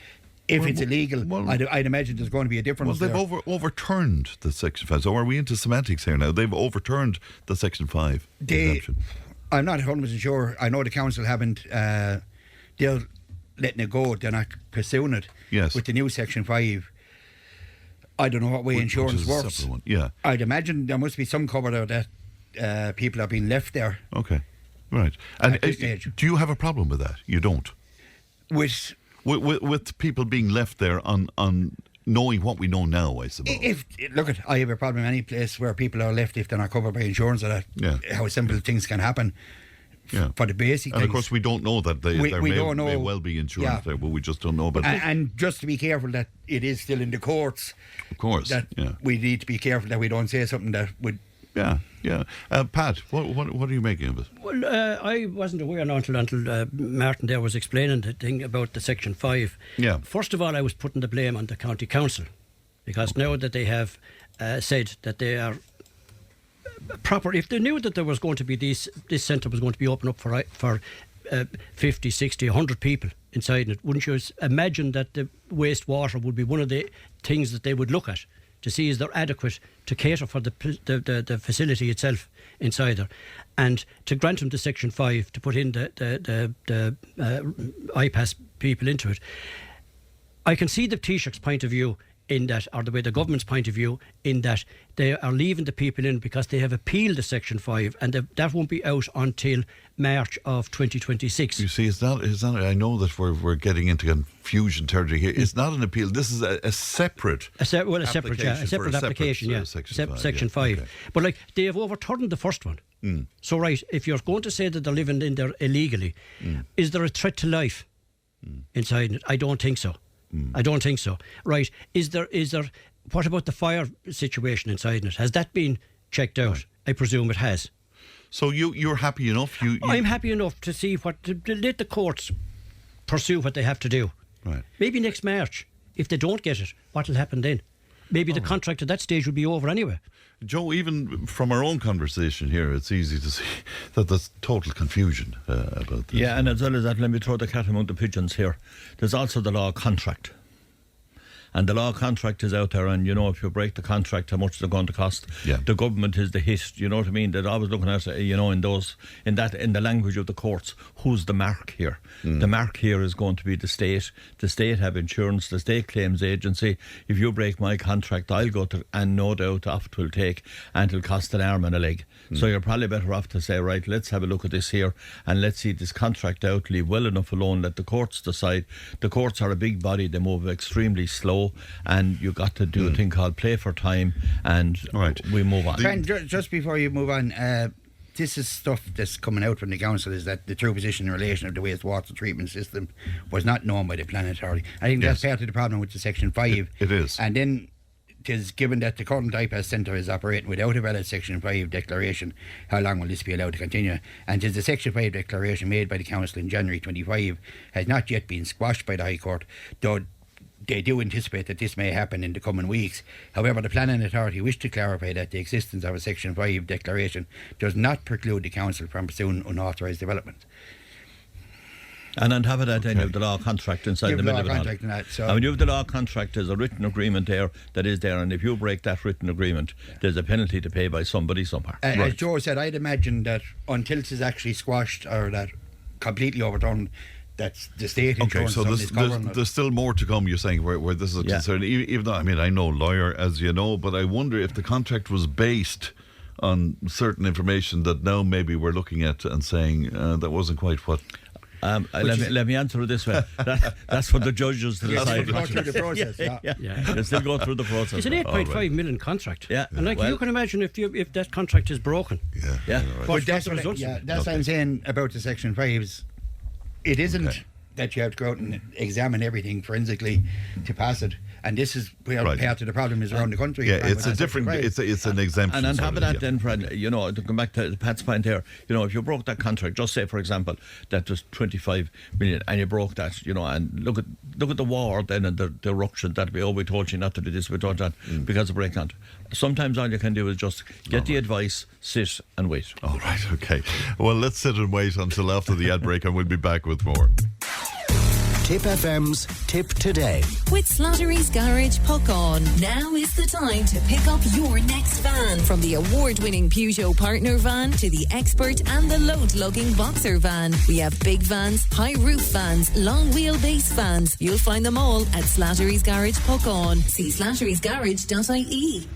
If it's illegal, I'd imagine there's going to be a difference. Well, they've overturned the Section 5. So are we into semantics here now? They've overturned the Section 5 exemption. I'm not 100% sure. I know the council haven't. They're letting it go. They're not pursuing it. Yes. With the new Section 5. I don't know what way insurance works. Yeah. I'd imagine there must be some cover there that people are being left there. Okay. Right. And do you have a problem with that? You don't? With people being left there on knowing what we know now, I suppose. I have a problem in any place where people are left if they're not covered by insurance, or that how simple things can happen. For the basic and things. Of course we don't know that there may well be insurance there, but we just don't know. But and just to be careful that it is still in the courts. Of course. That we need to be careful that we don't say something that would... Pat, what are you making of it? Well, I wasn't aware until Martin there was explaining the thing about the Section 5. Yeah. First of all, I was putting the blame on the County Council, because now that they have said that they are proper, if they knew that there was going to be this centre was going to be open up for 50, 60, 100 people inside it, wouldn't you imagine that the wastewater would be one of the things that they would look at to see is they're adequate to cater for the facility itself inside there, and to grant them the Section 5 to put in the IPAS people into it. I can see the Taoiseach's point of view in that, or the way the government's point of view, in that they are leaving the people in because they have appealed the Section 5, and that won't be out until March of 2026. You see, it's not. I know that we're getting into confusion territory here. It's not an appeal. This is a separate application. Section 5. Okay. But they have overturned the first one. So if you're going to say that they're living in there illegally, is there a threat to life inside it? I don't think so. I don't think so. Right. Is there? What about the fire situation inside it? Has that been checked out? Right. I presume it has. So you're happy enough? I'm happy enough to see to let the courts pursue what they have to do. Right. Maybe next March, if they don't get it, what will happen then? Maybe the contract at that stage will be over anyway. Joe, even from our own conversation here, it's easy to see that there's total confusion about this. Yeah, and as well as that, let me throw the cat among the pigeons here. There's also the law contract. And the law contract is out there, and if you break the contract, how much is it going to cost? Yeah. The government is the hit, you know what I mean? They're always looking at, in the language of the courts, who's the mark here? The mark here is going to be the state. The state have insurance, the state claims agency. If you break my contract, I'll go to, and no doubt off it will take, and it'll cost an arm and a leg. So you're probably better off to say, right, let's have a look at this here, and let's see this contract out, leave well enough alone, let the courts decide. The courts are a big body, they move extremely slow, and you got to do a thing called play for time, and we move on. Fran, just before you move on, this is stuff that's coming out from the council, is that the true position in relation of the wastewater treatment system was not known by the Planning Authority. I think that's part of the problem with the Section 5. It is. And then it is given that the current IPAS centre is operating without a valid Section 5 declaration, how long will this be allowed to continue? And as the Section 5 declaration made by the council in January 25 has not yet been squashed by the High Court, though they do anticipate that this may happen in the coming weeks. However, the Planning Authority wish to clarify that the existence of a Section 5 declaration does not preclude the council from pursuing unauthorised development. And on top of that, then you have the law contract inside the middle of it all. And when you have the law contract, there's a written agreement there that is there, and if you break that written agreement, there's a penalty to pay by somebody somewhere. As Joe said, I'd imagine that until it is actually squashed or that completely overturned, that's the state insurance. Okay, so there's still more to come, you're saying, where this is concerned. Even though, I'm no lawyer, as you know, but I wonder if the contract was based on certain information that now maybe we're looking at and saying that wasn't quite what... let me answer it this way. That's for the judges to decide. Go through the process. They still go through the process. It's an 8.5 million contract. Yeah. And you can imagine if that contract is broken. But that's what I'm saying about the Section 5s. It isn't that you have to go out and examine everything forensically to pass it. And this is where part of the problem is around the country. Yeah, it's a different. It's an exemption. And on top of that, yeah. then, Fran, to come back to Pat's point there, if you broke that contract, just say, for example, that was 25 million, and you broke that, and look at the war then and the eruption that we told you not to do this, we told that because of break contract. Sometimes all you can do is just get the advice, sit and wait. All right, okay. Well, let's sit and wait until after the ad break, and we'll be back with more. Tipp FM's Tip Today. With Slattery's Garage Puckon. Now is the time to pick up your next van. From the award-winning Peugeot Partner van to the Expert and the load-lugging Boxer van. We have big vans, high-roof vans, long wheelbase vans. You'll find them all at Slattery's Garage Puckon. See slatterysgarage.ie.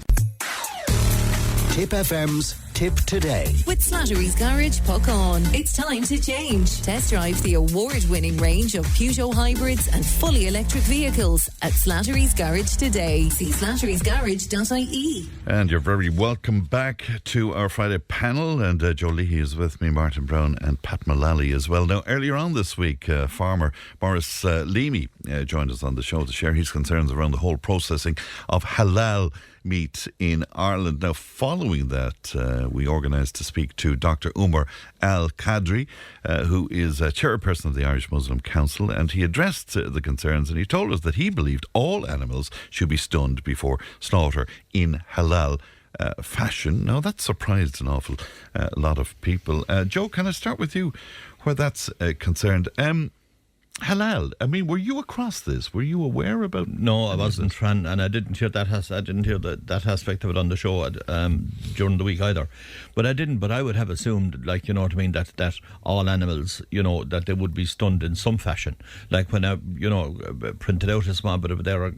Tipp FM's Tip Today. With Slattery's Garage Puckon. It's time to change. Test drive the award-winning range of Peugeot hybrids and fully electric vehicles at Slattery's Garage today. See slatterysgarage.ie. And you're very welcome back to our Friday panel. And Joe Leahy is with me, Martin Brown and Pat Mullally as well. Now, earlier on this week, farmer Morris Leamy joined us on the show to share his concerns around the whole processing of halal meat in Ireland. Now, following that, we organised to speak to Dr. Umar Al-Qadri, who is chairperson of the Irish Muslim Council, and he addressed the concerns, and he told us that he believed all animals should be stunned before slaughter in halal fashion. Now, that surprised an awful lot of people. Joe, can I start with you where that's concerned? Halal. I mean, were you across this? Were you aware about? No, I wasn't, Fran, and I didn't hear that. I didn't hear that aspect of it on the show during the week either. But I didn't. But I would have assumed, like, that all animals, that they would be stunned in some fashion. Like when I, printed out a small bit of there,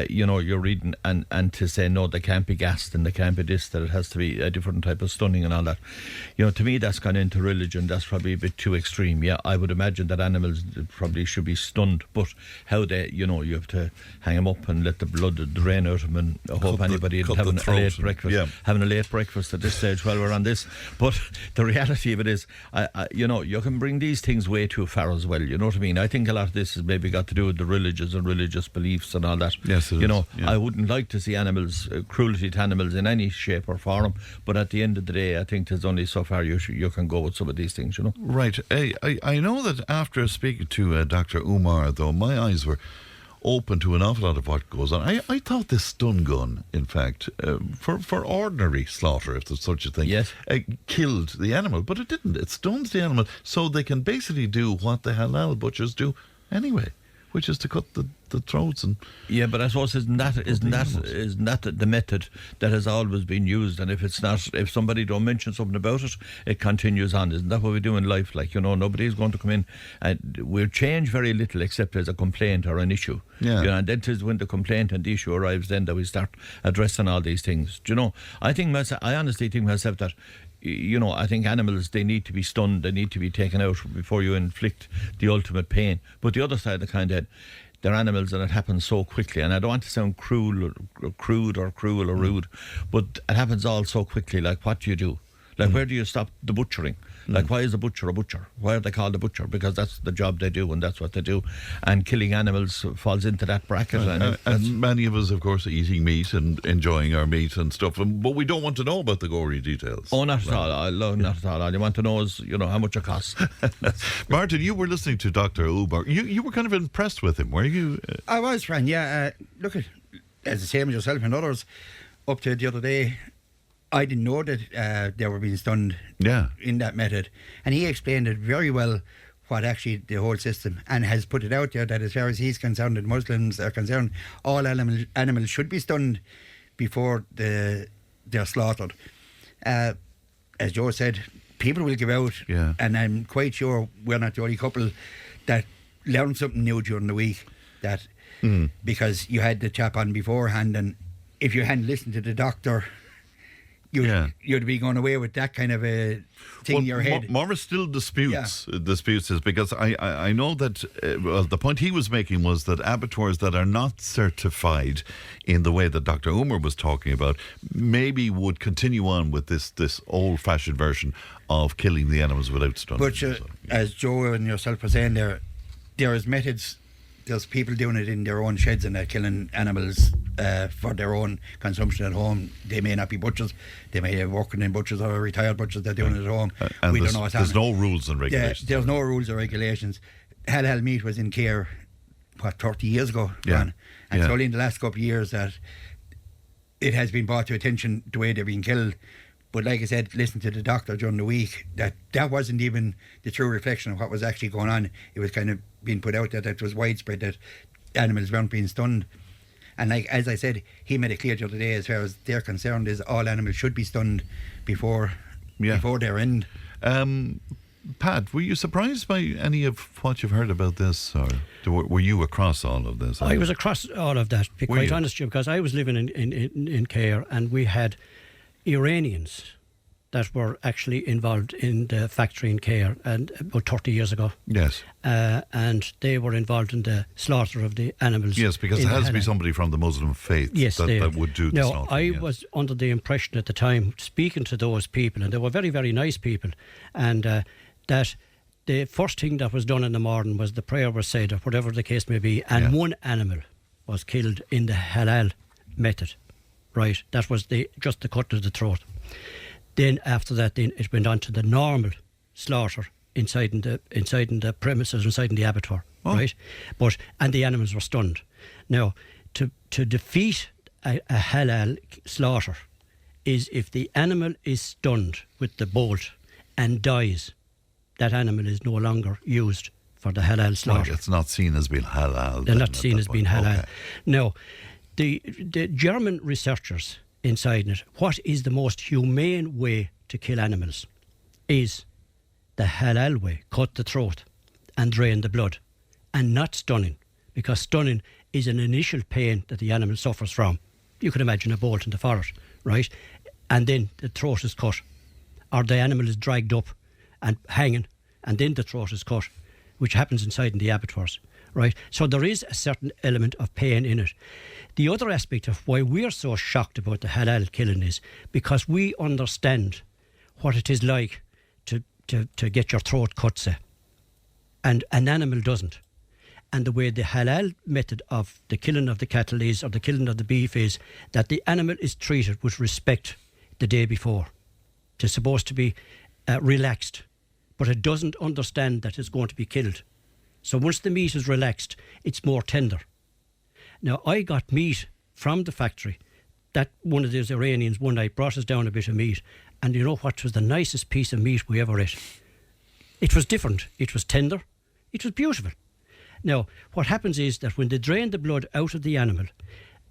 you're reading and to say no, they can't be gassed and they can't be this. That it has to be a different type of stunning and all that. To me, that's gone into religion. That's probably a bit too extreme. Yeah, I would imagine that animals probably should be stunned, but how they, you have to hang them up and let the blood drain out of them, and I hope anybody isn't having a late breakfast. Yeah. Having a late breakfast at this stage while we're on this. But the reality of it is, you can bring these things way too far as well. You know what I mean? I think a lot of this has maybe got to do with the religious beliefs and all that. Yes, it is. Yeah. I wouldn't like to see animals, cruelty to animals in any shape or form, but at the end of the day, I think there's only so far you can go with some of these things, Right. I know that after speaking to Dr. Umar, though, my eyes were open to an awful lot of what goes on. I thought this stun gun, in fact, for ordinary slaughter, if there's such a thing, yes, killed the animal, but it didn't. It stuns the animal, so they can basically do what the halal butchers do anyway, which is to cut the throats and. Yeah, but I suppose isn't that the method that has always been used? And if somebody don't mention something about it, it continues on. Isn't that what we do in life? Like, nobody's going to come in and we'll change very little except as a complaint or an issue. Yeah. And then it is when the complaint and the issue arrives then that we start addressing all these things. I honestly think myself that I think animals, they need to be stunned, they need to be taken out before you inflict the ultimate pain. But the other side of the kind of, they're animals and it happens so quickly. And I don't want to sound crude or rude, but it happens all so quickly. Like, what do you do? Like, where do you stop the butchering? Like, why is a butcher a butcher? Why are they called a butcher? Because that's the job they do and that's what they do. And killing animals falls into that bracket. And many of us, of course, are eating meat and enjoying our meat and stuff, but we don't want to know about the gory details. Oh, not at all. Not at all. All you want to know is, how much it costs. Martin, you were listening to Dr. Umar. You were kind of impressed with him, were you? I was, Fran, yeah. Look, as the same as yourself and others, up to the other day, I didn't know that they were being stunned in that method. And he explained it very well, what actually the whole system, and has put it out there that as far as he's concerned and Muslims are concerned, all animals should be stunned before they're slaughtered. As Joe said, people will give out, and I'm quite sure we're not the only couple that learned something new during the week, that because you had the chap on beforehand, and if you hadn't listened to the doctor, you'd be going away with that kind of a thing in your head. Morris still disputes this, because I know that the point he was making was that abattoirs that are not certified in the way that Dr. Umar was talking about maybe would continue on with this old-fashioned version of killing the animals without stunning. But as Joe and yourself were saying there, there's methods. There's people doing it in their own sheds and they're killing animals for their own consumption at home. They may not be butchers. They may be working in butchers or retired butchers. They're doing it at home. And we don't know what's happening. There's no rules and regulations. There's no rules or regulations. Halal meat was in Cllr, 30 years ago, Fran? And it's only in the last couple of years that it has been brought to attention the way they're being killed. But like I said, listen to the doctor during the week, that wasn't even the true reflection of what was actually going on. It was kind of being put out that it was widespread, that animals weren't being stunned. And like as I said, he made it clear the other day, as far as they're concerned, is all animals should be stunned before their end. Pat, were you surprised by any of what you've heard about this, or were you across all of this? I was across all of that, to be quite honest with you, because I was living in Cllr, and we had Iranians that were actually involved in the factory in Cllr, and about 30 years ago. Yes. And they were involved in the slaughter of the animals. Yes, because there has to be somebody from the Muslim faith that would do the slaughter. I was under the impression at the time, speaking to those people, and they were very, very nice people, and that the first thing that was done in the morning was the prayer was said, or whatever the case may be, and one animal was killed in the halal method. Right, that was just the cut to the throat. Then after that, then it went on to the normal slaughter inside in the premises, inside in the abattoir. Right, and the animals were stunned. Now, to defeat a halal slaughter is if the animal is stunned with the bolt and dies, that animal is no longer used for the halal slaughter. Well, it's not seen as being halal. They're not seen as being halal. Okay. Now, the German researchers inside it, what is the most humane way to kill animals is the halal way, cut the throat and drain the blood, and not stunning, because stunning is an initial pain that the animal suffers from. You can imagine a bolt in the forest, right? And then the throat is cut, or the animal is dragged up and hanging, and then the throat is cut, which happens inside in the abattoirs, right? So there is a certain element of pain in it. The other aspect of why we're so shocked about the halal killing is because we understand what it is like to get your throat cut, say, and an animal doesn't. And the way the halal method of the killing of the cattle is, or the killing of the beef is, that the animal is treated with respect the day before. It's supposed to be relaxed, but it doesn't understand that it's going to be killed. So once the meat is relaxed, it's more tender. Now, I got meat from the factory. That one of those Iranians one night brought us down a bit of meat, and you know what was the nicest piece of meat we ever ate? It was different. It was tender. It was beautiful. Now, what happens is that when they drain the blood out of the animal,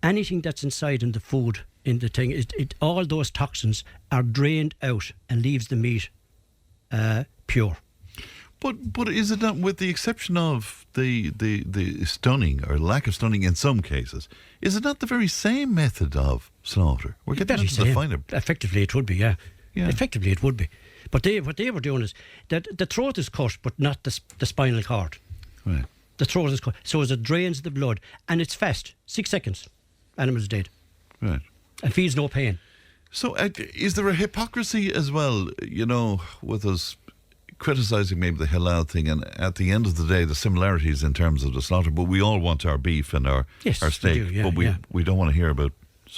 anything that's inside in the food, in the thing, all those toxins are drained out and leaves the meat pure. But is it not, with the exception of the stunning or lack of stunning in some cases, is it not the very same method of slaughter? We're getting into the finer. Effectively, it would be, yeah. Effectively, it would be. But what they were doing is that the throat is cut, but not the spinal cord. Right. The throat is cut, so as it drains the blood, and it's fast, 6 seconds, animal's dead. Right. And feels no pain. So, is there a hypocrisy as well? You know, with us criticising maybe the halal thing, and at the end of the day, the similarities in terms of the slaughter. But we all want our beef and our steak, we do, but we don't want to hear about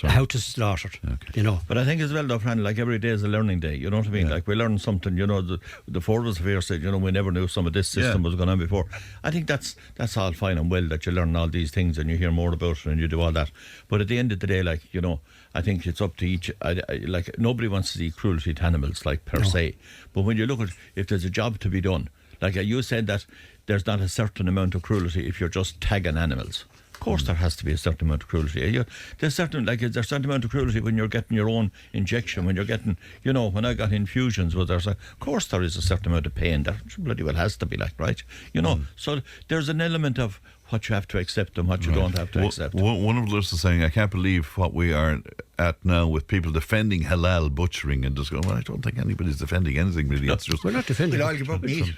how to slaughter it. Okay. You know. But I think as well, though, Fran, like every day is a learning day. You know what I mean? Like we learn something. You know, the four of us here said, you know, we never knew some of this system was going on before. I think that's all fine and well that you learn all these things and you hear more about it and you do all that. But at the end of the day, like, you know, I think it's up to each. Like nobody wants to see cruelty to animals, like per se. But when you look at if there's a job to be done, like you said that there's not a certain amount of cruelty if you're just tagging animals. Of course, there has to be a certain amount of cruelty. There's a certain amount of cruelty when you're getting your own injection, when you're getting, you know, when I got infusions, of course there is a certain amount of pain. There bloody well has to be, like, right? You know, so there's an element of what you have to accept and what you don't have to accept. One of the listeners is saying, I can't believe what we are at now with people defending halal butchering and just going, well, I don't think anybody's defending anything really. It's just, we're not defending we'll all give up meat.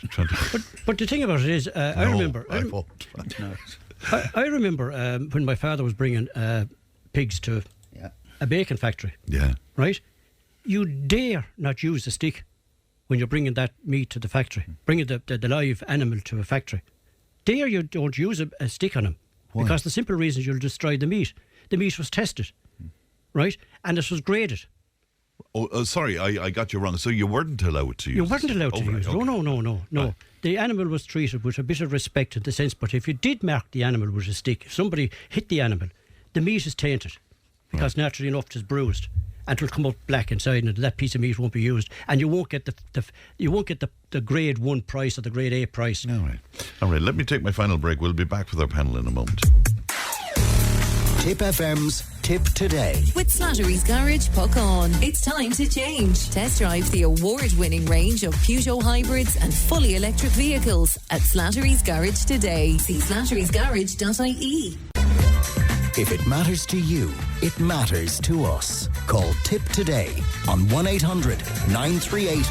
But the thing about it is, I remember... I remember when my father was bringing pigs to a bacon factory. Yeah. Right? You dare not use a stick when you're bringing that meat to the factory, bringing the live animal to a factory. There you don't use a stick on them. Why? Because the simple reason is you'll destroy the meat. The meat was tested, right? And it was graded. Oh, sorry, I got you wrong. So you weren't allowed to use You weren't allowed to use it. Okay. No. Right. The animal was treated with a bit of respect in the sense, but if you did mark the animal with a stick, if somebody hit the animal, the meat is tainted because naturally enough it is bruised and it will come up black inside, and that piece of meat won't be used, and you won't get the grade 1 price or the grade A price. All right. Let me take my final break. We'll be back with our panel in a moment. Tipp FM's Tip Today. With Slattery's Garage, puck on. It's time to change. Test drive the award-winning range of Peugeot hybrids and fully electric vehicles at Slattery's Garage today. See slatterysgarage.ie. If it matters to you, it matters to us. Call Tip today on 1800 938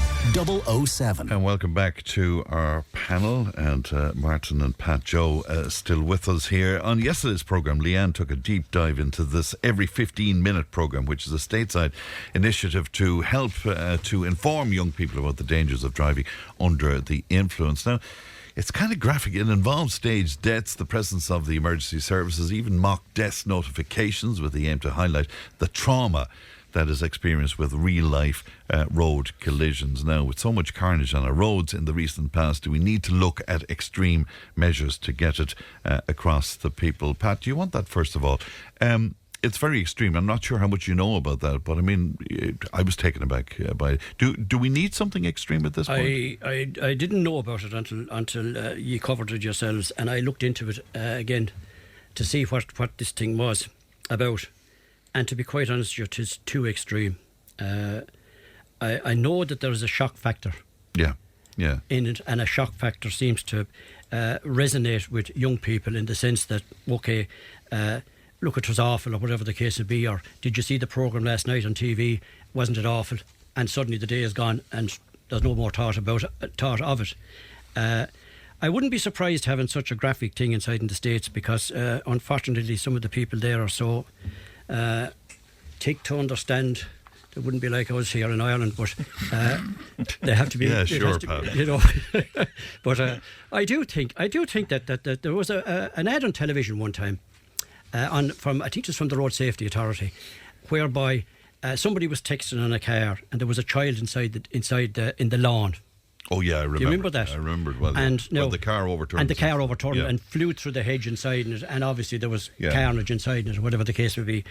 007. And welcome back to our panel. And Martin and Pat Joe still with us here. On yesterday's programme, Leanne took a deep dive into this every 15-minute programme, which is a stateside initiative to help to inform young people about the dangers of driving under the influence. Now, it's kind of graphic. It involves staged deaths, the presence of the emergency services, even mock death notifications with the aim to highlight the trauma that is experienced with real-life road collisions. Now, with so much carnage on our roads in the recent past, do we need to look at extreme measures to get it across the people? Pat, do you want that first of all? It's very extreme. I'm not sure how much you know about that, but I mean, I was taken aback by it. Do we need something extreme at this point? I didn't know about it until you covered it yourselves, and I looked into it again to see what this thing was about. And to be quite honest, it is too extreme. I know that there is a shock factor. Yeah. In it, and a shock factor seems to resonate with young people in the sense that, okay, look, it was awful, or whatever the case would be, or did you see the programme last night on TV? Wasn't it awful? And suddenly the day is gone and there's no more thought of it. I wouldn't be surprised having such a graphic thing inside in the States, because unfortunately some of the people there are so thick to understand. It wouldn't be like us here in Ireland, but they have to be. Yeah, sure, Pat. You know. But I do think that there was an ad on television one time, I think it was from the Road Safety Authority, whereby somebody was texting on a car and there was a child in the lawn. Oh yeah, I remember. Do you remember that? I remember. Well, the car overturned. And the car overturned and flew through the hedge inside it, and obviously there was carnage inside it, or whatever the case would be.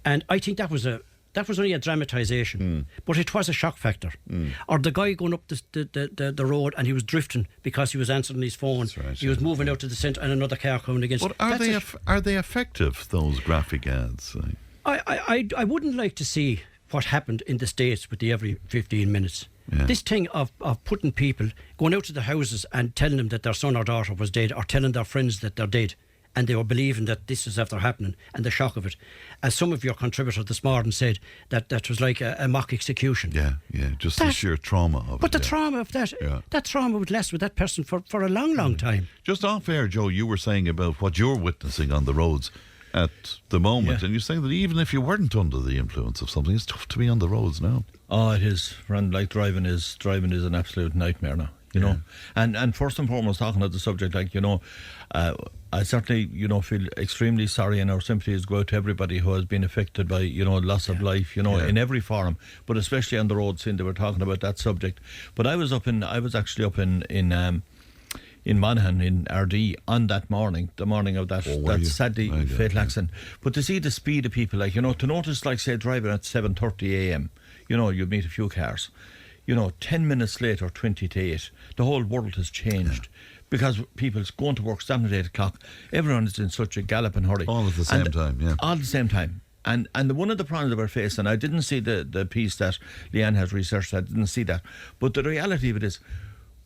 And I think that was only a dramatisation, but it was a shock factor. Or the guy going up the road and he was drifting because he was answering his phone. Right, he was moving out to the centre and another car coming against him. But are they effective, those graphic ads? I wouldn't like to see what happened in the States with the every 15 minutes. Yeah. This thing of putting people, going out to the houses and telling them that their son or daughter was dead, or telling their friends that they're dead, and they were believing that this is after happening, and the shock of it. As some of your contributors this morning said, that was like a mock execution. Yeah, just the sheer trauma of it. But the trauma of that, that trauma would last with that person for a long time. Just off air, Joe, you were saying about what you're witnessing on the roads at the moment, and you're saying that even if you weren't under the influence of something, it's tough to be on the roads now. Oh, it is. Friend, like driving is an absolute nightmare now. You know, and first and foremost, talking about the subject, like, you know, I certainly, you know, feel extremely sorry, and our sympathies go out to everybody who has been affected by, you know, loss of life, you know, in every form, but especially on the roads. Since they were talking about that subject, but I was actually up in Monaghan in RD on that morning, the morning of that sadly fatal accident. But to see the speed of people, like, you know, to notice, like, say, driving at 7:30 a.m, you know, you'd meet a few cars. You know, 10 minutes later, 20 to 8, the whole world has changed. Because people's going to work, starting at 8 o'clock, everyone is in such a galloping hurry. All at the same time, All at the same time. And one of the problems that we're facing, I didn't see the piece that Leanne has researched, I didn't see that. But the reality of it is,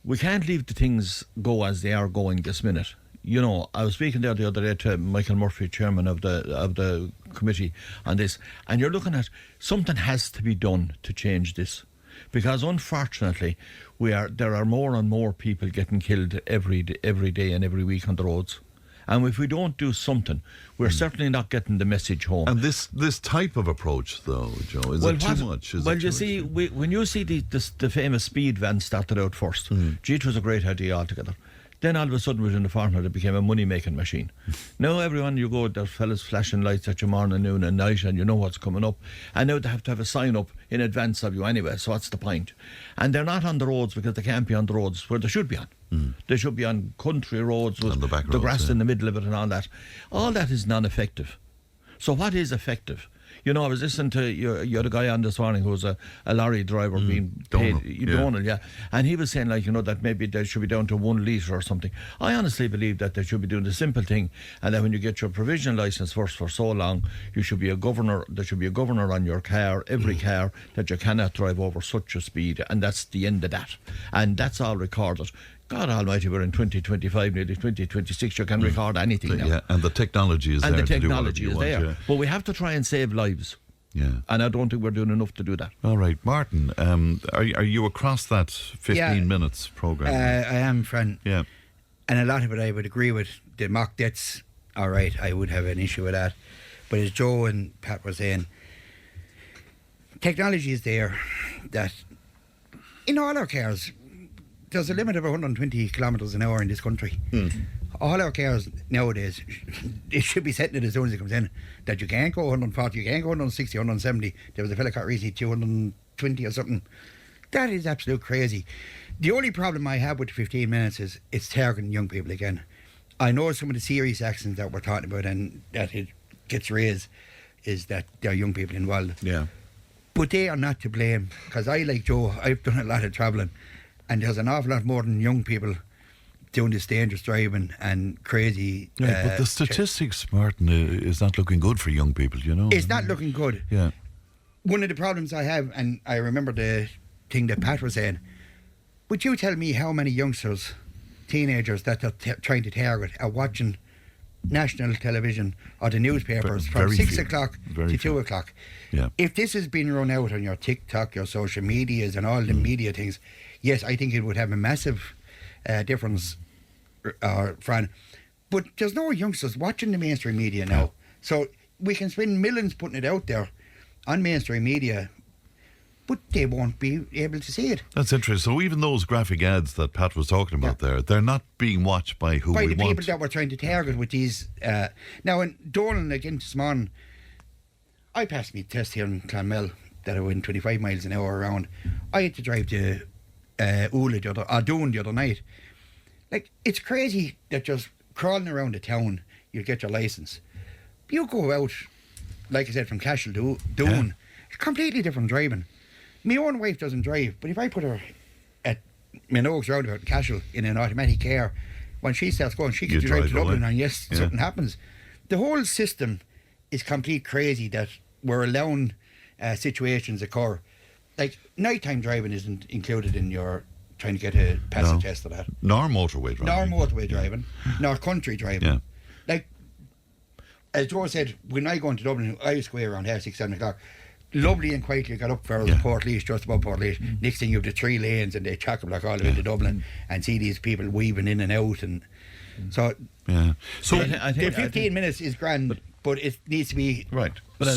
we can't leave the things go as they are going this minute. You know, I was speaking there the other day to Michael Murphy, chairman of the committee on this, and you're looking at something has to be done to change this. Because unfortunately, there are more and more people getting killed every day and every week on the roads. And if we don't do something, we're certainly not getting the message home. And this type of approach, though, Joe, is it too much? When you see the famous speed van started out first, gee, it was a great idea altogether. Then all of a sudden within the fortnight it became a money-making machine. Now everyone you go, there's fellas flashing lights at you morning, noon and night, and you know what's coming up. And now they have to have a sign up in advance of you anyway, so what's the point? And they're not on the roads because they can't be on the roads where they should be on. They should be on country roads with the back the roads, grass in the middle of it and all that. All that is non-effective. So what is effective? You know, I was listening to you had a guy on this morning who was a lorry driver being paid, Donal, yeah. And he was saying, like, you know, that maybe they should be down to 1 litre or something. I honestly believe that they should be doing the simple thing, and that when you get your provisional licence for so long, you should be a governor. There should be a governor on your car, every car, that you cannot drive over such a speed, and that's the end of that. And that's all recorded. God almighty, we're in 2025, nearly 2026. You can record anything now. Yeah, and the technology is there. And the to technology do is whatever you there. want, But we have to try and save lives. Yeah. And I don't think we're doing enough to do that. All right, Martin, are you across that 15 minutes programme? I am, Fran. Yeah. And a lot of it I would agree with. The mock deaths, all right, I would have an issue with that. But as Joe and Pat were saying, technology is there that in all our cars, there's a limit of 120 kilometres an hour in this country. All our cars nowadays, it should be setting it as soon as it comes in, that you can't go 140, you can't go 160, 170. There was a fella caught recently 220 or something. That is absolute crazy. The only problem I have with the 15 minutes is it's targeting young people again. I know some of the serious accidents that we're talking about and that it gets raised is that there are young people involved. Yeah. But they are not to blame, because I, like Joe, I've done a lot of travelling, and there's an awful lot more than young people doing this dangerous driving and crazy. Yeah, but the statistics, Martin, is not looking good for young people, you know. It's not looking good. Yeah. One of the problems I have, and I remember the thing that Pat was saying, would you tell me how many youngsters, teenagers that they're trying to target are watching national television or the newspapers from 6 o'clock to 2 o'clock? Yeah. If this has been run out on your TikTok, your social medias and all the media things, yes, I think it would have a massive difference, Fran. But there's no youngsters watching the mainstream media now. So we can spend millions putting it out there on mainstream media, but they won't be able to see it. That's interesting. So even those graphic ads that Pat was talking about there, they're not being watched by who we the want. people that we're trying to target with these. Now, in Donal, again this morning, I passed my test here in Clonmel that I went 25 miles an hour around. I had to drive to Doon the other night. Like, it's crazy that just crawling around the town, you get your licence. You go out, like I said, from Cashel to Doon, it's completely different driving. My own wife doesn't drive, but if I put her at Minogue's roundabout in Cashel in an automatic car, when she starts going, she can drive to Dublin, and yes, something happens. The whole system is complete crazy that we're allowing situations occur. Like, nighttime driving isn't included in your trying to get a passage test of that. Nor motorway driving. Nor country driving. Yeah. Like, as Joe said, when I go into Dublin, I used to go around 6, 7 o'clock. Lovely and quietly got up for Portlaoise, just above Portlaoise. Next thing you have the 3 lanes and they chock-a-block all the way to Dublin and see these people weaving in and out. And so, so I think 15 minutes is grand, but it needs to be right. But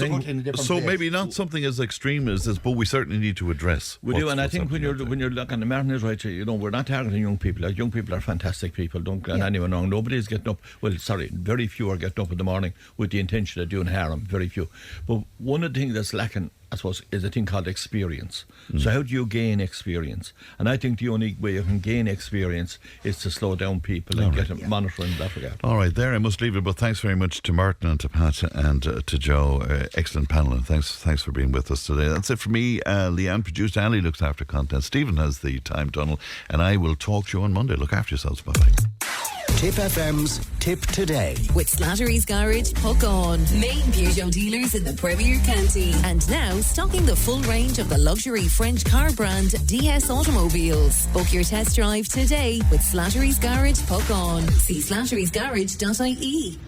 so maybe not something as extreme as this, but we certainly need to address. We do, and I think when you're looking, Martin is right. You know, we're not targeting young people. Like, young people are fantastic people. Don't get anyone wrong. Nobody's getting up. Well, sorry, very few are getting up in the morning with the intention of doing harm. Very few. But one of the things that's lacking, I suppose, is a thing called experience. So how do you gain experience? And I think the only way you can gain experience is to slow down people and get them monitoring that regard. All right, there I must leave it. But thanks very much to Martin and to Pat and to Joe. Excellent panel, and thanks for being with us today. That's it for me. Leanne produced, Ali looks after content, Stephen has the time tunnel, and I will talk to you on Monday. Look after yourselves. Bye bye. Tipp FM's Tip Today with Slattery's Garage, Puck On, main Peugeot dealers in the Premier County, and now stocking the full range of the luxury French car brand DS Automobiles. Book your test drive today with Slattery's Garage, Puck On. See slatterysgarage.ie.